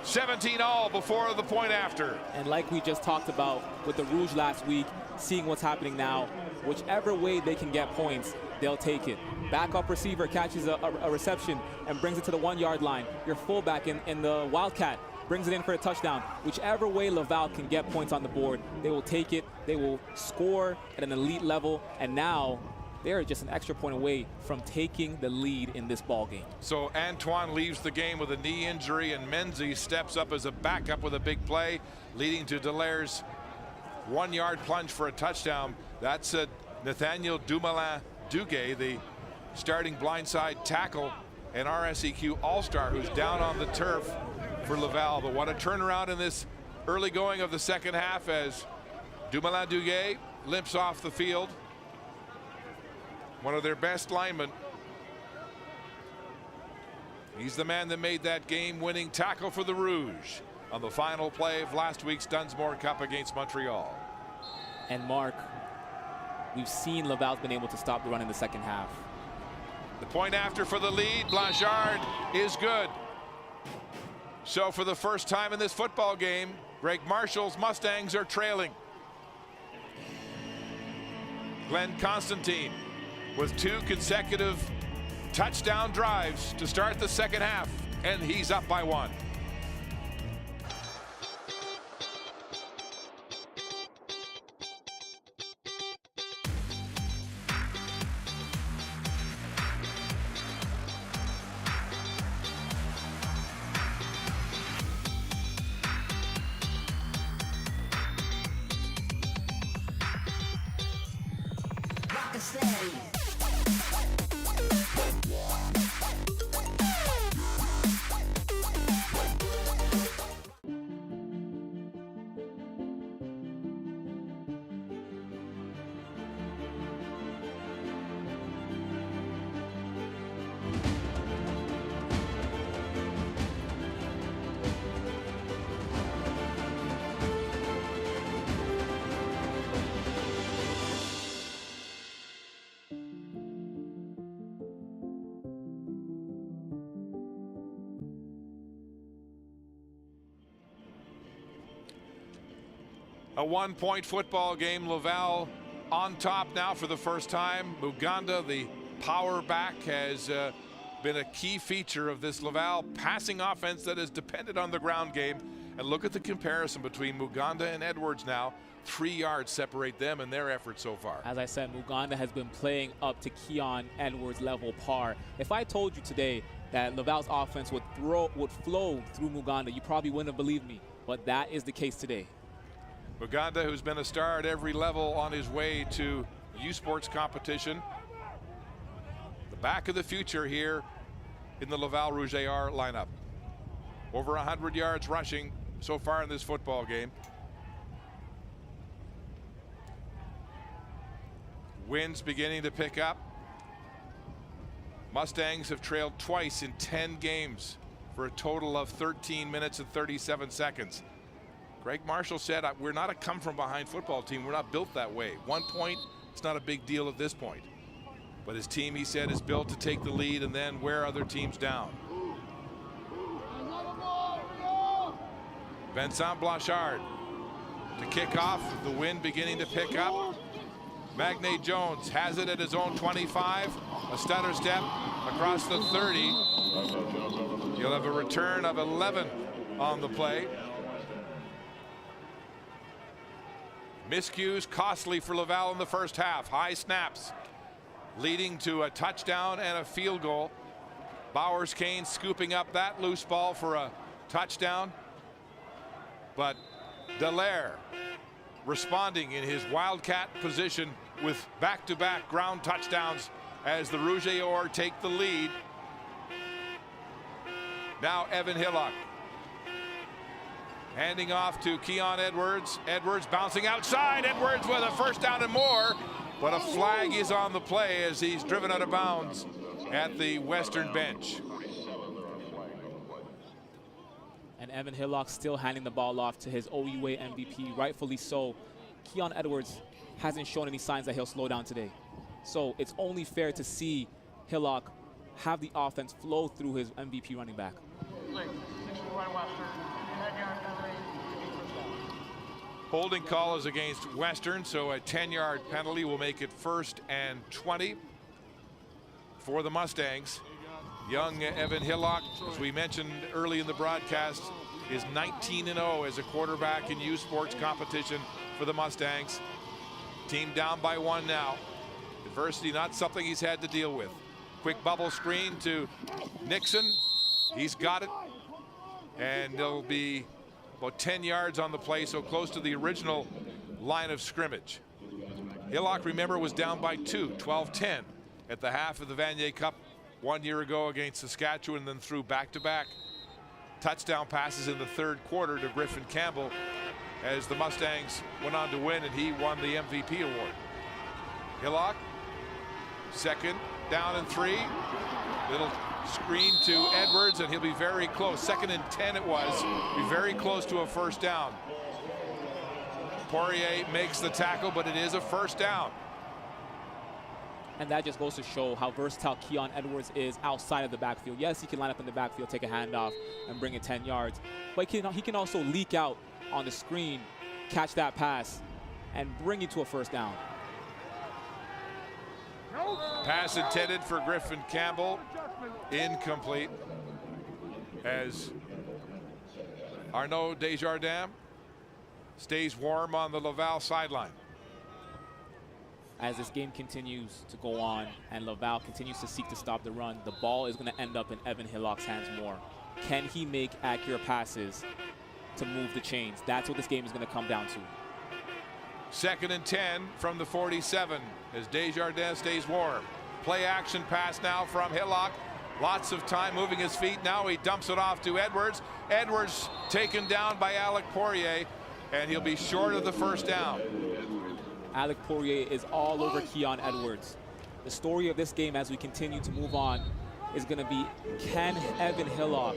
17-all before the point after. And like we just talked about with the Rouge last week, seeing what's happening now, whichever way they can get points, they'll take it. Backup receiver catches a reception and brings it to the 1-yard line. Your fullback in the Wildcat brings it in for a touchdown. Whichever way Laval can get points on the board, they will take it. They will score at an elite level. And now they're just an extra point away from taking the lead in this ball game. So Antoine leaves the game with a knee injury, and Menzies steps up as a backup with a big play, leading to Dallaire's 1-yard plunge for a touchdown. That's Nathaniel Dumoulin-Duguay, the starting blindside tackle and RSEQ All-Star, who's down on the turf for Laval. But what a turnaround in this early going of the second half as Dumoulin-Duguay limps off the field. One of their best linemen. He's the man that made that game-winning tackle for the Rouge on the final play of last week's Dunsmore Cup against Montreal. And Mark, we've seen Laval's been able to stop the run in the second half. The point after for the lead, Blanchard is good. So for the first time in this football game, Greg Marshall's Mustangs are trailing. Glenn Constantine with 2 consecutive touchdown drives to start the second half, and he's up by 1. A 1-point football game. Laval on top now for the first time. Muganda, the power back, has been a key feature of this Laval passing offense that is dependent on the ground game. And look at the comparison between Muganda and Edwards now. 3 yards separate them in their effort so far. As I said, Muganda has been playing up to Keon Edwards level par. If I told you today that Laval's offense would flow through Muganda, you probably wouldn't have believed me. But that is the case today. Muganda, who's been a star at every level on his way to U Sports competition. The back of the future here in the Laval Rouge AR lineup. Over 100 yards rushing so far in this football game. Winds beginning to pick up. Mustangs have trailed twice in 10 games for a total of 13 minutes and 37 seconds. Greg Marshall said, we're not a come-from-behind football team. We're not built that way. 1 point, it's not a big deal at this point. But his team, he said, is built to take the lead and then wear other teams down. Vincent Blanchard to kick off. The wind beginning to pick up. Magne Jones has it at his own 25. A stutter step across the 30. You'll have a return of 11 on the play. Miscues costly for Laval in the first half. High snaps leading to a touchdown and a field goal. Bowers Kane scooping up that loose ball for a touchdown. But Dallaire responding in his wildcat position with back-to-back ground touchdowns as the Rouge et Or take the lead. Now Evan Hillock handing off to Keon Edwards. Edwards bouncing outside. Edwards with a first down and more, but a flag is on the play as he's driven out of bounds at the Western bench. And Evan Hillock still handing the ball off to his OUA MVP, rightfully so. Keon Edwards hasn't shown any signs that he'll slow down today. So it's only fair to see Hillock have the offense flow through his MVP running back. Holding call is against Western, so a 10-yard penalty will make it 1st and 20 for the Mustangs. Young Evan Hillock, as we mentioned early in the broadcast, is 19-0 as a quarterback in U Sports competition for the Mustangs. Team down by 1 now. Adversity not something he's had to deal with. Quick bubble screen to Nixon. He's got it. And it'll be about 10 yards on the play, so close to the original line of scrimmage. Hillock, remember, was down by 2, 12-10 at the half of the Vanier Cup 1 year ago against Saskatchewan, then threw back-to-back touchdown passes in the 3rd quarter to Griffin Campbell as the Mustangs went on to win, and he won the MVP award. Hillock, 2nd down and 3. Little screen to Edwards, and he'll be very close. 2nd and 10 it was. Be very close to a 1st down. Poirier makes the tackle, but it is a 1st down. And that just goes to show how versatile Keon Edwards is outside of the backfield. Yes, he can line up in the backfield, take a handoff, and bring it 10 yards. But he can also leak out on the screen, catch that pass, and bring it to a 1st down. Pass intended for Griffin Campbell, incomplete, as Arnaud Desjardins stays warm on the Laval sideline. As this game continues to go on and Laval continues to seek to stop the run, the ball is going to end up in Evan Hillock's hands more. Can he make accurate passes to move the chains? That's what this game is going to come down to. 2nd and 10 from the 47 as Desjardins stays warm. Play action pass now from Hillock. Lots of time moving his feet. Now he dumps it off to Edwards. Edwards taken down by Alec Poirier, and he'll be short of the 1st down. Alec Poirier is all over Keon Edwards. The story of this game as we continue to move on is going to be, can Evan Hillock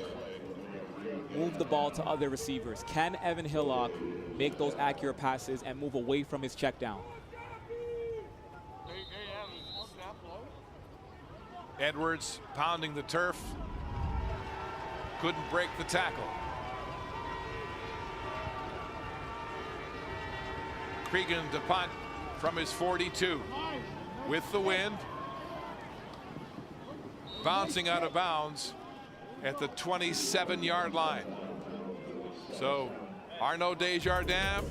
move the ball to other receivers? Can Evan Hillock make those accurate passes and move away from his check down? Edwards pounding the turf. Couldn't break the tackle. Cregan to punt from his 42 with the wind. Bouncing out of bounds at the 27-yard line. So Arnaud Desjardins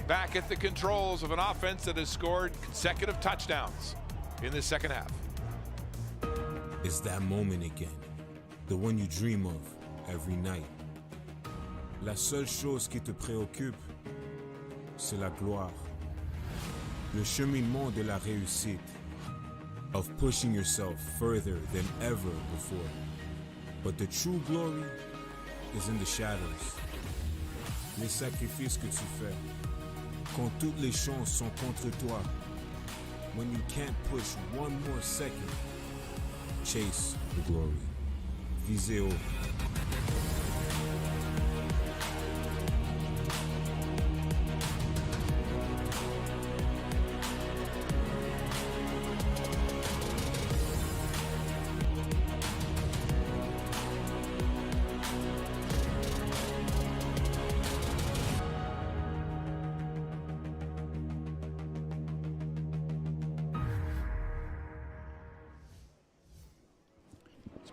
back at the controls of an offense that has scored consecutive touchdowns in the 2nd half. It's that moment again, the one you dream of every night. La seule chose qui te préoccupe, c'est la gloire. Le cheminement de la réussite, of pushing yourself further than ever before. But the true glory is in the shadows. Les sacrifices que tu fais, quand toutes les chances sont contre toi. When you can't push one more second, chase the glory. Visez haut.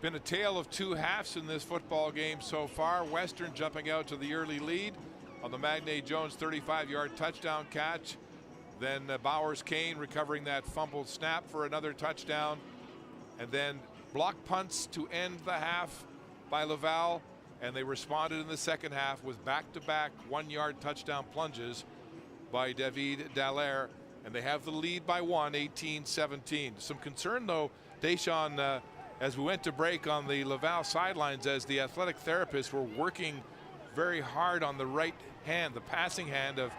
Been a tale of 2 halves in this football game so far. Western jumping out to the early lead on the Magnay Jones 35-yard touchdown catch. Then Bowers Kane recovering that fumbled snap for another touchdown. And then block punts to end the half by Laval. And they responded in the 2nd half with back-to-back 1-yard touchdown plunges by David Dallaire, and they have the lead by 1, 18-17. Some concern, though, Deshaun, as we went to break on the Laval sidelines, as the athletic therapists were working very hard on the right hand, the passing hand of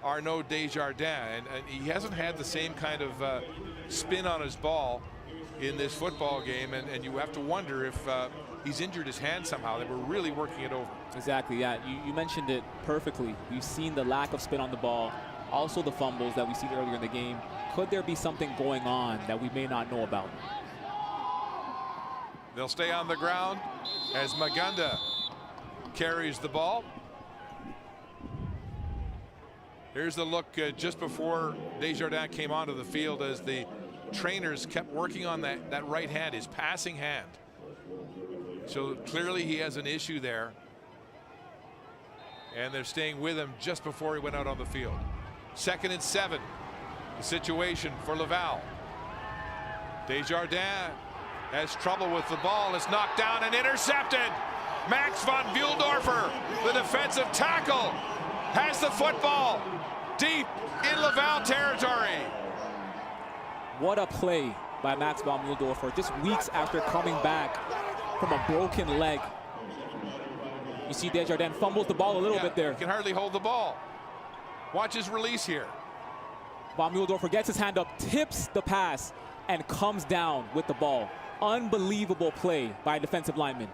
Arnaud Desjardins, and he hasn't had the same kind of spin on his ball in this football game, and you have to wonder if he's injured his hand somehow. They were really working it over. Exactly, yeah. You mentioned it perfectly. We've seen the lack of spin on the ball, also the fumbles that we've seen earlier in the game. Could there be something going on that we may not know about? They'll stay on the ground as Magunda carries the ball. Here's the look just before Desjardins came onto the field, as the trainers kept working on that right hand, his passing hand. So clearly he has an issue there, and they're staying with him just before he went out on the field. 2nd and 7. The situation for Laval. Desjardins has trouble with the ball. It's knocked down and intercepted. Max von Bühldorfer, the defensive tackle, has the football deep in Laval territory. What a play by Max von Bühldorfer, just weeks after coming back from a broken leg. You see Desjardins fumbles the ball a little bit there. He can hardly hold the ball. Watch his release here. Von Bühldorfer gets his hand up, tips the pass, and comes down with the ball. Unbelievable play by a defensive lineman.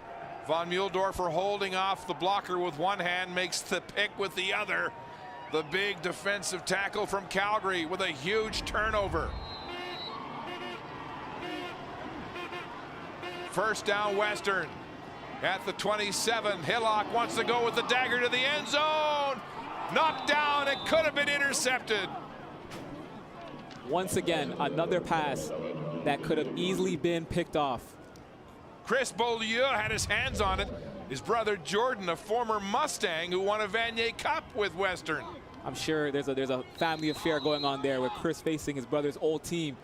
Von Bühldorfer holding off the blocker with one hand, makes the pick with the other. The big defensive tackle from Calgary with a huge turnover. First down, Western at the 27. Hillock wants to go with the dagger to the end zone. Knocked down. It could have been intercepted. Once again, another pass that could have easily been picked off. Chris Beaulieu had his hands on it. His brother Jordan, a former Mustang who won a Vanier Cup with Western. I'm sure there's a family affair going on there with Chris facing his brother's old team.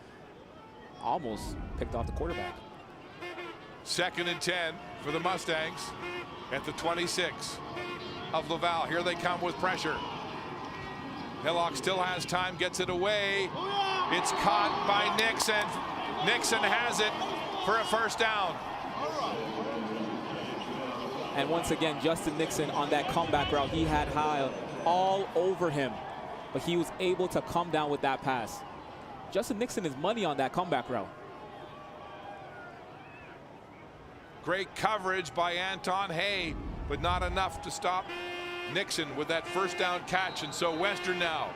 Almost picked off the quarterback. 2nd and 10 for the Mustangs at the 26 of Laval. Here they come with pressure. Hillock still has time, gets it away. It's caught by Nixon. Nixon has it for a first down. And once again, Justin Nixon on that comeback route, he had Heil all over him, but he was able to come down with that pass. Justin Nixon is money on that comeback route. Great coverage by Anton Hay, but not enough to stop Nixon with that first down catch. And so Western now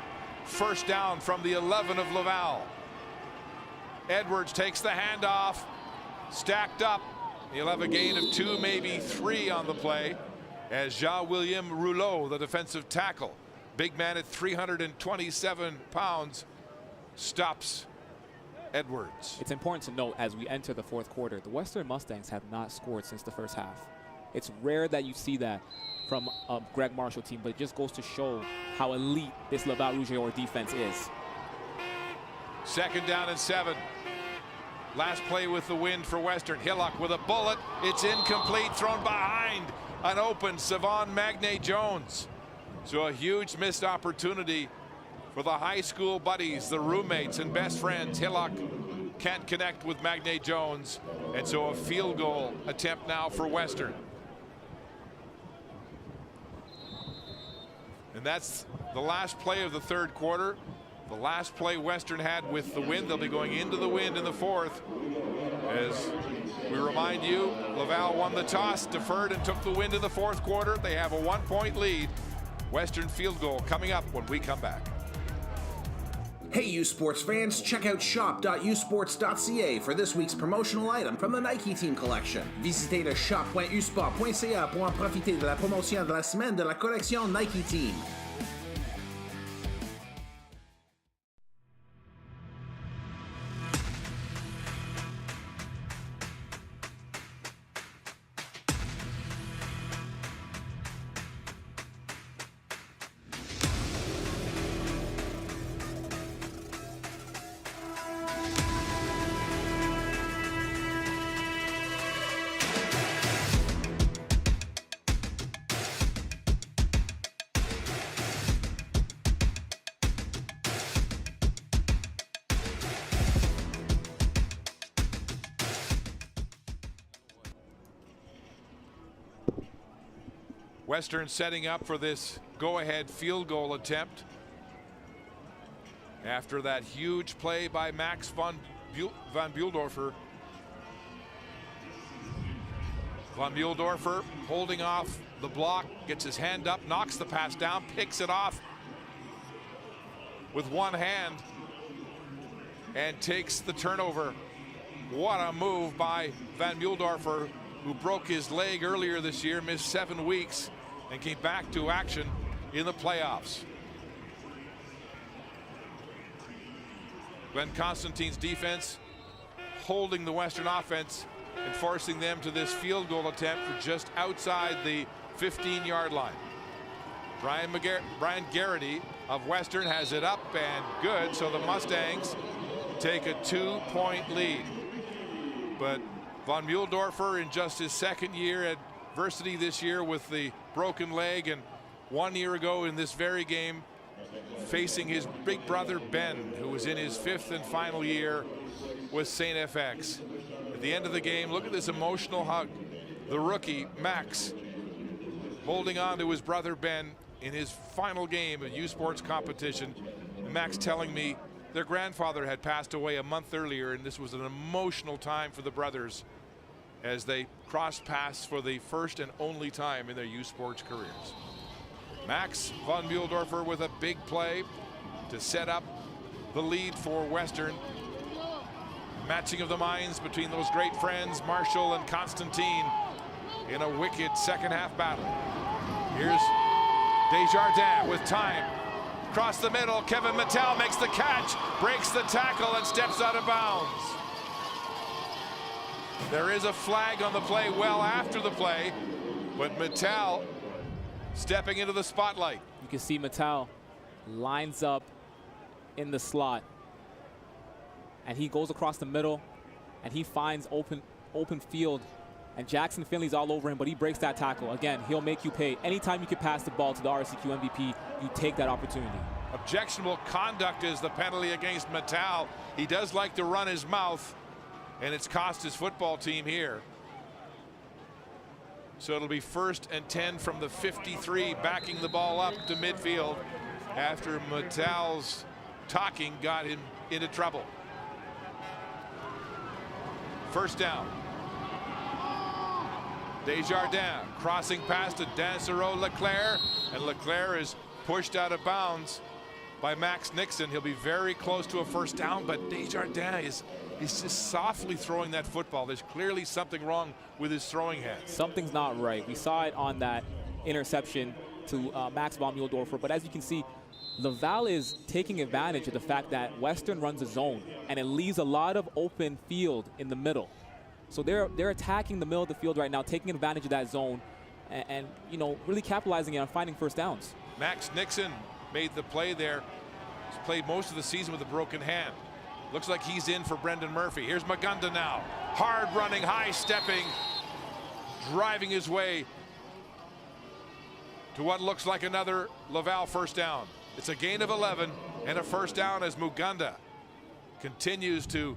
first down from the 11 of Laval. Edwards takes the handoff, stacked up. He'll have a gain of 2, maybe 3 on the play, as Jean-William Rouleau, the defensive tackle, big man at 327 pounds, stops Edwards. It's important to note as we enter the fourth quarter, the Western Mustangs have not scored since the first half. It's rare that you see that from a Greg Marshall team, but it just goes to show how elite this Laval Rouge defense is. 2nd down and 7. Last play with the wind for Western. Hillock with a bullet. It's incomplete, thrown behind an open Savon Magne-Jones. So a huge missed opportunity for the high school buddies, the roommates and best friends. Hillock can't connect with Magne-Jones, and so a field goal attempt now for Western. And that's the last play of the third quarter. The last play Western had with the wind. They'll be going into the wind in the fourth. As we remind you, Laval won the toss, deferred, and took the wind in the fourth quarter. They have a 1-point lead. Western field goal coming up when we come back. Hey, U Sports fans, check out shop.usports.ca for this week's promotional item from the Nike Team Collection. Visitez le shop.usport.ca pour en profiter de la promotion de la semaine de la collection Nike Team. Western setting up for this go-ahead field goal attempt after that huge play by Max van Bühldorfer. Van Bühldorfer holding off the block, gets his hand up, knocks the pass down, picks it off with one hand and takes the turnover. What a move by Van Bühldorfer, who broke his leg earlier this year, missed 7 weeks, and came back to action in the playoffs. Glenn Constantine's defense holding the Western offense and forcing them to this field goal attempt for just outside the 15-yard line. Brian Garrity of Western has it up and good, so the Mustangs take a 2-point lead. But Van Bühldorfer, in just his second year at varsity this year with the broken leg, and 1 year ago in this very game facing his big brother Ben, who was in his 5th and final year with St. FX. At the end of the game, look at this emotional hug. The rookie, Max, holding on to his brother Ben in his final game of U Sports competition. Max telling me their grandfather had passed away a month earlier, and this was an emotional time for the brothers as they crossed paths for the first and only time in their U Sports careers. Max van Bühldorfer with a big play to set up the lead for Western. Matching of the minds between those great friends, Marshall and Constantine, in a wicked second half battle. Here's Desjardins with time. Across the middle, Kevin Mattel makes the catch, breaks the tackle, and steps out of bounds. There is a flag on the play well after the play, but Mattel stepping into the spotlight. You can see Mattel lines up in the slot, and he goes across the middle, and he finds open field, and Jackson Finley's all over him, but he breaks that tackle. Again, he'll make you pay. Anytime you can pass the ball to the RSCQ MVP, you take that opportunity. Objectionable conduct is the penalty against Mattel. He does like to run his mouth, and it's cost his football team here. So it'll be 1st and 10 from the 53, backing the ball up to midfield after Mattel's talking got him into trouble. First down. Desjardins crossing past to Dansereau Leclerc, and Leclerc is pushed out of bounds by Max Nixon. He'll be very close to a first down, but Desjardins is just softly throwing that football. There's clearly something wrong with his throwing hand. Something's not right. We saw it on that interception to Max van Bühldorfer, but as you can see, Laval is taking advantage of the fact that Western runs a zone, and it leaves a lot of open field in the middle. So they're attacking the middle of the field right now, taking advantage of that zone, and you know, really capitalizing on finding first downs. Max Nixon made the play there. He's played most of the season with a broken hand. Looks like he's in for Brendan Murphy. Here's Magunda now. Hard running, high stepping, driving his way to what looks like another Laval first down. It's a gain of 11 and a first down as Muganda continues to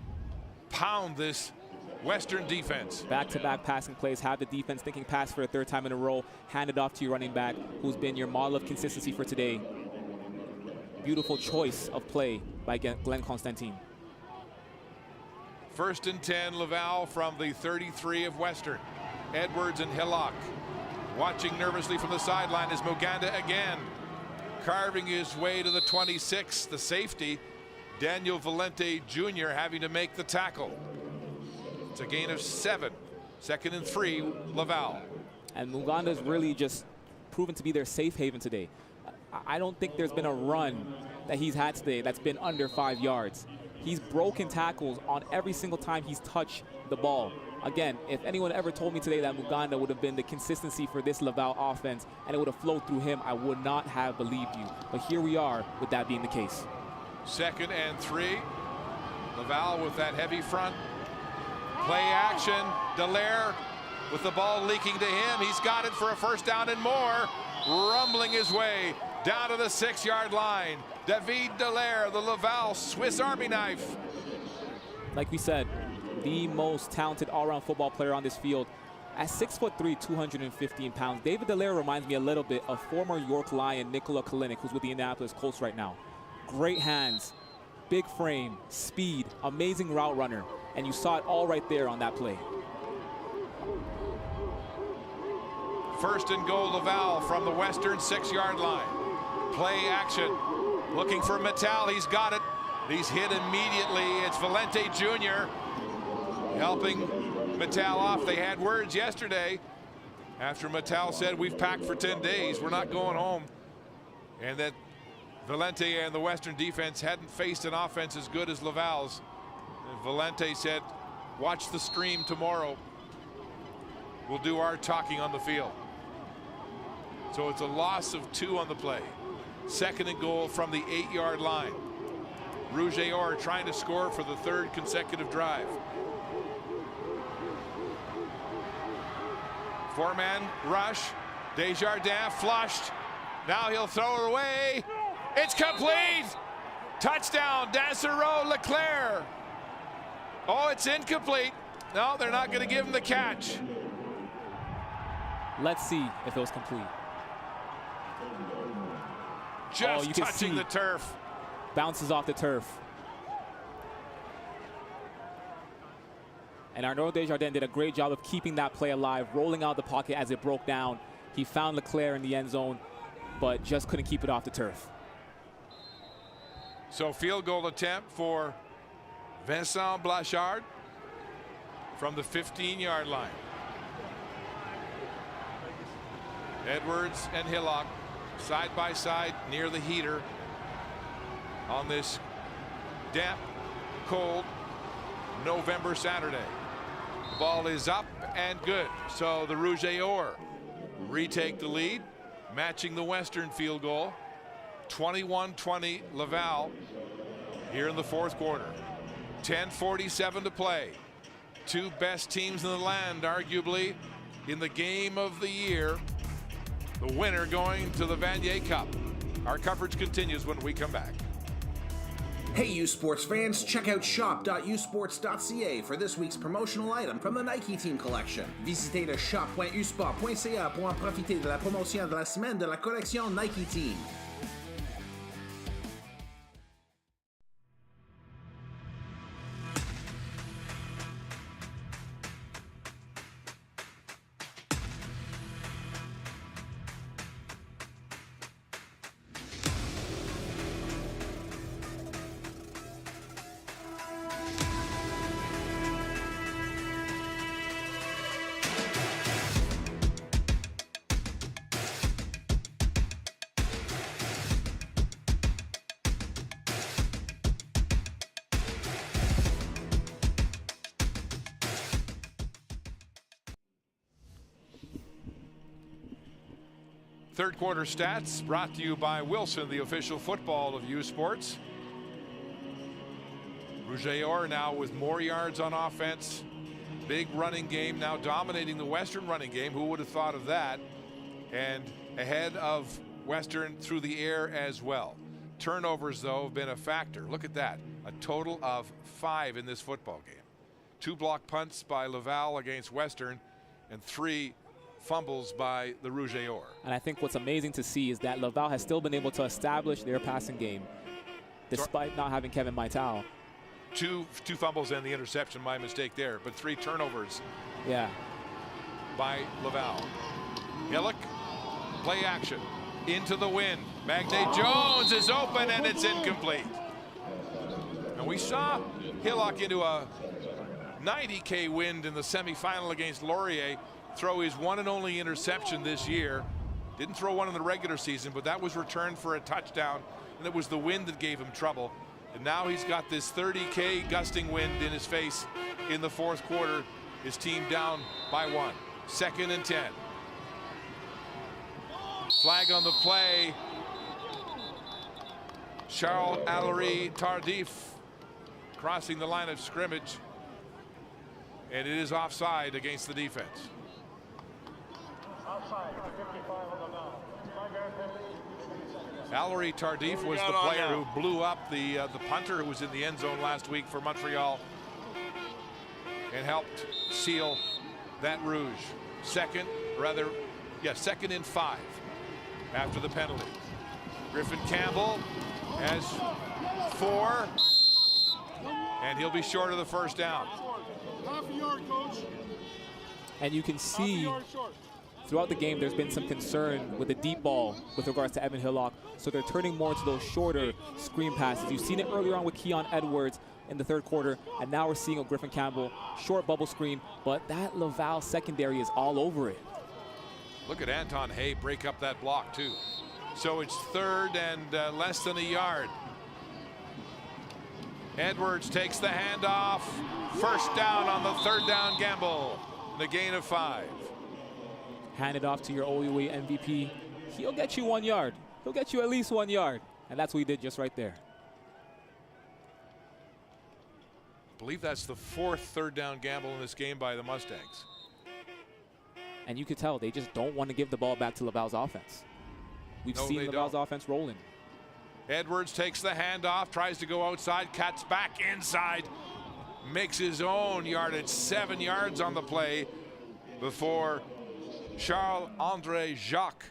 pound this Western defense. Back-to-back passing plays, have the defense thinking pass for a 3rd time in a row, hand it off to your running back, who's been your model of consistency for today. Beautiful choice of play by Glenn Constantine. 1st and 10, Laval from the 33 of Western. Edwards and Hillock watching nervously from the sideline as Muganda again carving his way to the 26, the safety, Daniel Valente Jr. having to make the tackle. It's a gain of 7. 2nd and 3, Laval. And Muganda's really just proven to be their safe haven today. I don't think there's been a run that he's had today that's been under 5 yards. He's broken tackles on every single time he's touched the ball. Again, if anyone ever told me today that Muganda would have been the consistency for this Laval offense and it would have flowed through him, I would not have believed you. But here we are with that being the case. 2nd and 3. Laval with that heavy front. Play action. Dallaire with the ball leaking to him. He's got it for a first down and more. Rumbling his way down to the 6-yard line. David Dallaire, the Laval Swiss Army knife. Like we said, the most talented all-around football player on this field. At 6'3", 215 pounds, David Dallaire reminds me a little bit of former York Lion Nikola Kalinick, who's with the Indianapolis Colts right now. Great hands, big frame, speed, amazing route runner, and you saw it all right there on that play. First and goal, Laval from the Western 6-yard line. Play action, looking for Mattel. He's got it. He's hit immediately. It's Valente Jr. helping Mattel off. They had words yesterday after Mattel said, we've packed for 10 days. We're not going home. And that Valente and the Western defense hadn't faced an offense as good as Laval's. And Valente said, watch the stream tomorrow. We'll do our talking on the field. So it's a loss of 2 on the play. Second and goal from the 8-yard line. Rouge-Or trying to score for the 3rd consecutive drive. 4-man rush. Desjardins flushed. Now he'll throw it away. It's complete. Touchdown, Dassereau Leclerc. Oh, it's incomplete. No, they're not going to give him the catch. Let's see if it was complete. Just touching the turf. Bounces off the turf. And Arnaud Desjardins did a great job of keeping that play alive, rolling out the pocket as it broke down. He found Leclerc in the end zone, but just couldn't keep it off the turf. So field goal attempt for Vincent Blanchard from the 15-yard line. Edwards and Hillock side by side near the heater on this damp, cold November Saturday. The ball is up and good. So the Rouge-Or retake the lead, matching the Western field goal. 21-20 Laval here in the 4th quarter. 10:47 to play. 2 best teams in the land, arguably, in the game of the year. The winner going to the Vanier Cup. Our coverage continues when we come back. Hey, U Sports fans, check out shop.usports.ca for this week's promotional item from the Nike Team Collection. Visitez le shop.usport.ca pour en profiter de la promotion de la semaine de la collection Nike Team. Third quarter stats brought to you by Wilson, the official football of U Sports. Rouge-Or now with more yards on offense. Big running game, now dominating the Western running game. Who would have thought of that? And ahead of Western through the air as well. Turnovers, though, have been a factor. Look at that. A total of 5 in this football game. 2 block punts by Laval against Western and 3 fumbles by the Rouge-Or. And I think what's amazing to see is that Laval has still been able to establish their passing game despite not having Kevin Maital. Two fumbles and the interception, my mistake there, but 3 turnovers. Yeah. By Laval. Hillock, play action, into the wind. Magnay Jones is open and it's incomplete. And we saw Hillock into a 90K wind in the semifinal against Laurier throw his one and only interception this year. Didn't throw one in the regular season, but that was returned for a touchdown, and it was the wind that gave him trouble. And now he's got this 30K gusting wind in his face in the 4th quarter. His team down by 1. 2nd and 10. Flag on the play. Charles Allery Tardif crossing the line of scrimmage. And it is offside against the defense. Allery Tardif was the player who blew up the punter who was in the end zone last week for Montreal and helped seal that Rouge. second and 5 after the penalty. Griffin Campbell has 4, and he'll be short of the first down. And you can see throughout the game there's been some concern with the deep ball with regards to Evan Hillock, so they're turning more to those shorter screen passes. You've seen it earlier on with Keon Edwards in the third quarter, and now we're seeing a Griffin Campbell short bubble screen, but that Laval secondary is all over it. Look at Anton Hay break up that block too. So it's 3rd and less than a yard. Edwards takes the handoff. First down on the 3rd down gamble. The gain of 5. Hand it off to your OUA MVP. He'll get you 1 yard. He'll get you at least 1 yard. And that's what he did just right there. I believe that's the 4th 3rd down gamble in this game by the Mustangs. And you could tell they just don't want to give the ball back to Laval's offense. We've seen Laval's offense rolling. Edwards takes the handoff, tries to go outside, cuts back inside, makes his own yardage, 7 yards on the play before Charles-Andre Jacques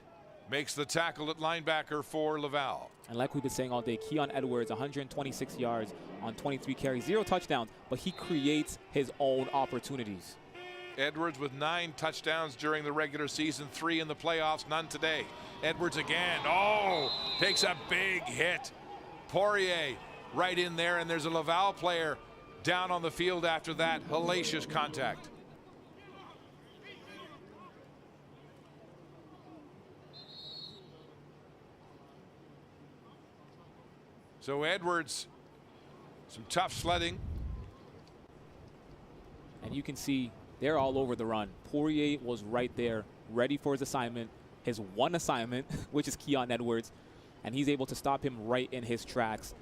makes the tackle at linebacker for Laval. And like we've been saying all day, Keon Edwards, 126 yards on 23 carries, 0 touchdowns, but he creates his own opportunities. Edwards with 9 touchdowns during the regular season, 3 in the playoffs, none today. Edwards again, takes a big hit. Poirier right in there, and there's a Laval player down on the field after that hellacious contact. So Edwards, some tough sledding. And you can see they're all over the run. Poirier was right there, ready for his assignment, his one assignment, which is Keon Edwards, and he's able to stop him right in his tracks.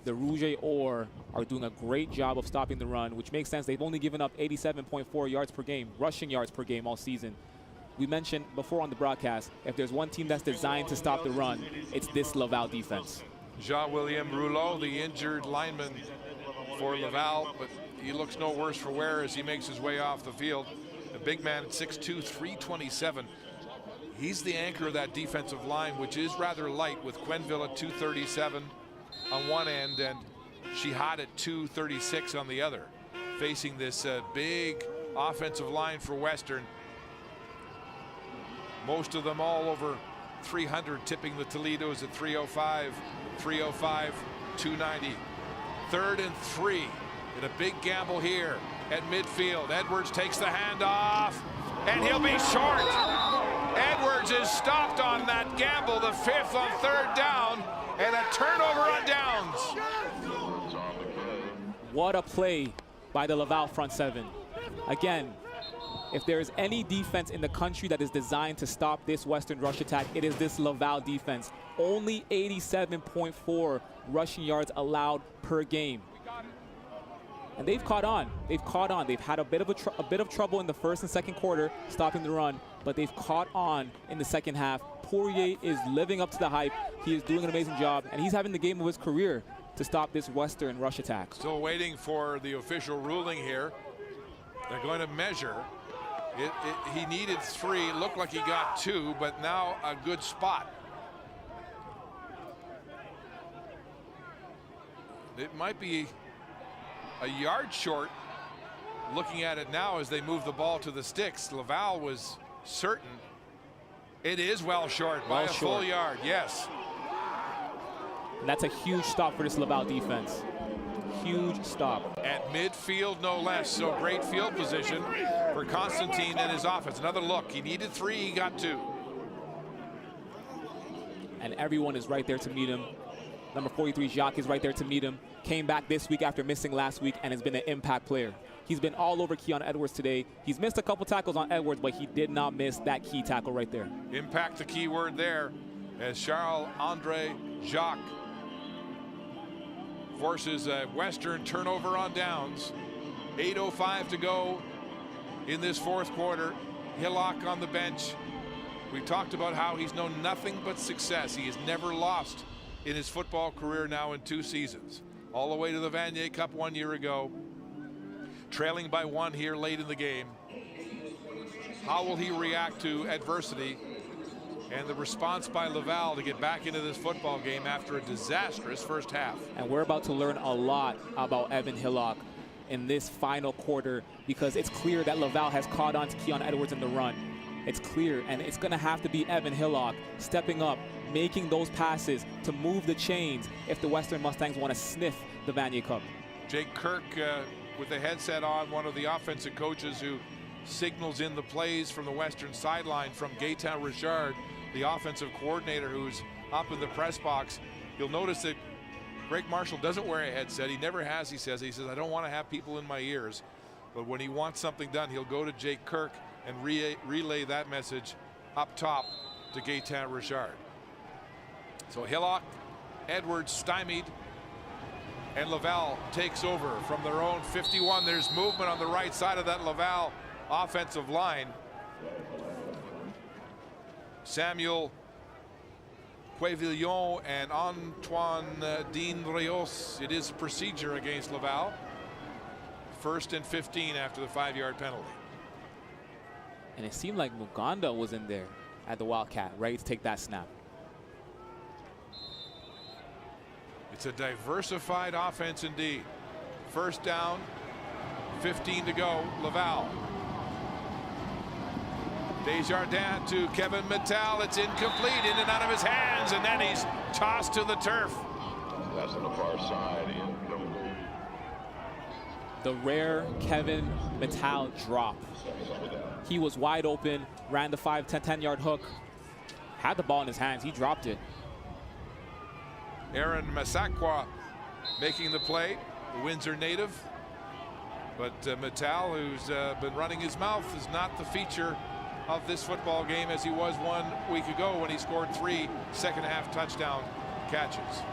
The Rouge Or are doing a great job of stopping the run, which makes sense. They've only given up 87.4 yards per game, rushing yards per game all season. We mentioned before on the broadcast, if there's one team that's designed to stop the run, it's this Laval defense. Jean-William Rouleau, the injured lineman for Laval, but he looks no worse for wear as he makes his way off the field. A big man at 6'2", 327. He's the anchor of that defensive line, which is rather light, with Quenneville at 237 on one end and Shihad at 236 on the other, facing this big offensive line for Western. Most of them all over 300, tipping the Toledos at 305, 290. 3rd and 3 in a big gamble here at midfield. Edwards takes the handoff, and he'll be short. Edwards is stopped on that gamble, the 5th on 3rd down, and a turnover on downs. What a play by the Laval front 7. Again, if there is any defense in the country that is designed to stop this Western rush attack, it is this Laval defense. Only 87.4 rushing yards allowed per game. And they've caught on. They've caught on. They've had a bit of trouble in the 1st and 2nd quarter stopping the run, but they've caught on in the 2nd half. Poirier is living up to the hype. He is doing an amazing job, and he's having the game of his career to stop this Western rush attack. Still waiting for the official ruling here. They're going to measure. He needed 3, looked like he got 2, but now a good spot. It might be a yard short. Looking at it now as they move the ball to the sticks, Laval was certain. It is well short by a full yard, yes. And that's a huge stop for this Laval defense. Huge stop. At midfield, no less. So great field position for Constantine and his offense. Another look. He needed 3, he got 2. And everyone is right there to meet him. Number 43, Jacques, is right there to meet him. Came back this week after missing last week and has been an impact player. He's been all over Keon Edwards today. He's missed a couple tackles on Edwards, but he did not miss that key tackle right there. Impact, the key word there, as Charles-Andre Jacques forces a Western turnover on downs. 8:05 to go in this 4th quarter. Hillock on the bench. We talked about how he's known nothing but success. He has never lost in his football career now in 2 seasons. All the way to the Vanier Cup 1 year ago. Trailing by 1 here late in the game. How will he react to adversity? And the response by Laval to get back into this football game after a disastrous first half. And we're about to learn a lot about Evan Hillock in this final quarter, because it's clear that Laval has caught on to Keon Edwards in the run. It's clear, and it's going to have to be Evan Hillock stepping up, making those passes to move the chains if the Western Mustangs want to sniff the Vanier Cup. Jake Kirk with the headset on, one of the offensive coaches who signals in the plays from the Western sideline from Gaetan Richard, the offensive coordinator who's up in the press box. You'll notice that Greg Marshall doesn't wear a headset. He never has, he says. He says, I don't want to have people in my ears. But when he wants something done, he'll go to Jake Kirk and relay that message up top to Gaetan Richard. So Hillock, Edwards stymied, and Laval takes over from their own 51. There's movement on the right side of that Laval offensive line. Samuel Quevillon and Antoine Dean Rios. It is procedure against Laval. 1st and 15 after the 5-yard penalty. And it seemed like Muganda was in there at the Wildcat, ready to take that snap. It's a diversified offense indeed. 1st down, 15 to go, Laval. Desjardins to Kevin Mittal. It's incomplete, in and out of his hands, and then he's tossed to the turf. That's on the far side. The rare Kevin Mittal drop. He was wide open, ran the 10-yard hook, had the ball in his hands. He dropped it. Aaron Masakwa making the play, the Windsor native. But Mittal, who's been running his mouth, is not the feature of this football game as he was 1 week ago when he scored 3 second-half touchdown catches.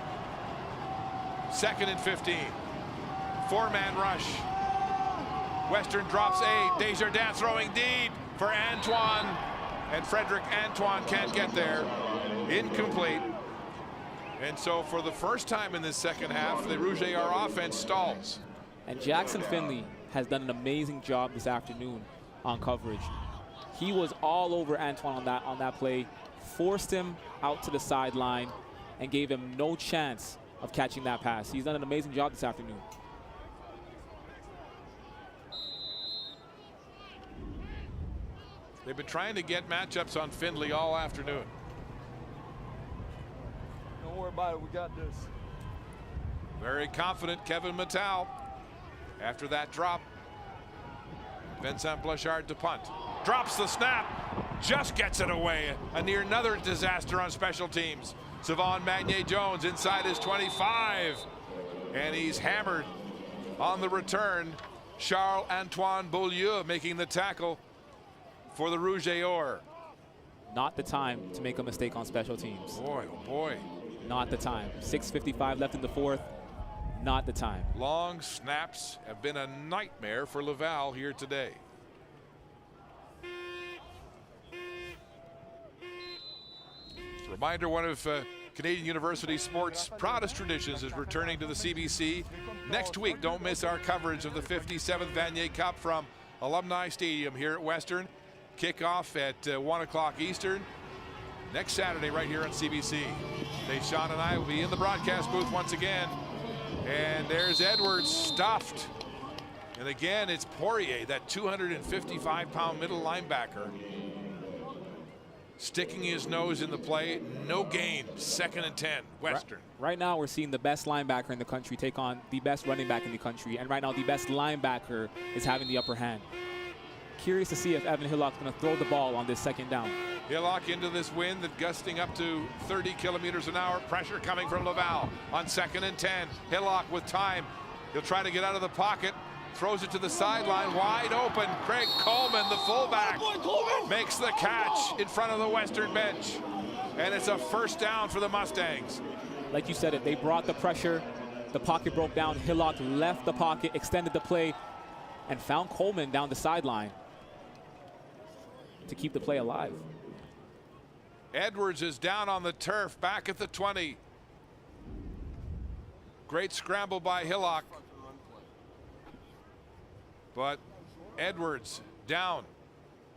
2nd and 15. 4-man rush. Western drops 8. Desjardins throwing deep for Antoine. And Frederick Antoine can't get there. Incomplete. And so for the first time in this second half, the Rouge AR offense stalls. And Jackson Finley has done an amazing job this afternoon on coverage. He was all over Antoine on that play, forced him out to the sideline, and gave him no chance of catching that pass. He's done an amazing job this afternoon. They've been trying to get matchups on Findlay all afternoon. Don't worry about it, we got this. Very confident Kevin Mittal after that drop. Vincent Blanchard to punt. Drops the snap, just gets it away. Another disaster on special teams. Savon Magnier-Jones inside his 25. And he's hammered on the return. Charles-Antoine Beaulieu making the tackle for the Rouge AR. Not the time to make a mistake on special teams. Boy, oh boy. Not the time. 6:55 left in the 4th. Not the time. Long snaps have been a nightmare for Laval here today. Reminder, one of Canadian University sports' proudest traditions is returning to the CBC. Next week, don't miss our coverage of the 57th Vanier Cup from Alumni Stadium here at Western. Kickoff at 1 o'clock Eastern. Next Saturday right here on CBC. Sean and I will be in the broadcast booth once again. And there's Edwards stuffed. And again, it's Poirier, that 255-pound middle linebacker, sticking his nose in the play. No gain. 2nd and 10, Western. Right now, we're seeing the best linebacker in the country take on the best running back in the country. And right now, the best linebacker is having the upper hand. Curious to see if Evan Hillock's going to throw the ball on this 2nd down. Hillock into this wind that gusting up to 30 kilometers an hour. Pressure coming from Laval on 2nd and 10. Hillock with time. He'll try to get out of the pocket. Throws it to the sideline, wide open. Craig Coleman, the fullback, makes the catch in front of the Western bench. And it's a 1st down for the Mustangs. Like you said it, they brought the pressure. The pocket broke down. Hillock left the pocket, extended the play, and found Coleman down the sideline to keep the play alive. Edwards is down on the turf, back at the 20. Great scramble by Hillock. But Edwards down.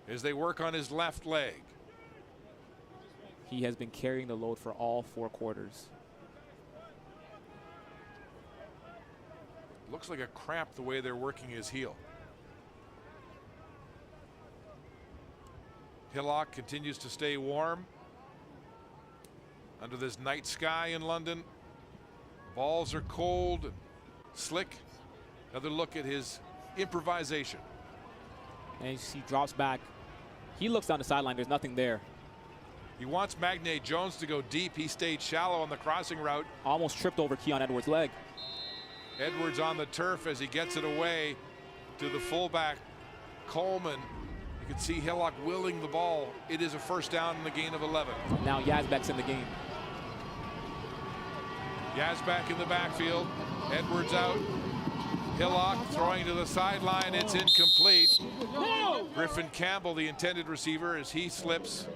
as they work on his left leg. He has been carrying the load for all 4 quarters. Looks like a cramp the way they're working his heel. Hillock continues to stay warm under this night sky in London. Balls are cold and slick. Another look at his improvisation. And he drops back. He looks down the sideline. There's nothing there. He wants Magne Jones to go deep. He stayed shallow on the crossing route. Almost tripped over Keon Edwards' leg. Edwards on the turf as he gets it away to the fullback, Coleman. You can see Hillock willing the ball. It is a first down and a gain of 11. Now Yazbek's in the game. Yazbek in the backfield. Edwards out. Hillock throwing to the sideline. It's incomplete. Griffin Campbell, the intended receiver, as he slips.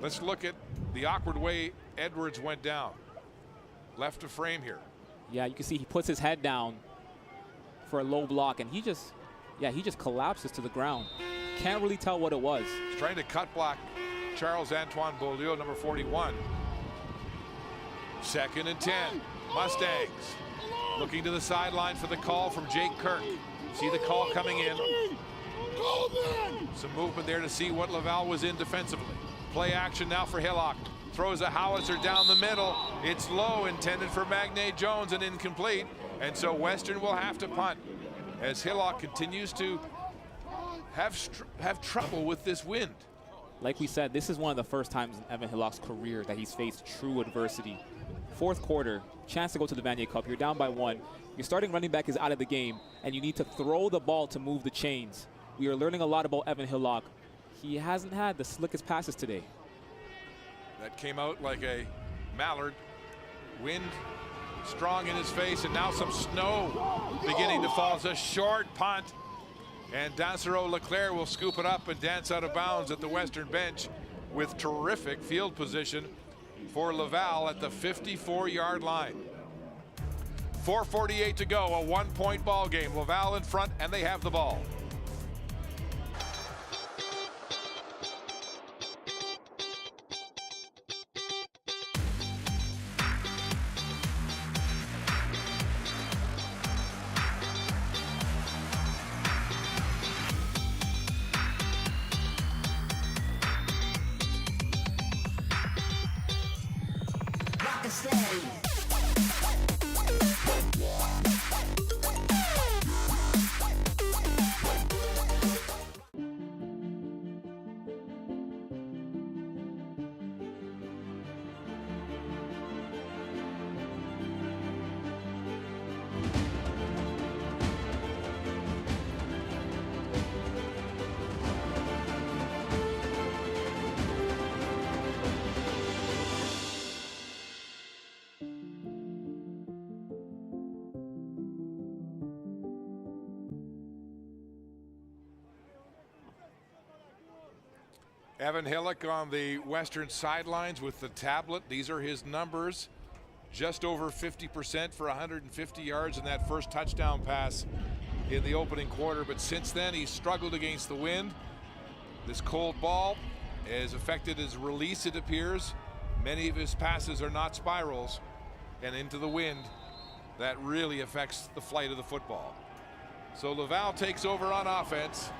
Let's look at the awkward way Edwards went down. Left to frame here. Yeah, you can see he puts his head down for a low block, and he just collapses to the ground. Can't really tell what it was. He's trying to cut block Charles-Antoine Beaulieu, number 41. 2nd and 10. Mustangs looking to the sideline for the call from Jake Kirk. See the call coming in. Some movement there to see what Laval was in defensively. Play action now for Hillock. Throws a howitzer down the middle. It's low, intended for Magne Jones and incomplete. And so Western will have to punt as Hillock continues to have trouble with this wind. Like we said, this is one of the first times in Evan Hillock's career that he's faced true adversity. 4th quarter, chance to go to the Vanier Cup. You're down by 1. Your starting running back is out of the game, and you need to throw the ball to move the chains. We are learning a lot about Evan Hillock. He hasn't had the slickest passes today. That came out like a mallard. Wind strong in his face, and now some snow beginning to fall. It's a short punt, and Dansero Leclerc will scoop it up and dance out of bounds at the Western bench with terrific field position for Laval at the 54-yard line. 4:48 to go, a 1-point ball game. Laval in front, and they have the ball. Evan Hillock on the Western sidelines with the tablet. These are his numbers. Just over 50% for 150 yards in that first touchdown pass in the opening quarter. But since then, he's struggled against the wind. This cold ball has affected his release, it appears. Many of his passes are not spirals. And into the wind, that really affects the flight of the football. So Laval takes over on offense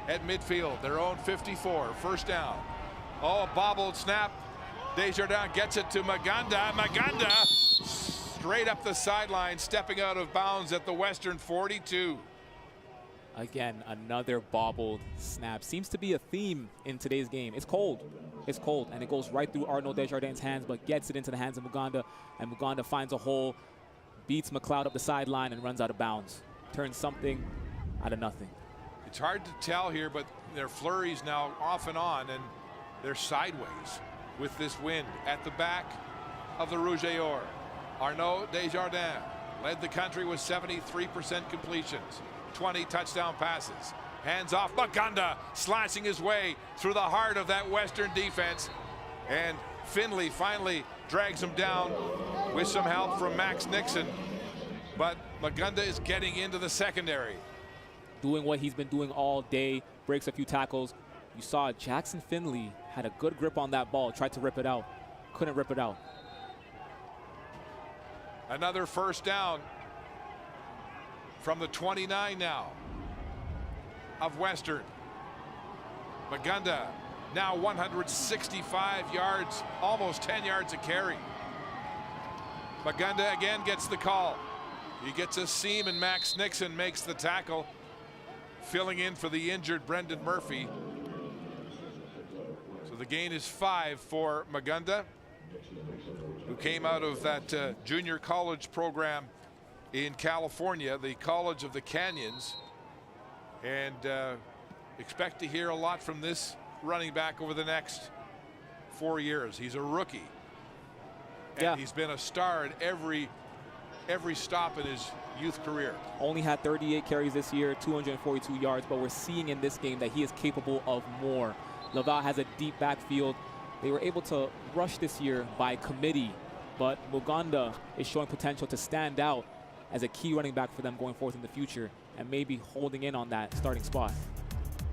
at midfield, their own 54, first down. Oh, a bobbled snap. Desjardins gets it to Maganda. Maganda straight up the sideline, stepping out of bounds at the Western 42. Again, another bobbled snap. Seems to be a theme in today's game. It's cold. It's cold, and it goes right through Arnaud Desjardins' hands, but gets it into the hands of Maganda, and Maganda finds a hole, beats McLeod up the sideline, and runs out of bounds. Turns something out of nothing. It's hard to tell here, but their flurries now off and on, and they're sideways with this wind. At the back of the Rouge et Or, Arnaud Desjardins led the country with 73% completions, 20 touchdown passes. Hands off, Maganda slashing his way through the heart of that Western defense, and Finley finally drags him down with some help from Max Nixon, but Maganda is getting into the secondary. doing what he's been doing all day, breaks a few tackles. You saw Jackson Finley had a good grip on that ball, tried to rip it out, couldn't rip it out. Another first down from the 29 now of Western. Magunda now 165 yards, almost 10 yards a carry. Magunda again gets the call. He gets a seam and Max Nixon makes the tackle, filling in for the injured Brendan Murphy. So the gain is 5 for Magunda, who came out of that junior college program in California, the College of the Canyons, and expect to hear a lot from this running back over the next 4 years. He's a rookie, and he's been a star at every stop in his youth career. Only had 38 carries this year, 242 yards, but we're seeing in this game that he is capable of more. Laval has a deep backfield. They were able to rush this year by committee, but Muganda is showing potential to stand out as a key running back for them going forth in the future and maybe holding in on that starting spot.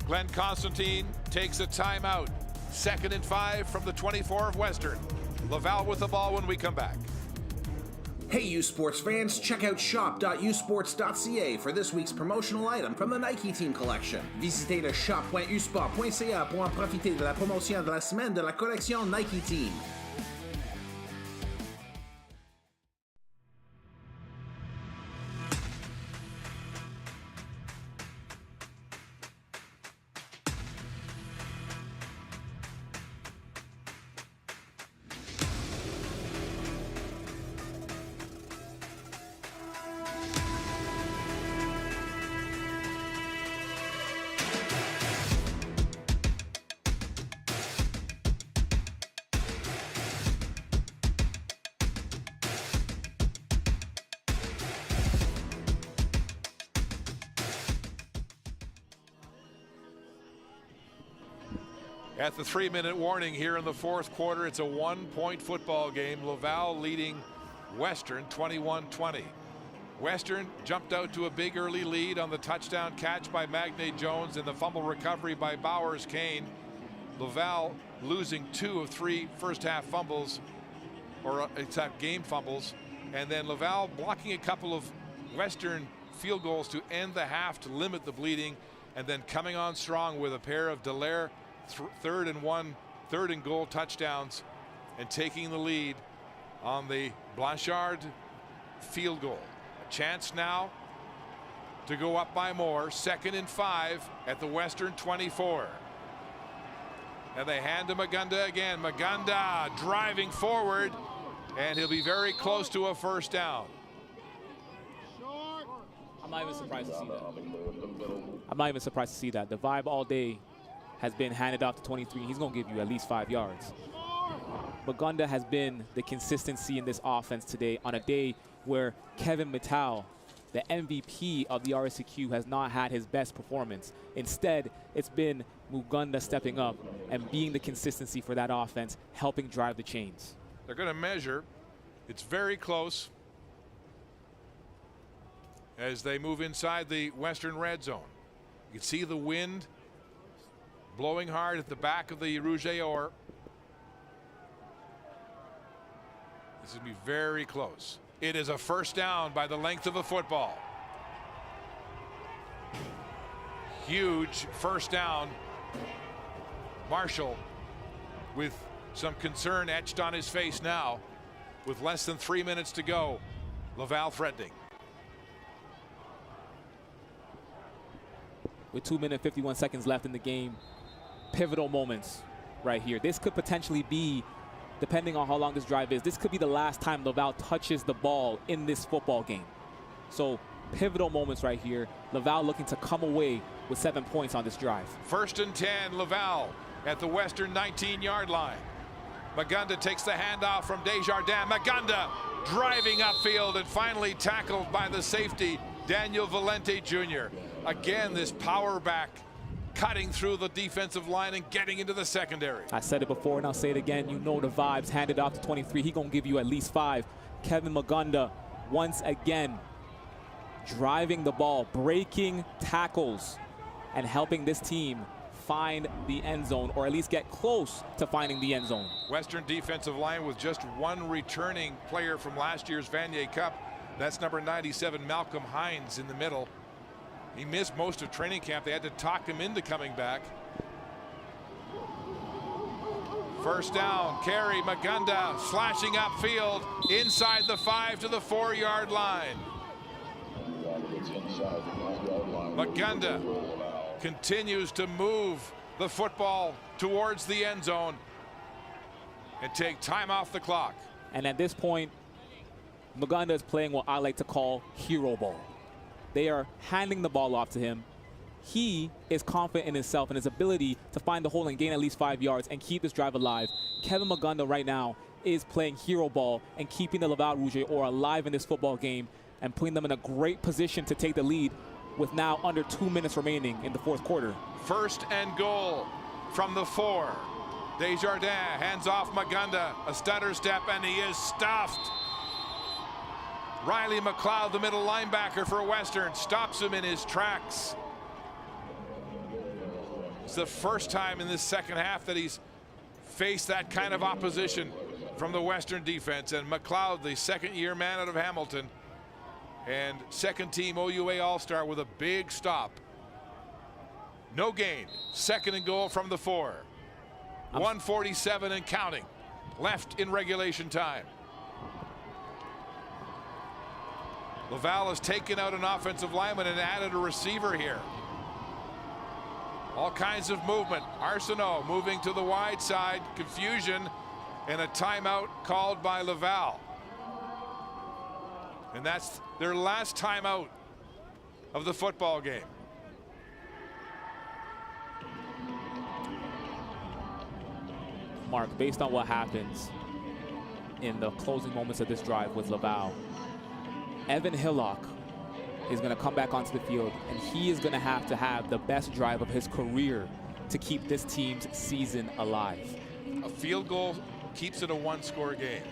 Glenn Constantine takes a timeout. 2nd and 5 from the 24 of Western. Laval with the ball when we come back. Hey, U Sports fans, check out shop.usports.ca for this week's promotional item from the Nike Team Collection. Visitez le shop.usport.ca pour en profiter de la promotion de la semaine de la collection Nike Team. At the 3-minute warning here in the 4th quarter, it's a 1-point football game. Laval leading Western 21-20. Western jumped out to a big early lead on the touchdown catch by Magne Jones and the fumble recovery by Bowers Kane. Laval losing 2 of 3 first-half fumbles, or except game fumbles, and then Laval blocking a couple of Western field goals to end the half to limit the bleeding, and then coming on strong with a pair of Dallaire 3rd and 1, 3rd and goal touchdowns, and taking the lead on the Blanchard field goal. A chance now to go up by more. 2nd and 5 at the Western 24. And they hand to Magunda again. Magunda driving forward, and he'll be very close to a first down. I'm not even surprised to see that. I'm not even surprised to see that. The vibe all day has been handed off to 23. He's going to give you at least 5 yards. Magunda has been the consistency in this offense today on a day where Kevin Mittal, the MVP of the RSCQ, has not had his best performance. Instead, it's been Mugunda stepping up and being the consistency for that offense, helping drive the chains. They're going to measure. It's very close as they move inside the Western red zone. You can see the wind blowing hard at the back of the Rouge et Or. This will be very close. It is a first down by the length of a football. Huge first down. Marshall with some concern etched on his face now with less than 3 minutes to go. Laval threatening. With 2 minutes 51 seconds left in the game, pivotal moments right here. This could potentially be, depending on how long this drive is, this could be the last time Laval touches the ball in this football game. So pivotal moments right here. Laval looking to come away with 7 points on this drive. 1st and 10, Laval at the Western 19-yard line. Magunda takes the handoff from Desjardins. Magunda driving upfield and finally tackled by the safety, Daniel Valente Jr. Again, this power back cutting through the defensive line and getting into the secondary. I said it before and I'll say it again. You know the vibes. Handed off to 23. He gonna give you at least 5. Kevin Magunda once again driving the ball, breaking tackles, and helping this team find the end zone, or at least get close to finding the end zone. Western defensive line with just one returning player from last year's Vanier Cup. That's number 97, Malcolm Hines, in the middle. He missed most of training camp. They had to talk him into coming back. First down, carry, Magunda slashing upfield, inside the 5 to the 4-yard line. Magunda continues to move the football towards the end zone and take time off the clock. And at this point, Magunda is playing what I like to call hero ball. They are handing the ball off to him. He is confident in himself and his ability to find the hole and gain at least 5 yards and keep this drive alive. Kevin Magunda right now is playing hero ball and keeping the Laval Rouge or alive in this football game and putting them in a great position to take the lead with now under 2 minutes remaining in the fourth quarter. First and goal from the 4. Desjardins hands off Magunda, a stutter step, and he is stuffed. Riley McLeod, the middle linebacker for Western, stops him in his tracks. It's the first time in this second half that he's faced that kind of opposition from the Western defense. And McLeod, the second-year man out of Hamilton and second-team OUA All-Star, with a big stop. No gain. Second and goal from the 4. 1:47 and counting left in regulation time. Laval has taken out an offensive lineman and added a receiver here. All kinds of movement. Arsenault moving to the wide side. Confusion and a timeout called by Laval. And that's their last timeout of the football game. Mark, based on what happens in the closing moments of this drive with Laval, Evan Hillock is going to come back onto the field, and he is going to have the best drive of his career to keep this team's season alive. A field goal keeps it a 1-score game.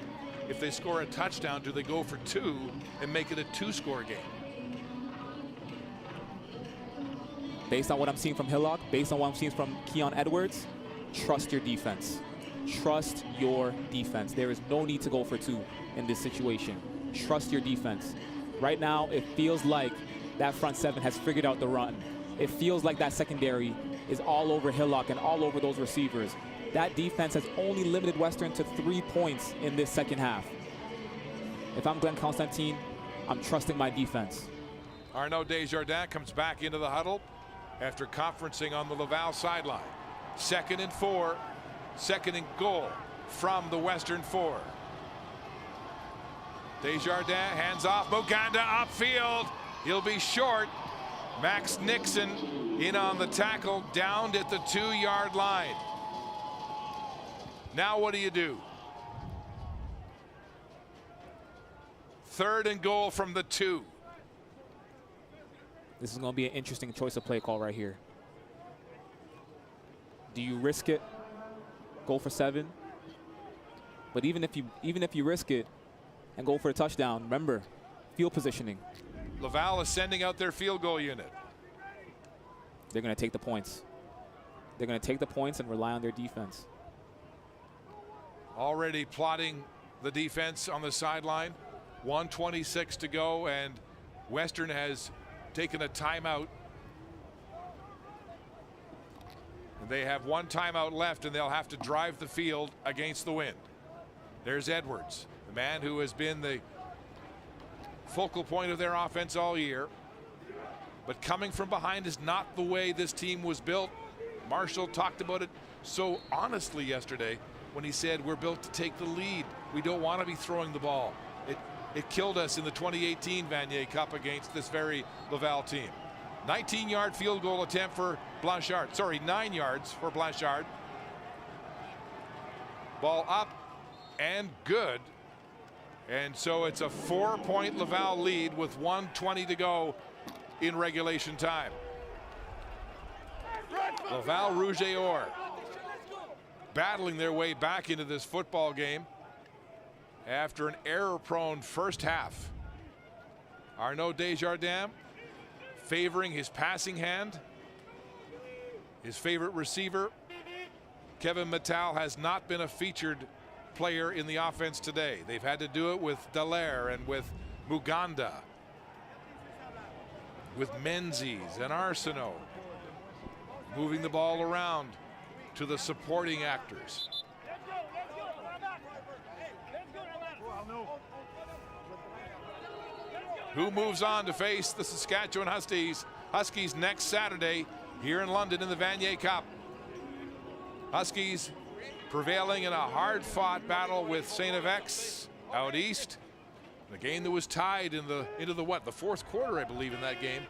If they score a touchdown, do they go for 2 and make it a 2-score game? Based on what I'm seeing from Hillock, based on what I'm seeing from Keon Edwards, trust your defense. Trust your defense. There is no need to go for 2 in this situation. Trust your defense. Right now, it feels like that front 7 has figured out the run. It feels like that secondary is all over Hillock and all over those receivers. That defense has only limited Western to 3 points in this second half. If I'm Glenn Constantine, I'm trusting my defense. Arnaud Desjardins comes back into the huddle after conferencing on the Laval sideline. 2nd and 4, 2nd and goal from the Western 4. Desjardins hands off, Magunda upfield. He'll be short. Max Nixon in on the tackle, downed at the 2-yard line. Now what do you do? 3rd and goal from the 2. This is going to be an interesting choice of play call right here. Do you risk it? Go for 7? But even if you risk it and go for a touchdown, remember, field positioning. Laval is sending out their field goal unit. They're going to take the points. They're going to take the points and rely on their defense. Already plotting the defense on the sideline. 1:26 to go, and Western has taken a timeout. And they have 1 timeout left, and they'll have to drive the field against the wind. There's Edwards, the man who has been the focal point of their offense all year. But coming from behind is not the way this team was built. Marshall talked about it so honestly yesterday when he said, we're built to take the lead. We don't want to be throwing the ball. It killed us in the 2018 Vanier Cup against this very Laval team. 19-yard field goal attempt for Blanchard. Sorry, 9 yards for Blanchard. Ball up and good. And so it's a 4-point Laval lead with 1:20 to go in regulation time. Laval Rouge et Or battling their way back into this football game after an error-prone first half. Arnaud Desjardins favoring his passing hand. His favorite receiver, Kevin Mittal, has not been a featured player in the offense today. They've had to do it with Dallaire and with Muganda, with Menzies and Arsenault, moving the ball around to the supporting actors. Who moves on to face the Saskatchewan Huskies next Saturday here in London in the Vanier Cup? Huskies prevailing in a hard-fought battle with St. FX out east. The game that was tied into the fourth quarter, I believe, in that game.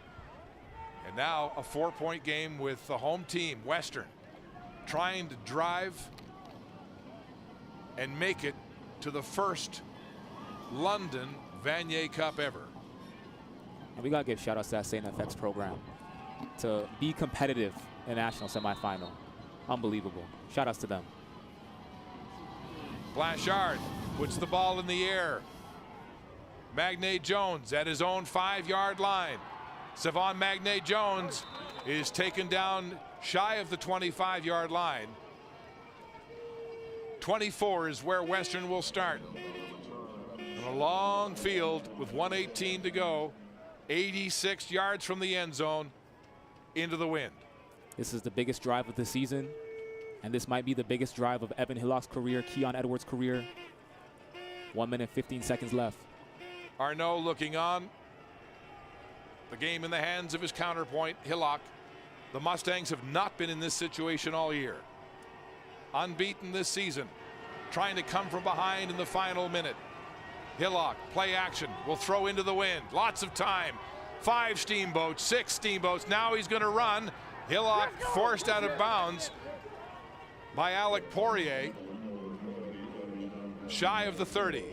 And now a 4-point game with the home team, Western, trying to drive and make it to the first London Vanier Cup ever. And we got to give shout outs to that St. FX program to be competitive in the national semifinal. Unbelievable. Shout outs to them. Blanchard puts the ball in the air. Magnay Jones at his own 5-yard line. Savon Magnay Jones is taken down shy of the 25-yard line. 24 is where Western will start. On a long field with 1:18 to go. 86 yards from the end zone into the wind. This is the biggest drive of the season, and this might be the biggest drive of Evan Hillock's career, Keon Edwards' career. 1 minute, 15 seconds left. Arnaud looking on. The game in the hands of his counterpoint, Hillock. The Mustangs have not been in this situation all year. Unbeaten this season, trying to come from behind in the final minute. Hillock, play action, will throw into the wind. Lots of time. 5 steamboats, 6 steamboats. Now he's going to run. Hillock forced out of bounds by Alec Poirier. Shy of the 30.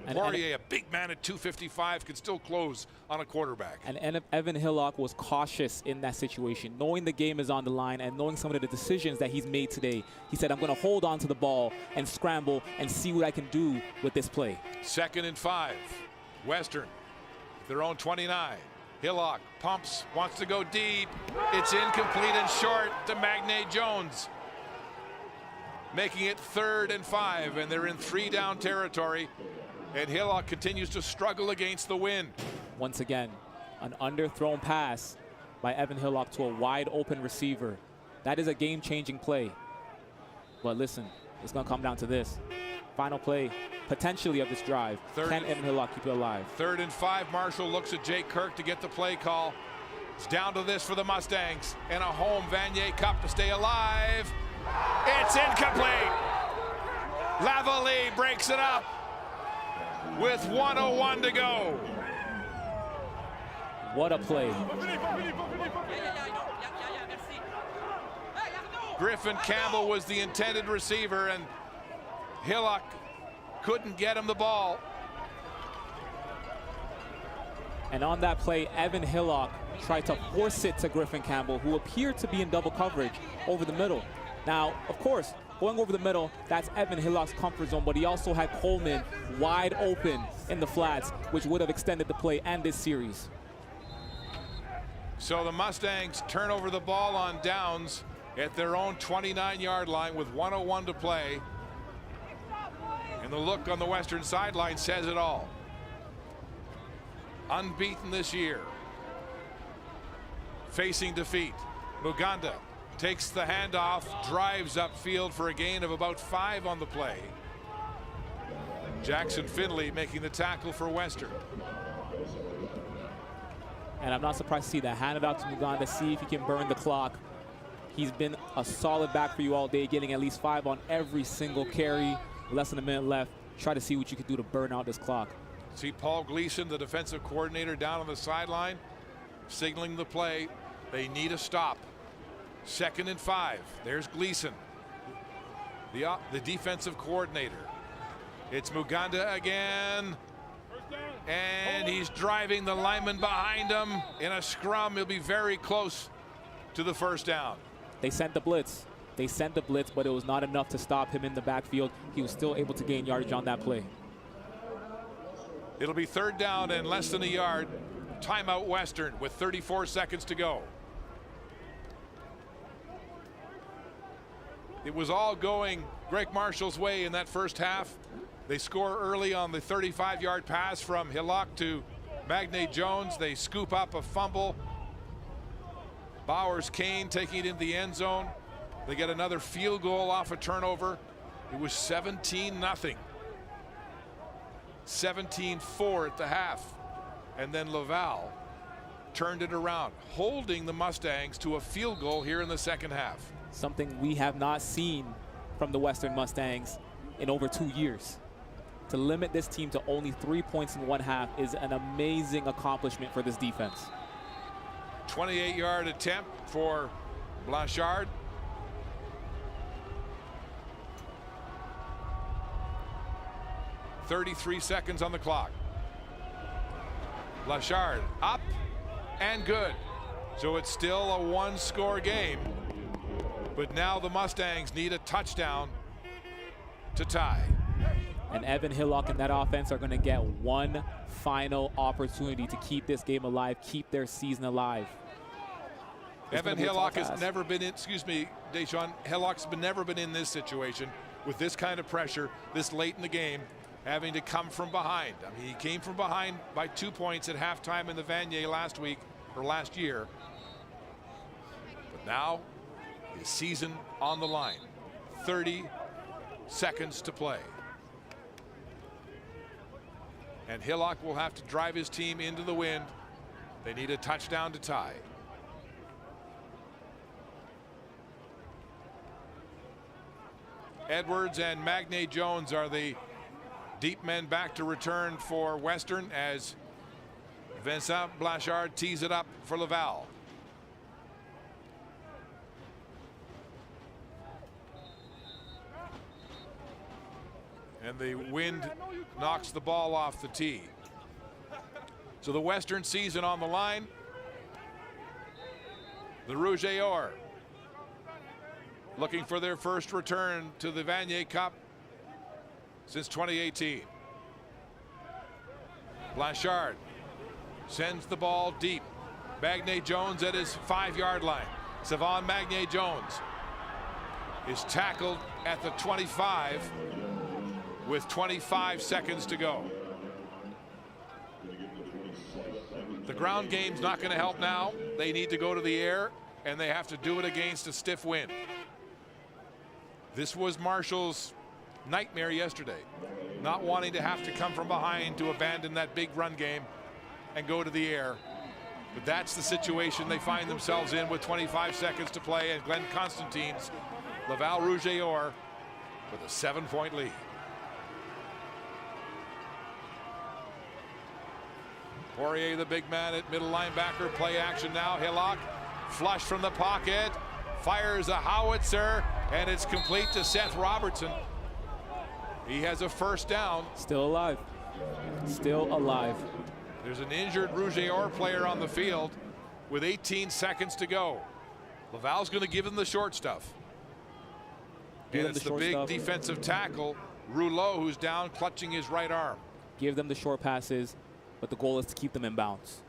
Poirier, a big man at 255, can still close on a quarterback. And Evan Hillock was cautious in that situation, knowing the game is on the line and knowing some of the decisions that he's made today. He said, I'm going to hold on to the ball and scramble and see what I can do with this play. 2nd and 5. Western, their own 29. Hillock pumps, wants to go deep. It's incomplete and short to Magnay Jones, making it 3rd and 5, and they're in 3-down territory. And Hillock continues to struggle against the wind. Once again, an underthrown pass by Evan Hillock to a wide open receiver. That is a game-changing play. But listen, it's going to come down to this. Final play, potentially, of this drive. Can Evan Hillock keep it alive? 3rd and 5. Marshall looks at Jake Kirk to get the play call. It's down to this for the Mustangs and a home Vanier Cup to stay alive. It's incomplete. Laval breaks it up with 1:01 to go. What a play. Griffin Campbell was the intended receiver, and Hillock couldn't get him the ball. And on that play, Evan Hillock tried to force it to Griffin Campbell, who appeared to be in double coverage over the middle. Now, of course, going over the middle, that's Evan Hillock's comfort zone, but he also had Coleman wide open in the flats, which would have extended the play and this series. So the Mustangs turn over the ball on downs at their own 29-yard line with 1:01 to play. And the look on the Western sideline says it all. Unbeaten this year. Facing defeat. Muganda takes the handoff, drives upfield for a gain of about 5 on the play. Jackson Finley making the tackle for Western. And I'm not surprised to see that. Hand it out to Muganda, see if he can burn the clock. He's been a solid back for you all day, getting at least 5 on every single carry. Less than a minute left. Try to see what you can do to burn out this clock. See Paul Gleason, the defensive coordinator, down on the sideline, signaling the play. They need a stop. 2nd and 5. There's Gleason, the defensive coordinator. It's Muganda again. And he's driving the lineman behind him in a scrum. He'll be very close to the 1st down. They sent the blitz. They sent the blitz, but it was not enough to stop him in the backfield. He was still able to gain yardage on that play. It'll be 3rd down and less than a yard Timeout Western with 34 seconds to go. It was all going Greg Marshall's way in that first half. They score early on the 35-yard pass from Hillock to Magne Jones. They scoop up a fumble. Bowers Kane taking it into the end zone. They get another field goal off a turnover. It was 17-0. 17-4 at the half. And then Laval turned it around, holding the Mustangs to a field goal here in the second half. Something we have not seen from the Western Mustangs in over 2 years. To limit this team to only 3 points in one half is an amazing accomplishment for this defense. 28-yard attempt for Blanchard. .33 seconds on the clock. Blanchard up and good. So it's still a one-score game. But now the Mustangs need a touchdown to tie. And Evan Hillock and that offense are going to get one final opportunity to keep this game alive, keep their season alive. Evan Hillock has never been in, Deshaun, Hillock's never been in this situation with this kind of pressure this late in the game, having to come from behind. I mean, he came from behind by 2 points at halftime in the Vanier last year. But now his season on the line. 30 seconds to play. And Hillock will have to drive his team into the wind. They need a touchdown to tie. Edwards and Magne Jones are the deep men back to return for Western as Vincent Blanchard tees it up for Laval. And the wind knocks the ball off the tee. So the Western season on the line. The Rouge et Or looking for their first return to the Vanier Cup since 2018. Blanchard sends the ball deep. Magne Jones at his 5-yard line. Savon Magne Jones is tackled at the 25 with 25 seconds to go. The ground game's not going to help now. They need to go to the air, and they have to do it against a stiff wind. This was Marshall's nightmare yesterday, not wanting to have to come from behind to abandon that big run game and go to the air. But that's the situation they find themselves in with 25 seconds to play, and Glenn Constantine's Laval Rouge et Or with a 7-point lead. Poirier, the big man at middle linebacker, play action now. Hillock, flush from the pocket, fires a howitzer, and it's complete to Seth Robertson. He has a first down. Still alive. Still alive. There's an injured Rouge et Or player on the field with 18 seconds to go. Laval's going to give him the short stuff. And it's the big defensive tackle, Rouleau, who's down, clutching his right arm. Give them the short passes, but the goal is to keep them in bounds.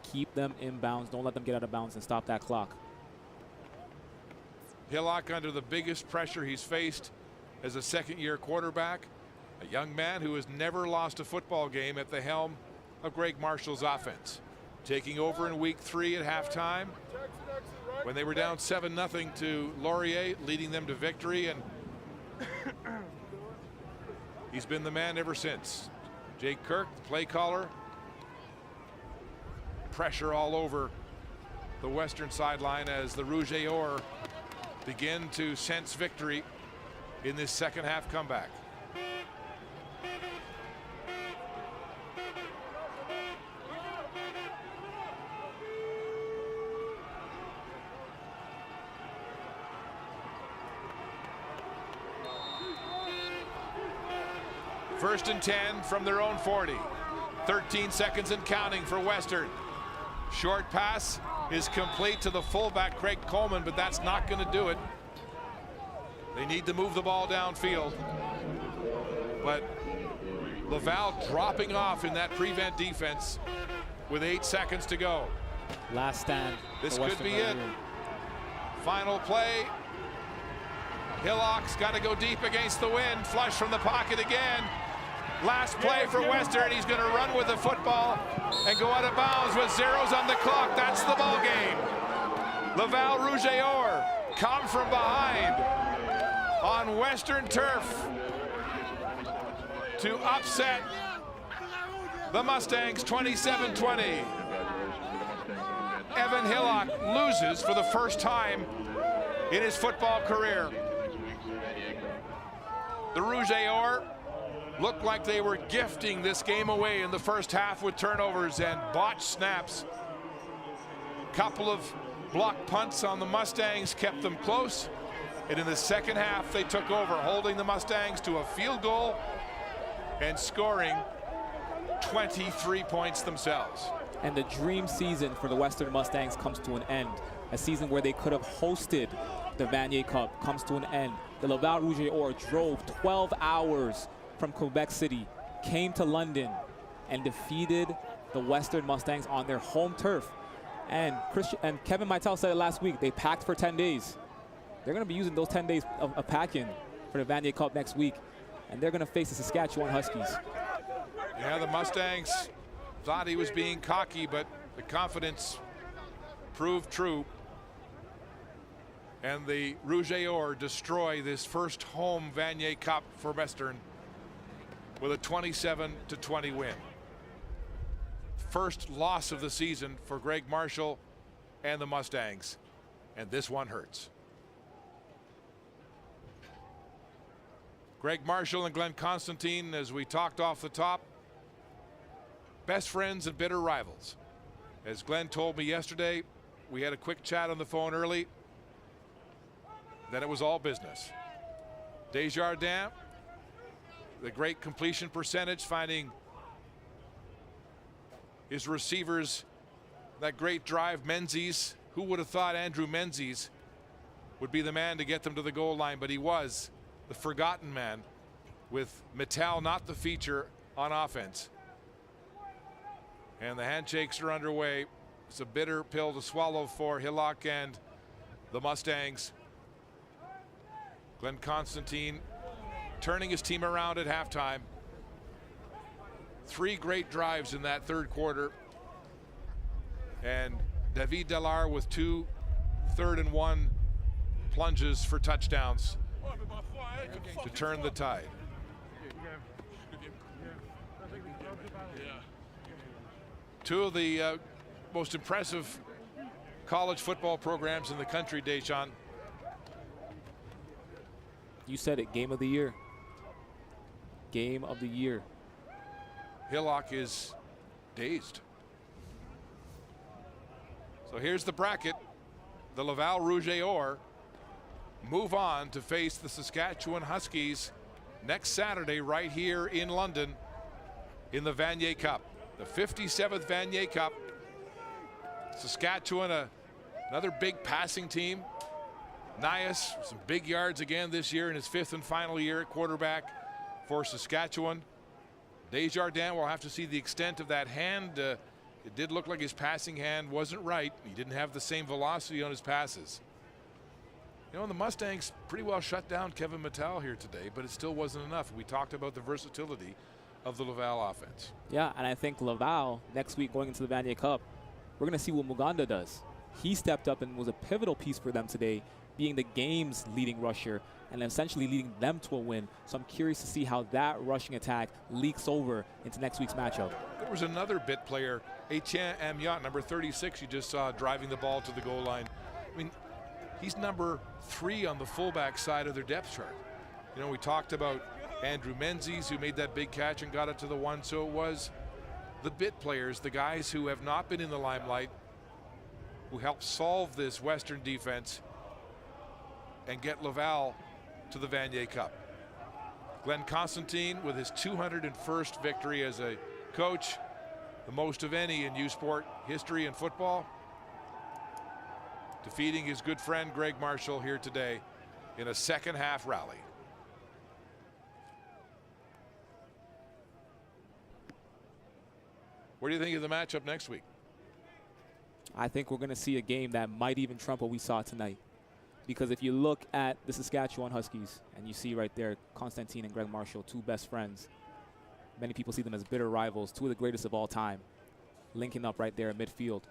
Keep them in bounds. Don't let them get out of bounds and stop that clock. Hillock under the biggest pressure he's faced as a second-year quarterback, a young man who has never lost a football game at the helm of Greg Marshall's offense. Taking over in week 3 at halftime when they were down 7-0 to Laurier, leading them to victory, and he's been the man ever since. Jake Kirk, the play caller. Pressure all over the Western sideline as the Rouge et Or begin to sense victory in this second half comeback. First and 10 from their own 40. 13 seconds and counting for Western. Short pass is complete to the fullback Craig Coleman, but that's not going to do it. They need to move the ball downfield. But Laval dropping off in that prevent defense with 8 seconds to go. Last stand. This could be it. Final play. Hillock's got to go deep against the wind. Flush from the pocket again. Last play for Western. He's going to run with the football and go out of bounds with zeros on the clock. That's the ball game. Laval Rouge et Or come from behind on Western turf to upset the Mustangs 27-20. Evan Hillock loses for the first time in his football career. The Rouge et Or looked like they were gifting this game away in the first half with turnovers and botched snaps. Couple of block punts on the Mustangs kept them close, and in the second half they took over, holding the Mustangs to a field goal and scoring 23 points themselves. And the dream season for the Western Mustangs comes to an end. A season where they could have hosted the Vanier Cup comes to an end. The Laval Rouge et Or drove 12 hours from Quebec City, came to London, and defeated the Western Mustangs on their home turf. And Kevin Meitel said it last week, they packed for 10 days. They're going to be using those 10 days of packing for the Vanier Cup next week, and they're going to face the Saskatchewan Huskies. Yeah, the Mustangs thought he was being cocky, but the confidence proved true. And the Rouge et Or destroy this first home Vanier Cup for Western with a 27-20 win. First loss of the season for Greg Marshall and the Mustangs, and this one hurts. Greg Marshall and Glenn Constantine, as we talked off the top, best friends and bitter rivals. As Glenn told me yesterday, we had a quick chat on the phone early, then it was all business. Desjardins, the great completion percentage, finding his receivers, that great drive. Menzies, who would have thought Andrew Menzies would be the man to get them to the goal line, but he was the forgotten man, with Mittal not the feature on offense. And the handshakes are underway. It's a bitter pill to swallow for Hillock and the Mustangs. Glenn Constantine turning his team around at halftime. 3 great drives in that third quarter. And David Delard with 2 third-and-1 plunges for touchdowns to turn the tide. Two of the most impressive college football programs in the country, Deschamps. You said it, game of the year. Game of the year. Hillock is dazed. So here's the bracket. The Laval Rouge et Or move on to face the Saskatchewan Huskies next Saturday right here in London in the Vanier Cup. The 57th Vanier Cup. Saskatchewan, another big passing team. Nias, some big yards again this year in his 5th and final year at quarterback for Saskatchewan. Desjardins, will have to see the extent of that hand. It did look like his passing hand wasn't right. He didn't have the same velocity on his passes. You know, the Mustangs pretty well shut down Kevin Mittal here today, but it still wasn't enough. We talked about the versatility of the Laval offense. Yeah, and I think Laval next week going into the Vanier Cup, we're going to see what Muganda does. He stepped up and was a pivotal piece for them today, being the game's leading rusher and essentially leading them to a win. So I'm curious to see how that rushing attack leaks over into next week's matchup. There was another bit player, Etienne Amiot, number 36, you just saw driving the ball to the goal line. I mean, he's number 3 on the fullback side of their depth chart. You know, we talked about Andrew Menzies, who made that big catch and got it to the 1. So it was the bit players, the guys who have not been in the limelight, who helped solve this Western defense and get Laval to the Vanier Cup. Glenn Constantine with his 201st victory as a coach, the most of any in U Sport history in football, defeating his good friend Greg Marshall here today in a second half rally. What do you think of the matchup next week? I think we're going to see a game that might even trump what we saw tonight. Because if you look at the Saskatchewan Huskies, and you see right there Constantine and Greg Marshall, two best friends. Many people see them as bitter rivals, two of the greatest of all time, linking up right there in midfield.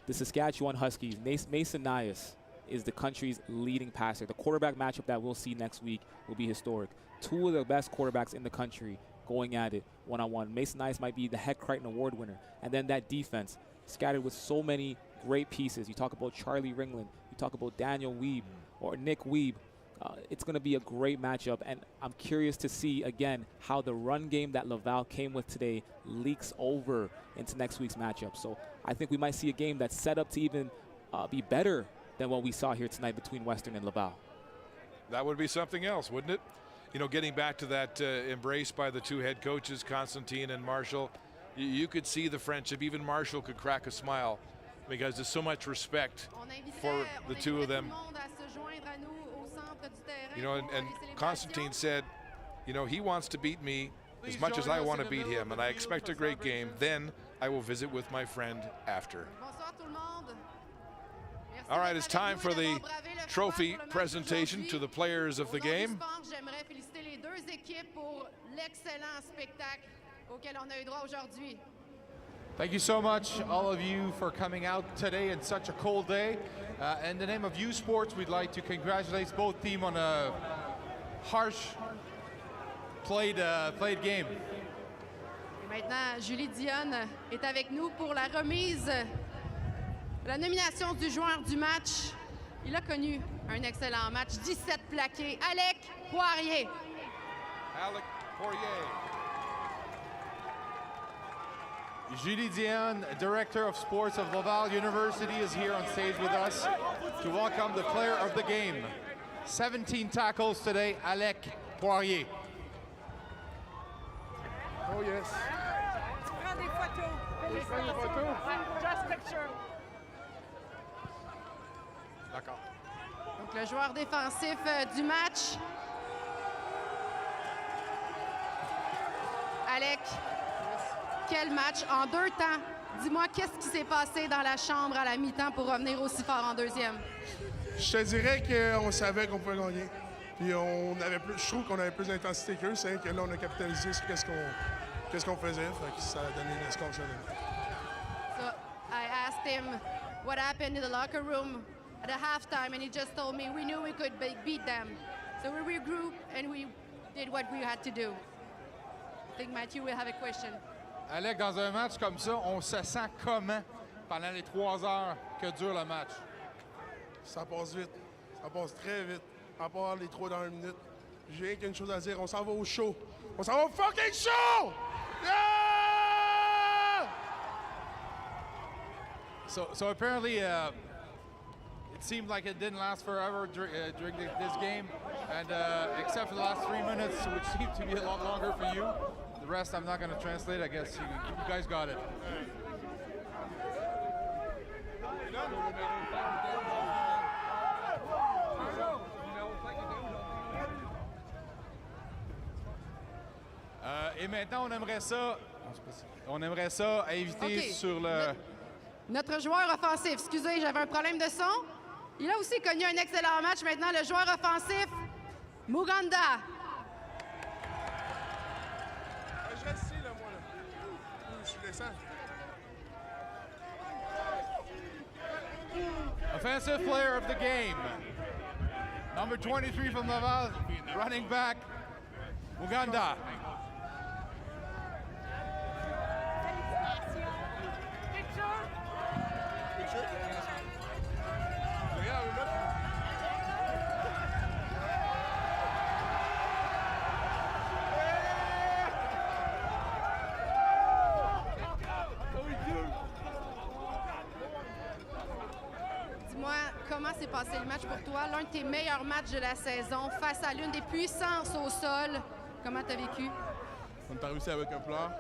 The Saskatchewan Huskies, Mason Nias is the country's leading passer. The quarterback matchup that we'll see next week will be historic. Two of the best quarterbacks in the country going at it one-on-one. Mason Nias might be the Heck Crichton Award winner. And then that defense, scattered with so many great pieces. You talk about Charlie Ringland, you talk about Daniel Weeb or Nick Weeb. It's going to be a great matchup, and I'm curious to see, again, how the run game that Laval came with today leaks over into next week's matchup. So I think we might see a game that's set up to even be better than what we saw here tonight between Western and Laval. That would be something else, wouldn't it? You know, getting back to that embrace by the two head coaches, Constantine and Marshall, you could see the friendship. Even Marshall could crack a smile because there's so much respect for the two of them. You know, and Constantine said, you know, he wants to beat me as much as I want to beat him, and I expect a great game. Then I will visit with my friend after. All right, it's time for the trophy presentation to the players of the game. Thank you so much, all of you, for coming out today in such a cold day. In the name of U Sports, we'd like to congratulate both teams on a harsh played game. Et maintenant, Julie Dionne est avec nous pour la remise de la nomination du joueur du match. Il a connu un excellent match, 17 plaqués. Alec Poirier. Alec Poirier. Julie Dionne, Director of Sports of Laval University, is here on stage with us to welcome the player of the game. 17 tackles today, Alec Poirier. Oh yes. Prends des photos. Just picture. D'accord. Donc le joueur défensif du match. Alec, quel match en 2 temps. Dis-moi, qu'est-ce qui s'est passé dans la chambre à la mi-temps pour revenir aussi fort en deuxième? Je te dirais qu'on savait qu'on pouvait gagner. Puis je trouve qu'on avait plus d'intensité qu'eux. C'est que là, on a capitalisé sur qu'est-ce qu'on faisait. Fait que ça a donné le score. So I asked him what happened in the locker room at the halftime, and he just told me we knew we could beat them. So we regrouped and we did what we had to do. I think Matthew will have a question. Alec, dans un match comme ça, on se sent comment pendant les 3 heures que dure le match? Ça passe vite. Ça passe très vite. À part les 3 dernières minutes. J'ai rien qu'une chose à dire. On s'en va au show. On s'en va au fucking show! Yeah! So apparently, it seemed like it didn't last forever during this game, and except for the last 3 minutes, which seemed to be a lot longer for you. The rest I'm not going to translate. I guess you guys got it. Et maintenant, on aimerait ça inviter sur le... Notre joueur offensif, excusez, j'avais un problème de son. Il a aussi connu un excellent match. Maintenant, le joueur offensif, Muganda. Je reste ici, là, moi. Là. Je descends. Offensive player of the game. Number 23 from Laval, running back, Muganda. Dis-moi, comment s'est passé le match pour toi? L'un de tes meilleurs matchs de la saison face à l'une des puissances au sol. Comment tu as vécu? On a réussi avec un plan.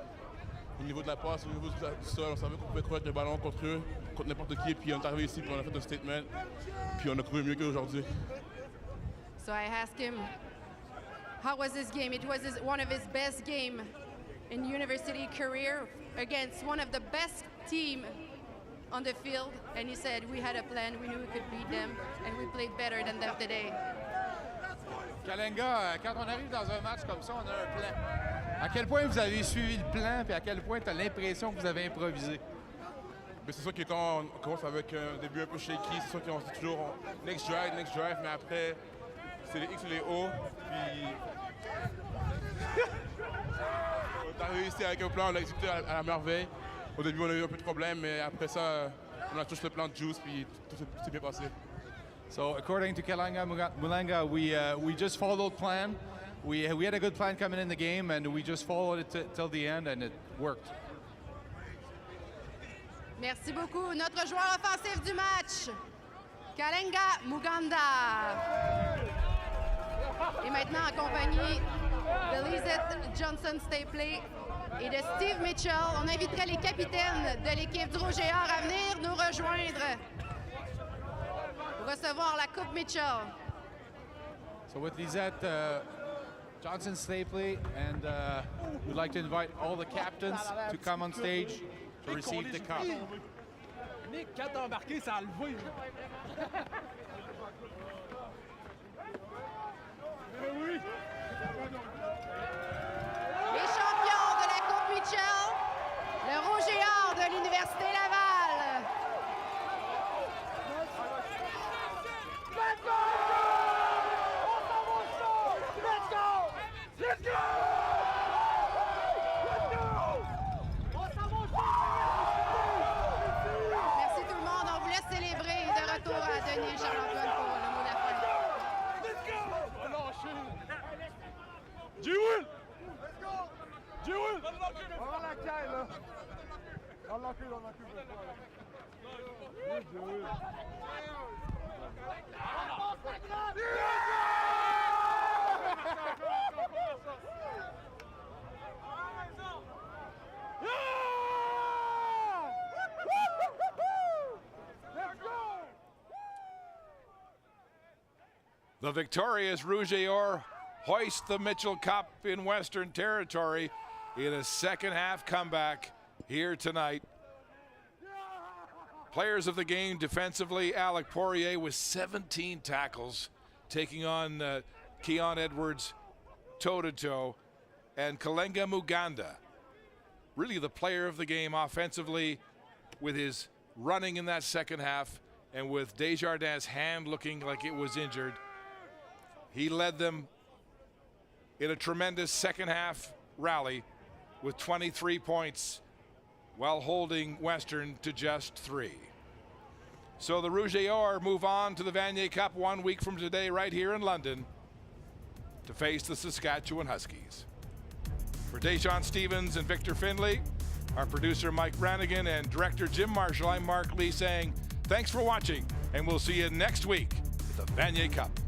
Au niveau de la passe, au niveau du sol, on savait qu'on pouvait trouver avec le ballon contre eux, contre n'importe qui. Puis on est arrivé ici, puis on a fait un statement. Puis on a trouvé mieux qu'aujourd'hui. So I asked him, how was this game? It was one of his best games in university career against one of the best team on the field, and he said we had a plan, we knew we could beat them, and we played better than them today. Kalenga, quand on arrive dans un match comme ça, on a un plan. À quel point vous avez suivi le plan, puis à quel point tu as l'impression que vous avez improvisé? Mais c'est sûr que quand on commence avec un début un peu shaky, c'est sûr qu'on se dit toujours next drive, mais après, c'est les X et les O, puis on a réussi avec un plan, on l'a exécuté à la merveille. Au début, on a eu un peu de problèmes, mais après ça, on a touché le plan de Juice, puis tout s'est bien passé. So according to Kalenga Mulanga, we just followed plan. We had a good plan coming in the game, and we just followed it till the end, and it worked. Merci beaucoup. Notre joueur offensif du match, Kalenga Muganda. Et maintenant en compagnie de Lizette Johnson-Stapley et de Steve Mitchell, on inviterait les capitaines de l'équipe du Rouge et Or à venir nous rejoindre pour recevoir la Coupe Mitchell. So with Lizette Johnson-Stapley, and we'd like to invite all the captains to come on stage to receive the cup. Nick, quand t'as embarqué, ça a levé. Oui. Les champions de la Coupe Mitchell, le Rouge et Or de l'Université Laval. Let's go! Let's go! Let's go! Merci tout le monde. On vous laisse célébrer. De retour à Denis et Charles-Antoine pour le mot de la fin. G-Will! G-Will! On va la caille, là. On l'a cul. G-Will. The victorious Rouge et Or hoist the Mitchell Cup in Western Territory in a second half comeback here tonight. Players of the game defensively, Alec Poirier with 17 tackles, taking on Keon Edwards toe-to-toe, and Kalenga Muganda, really the player of the game offensively with his running in that second half, and with Desjardins' hand looking like it was injured. He led them in a tremendous second half rally with 23 points while holding Western to just 3. So the Rouge et Or move on to the Vanier Cup 1 week from today right here in London to face the Saskatchewan Huskies. For Deshaun Stevens and Victor Finley, our producer Mike Brannigan and director Jim Marshall, I'm Mark Lee saying thanks for watching, and we'll see you next week at the Vanier Cup.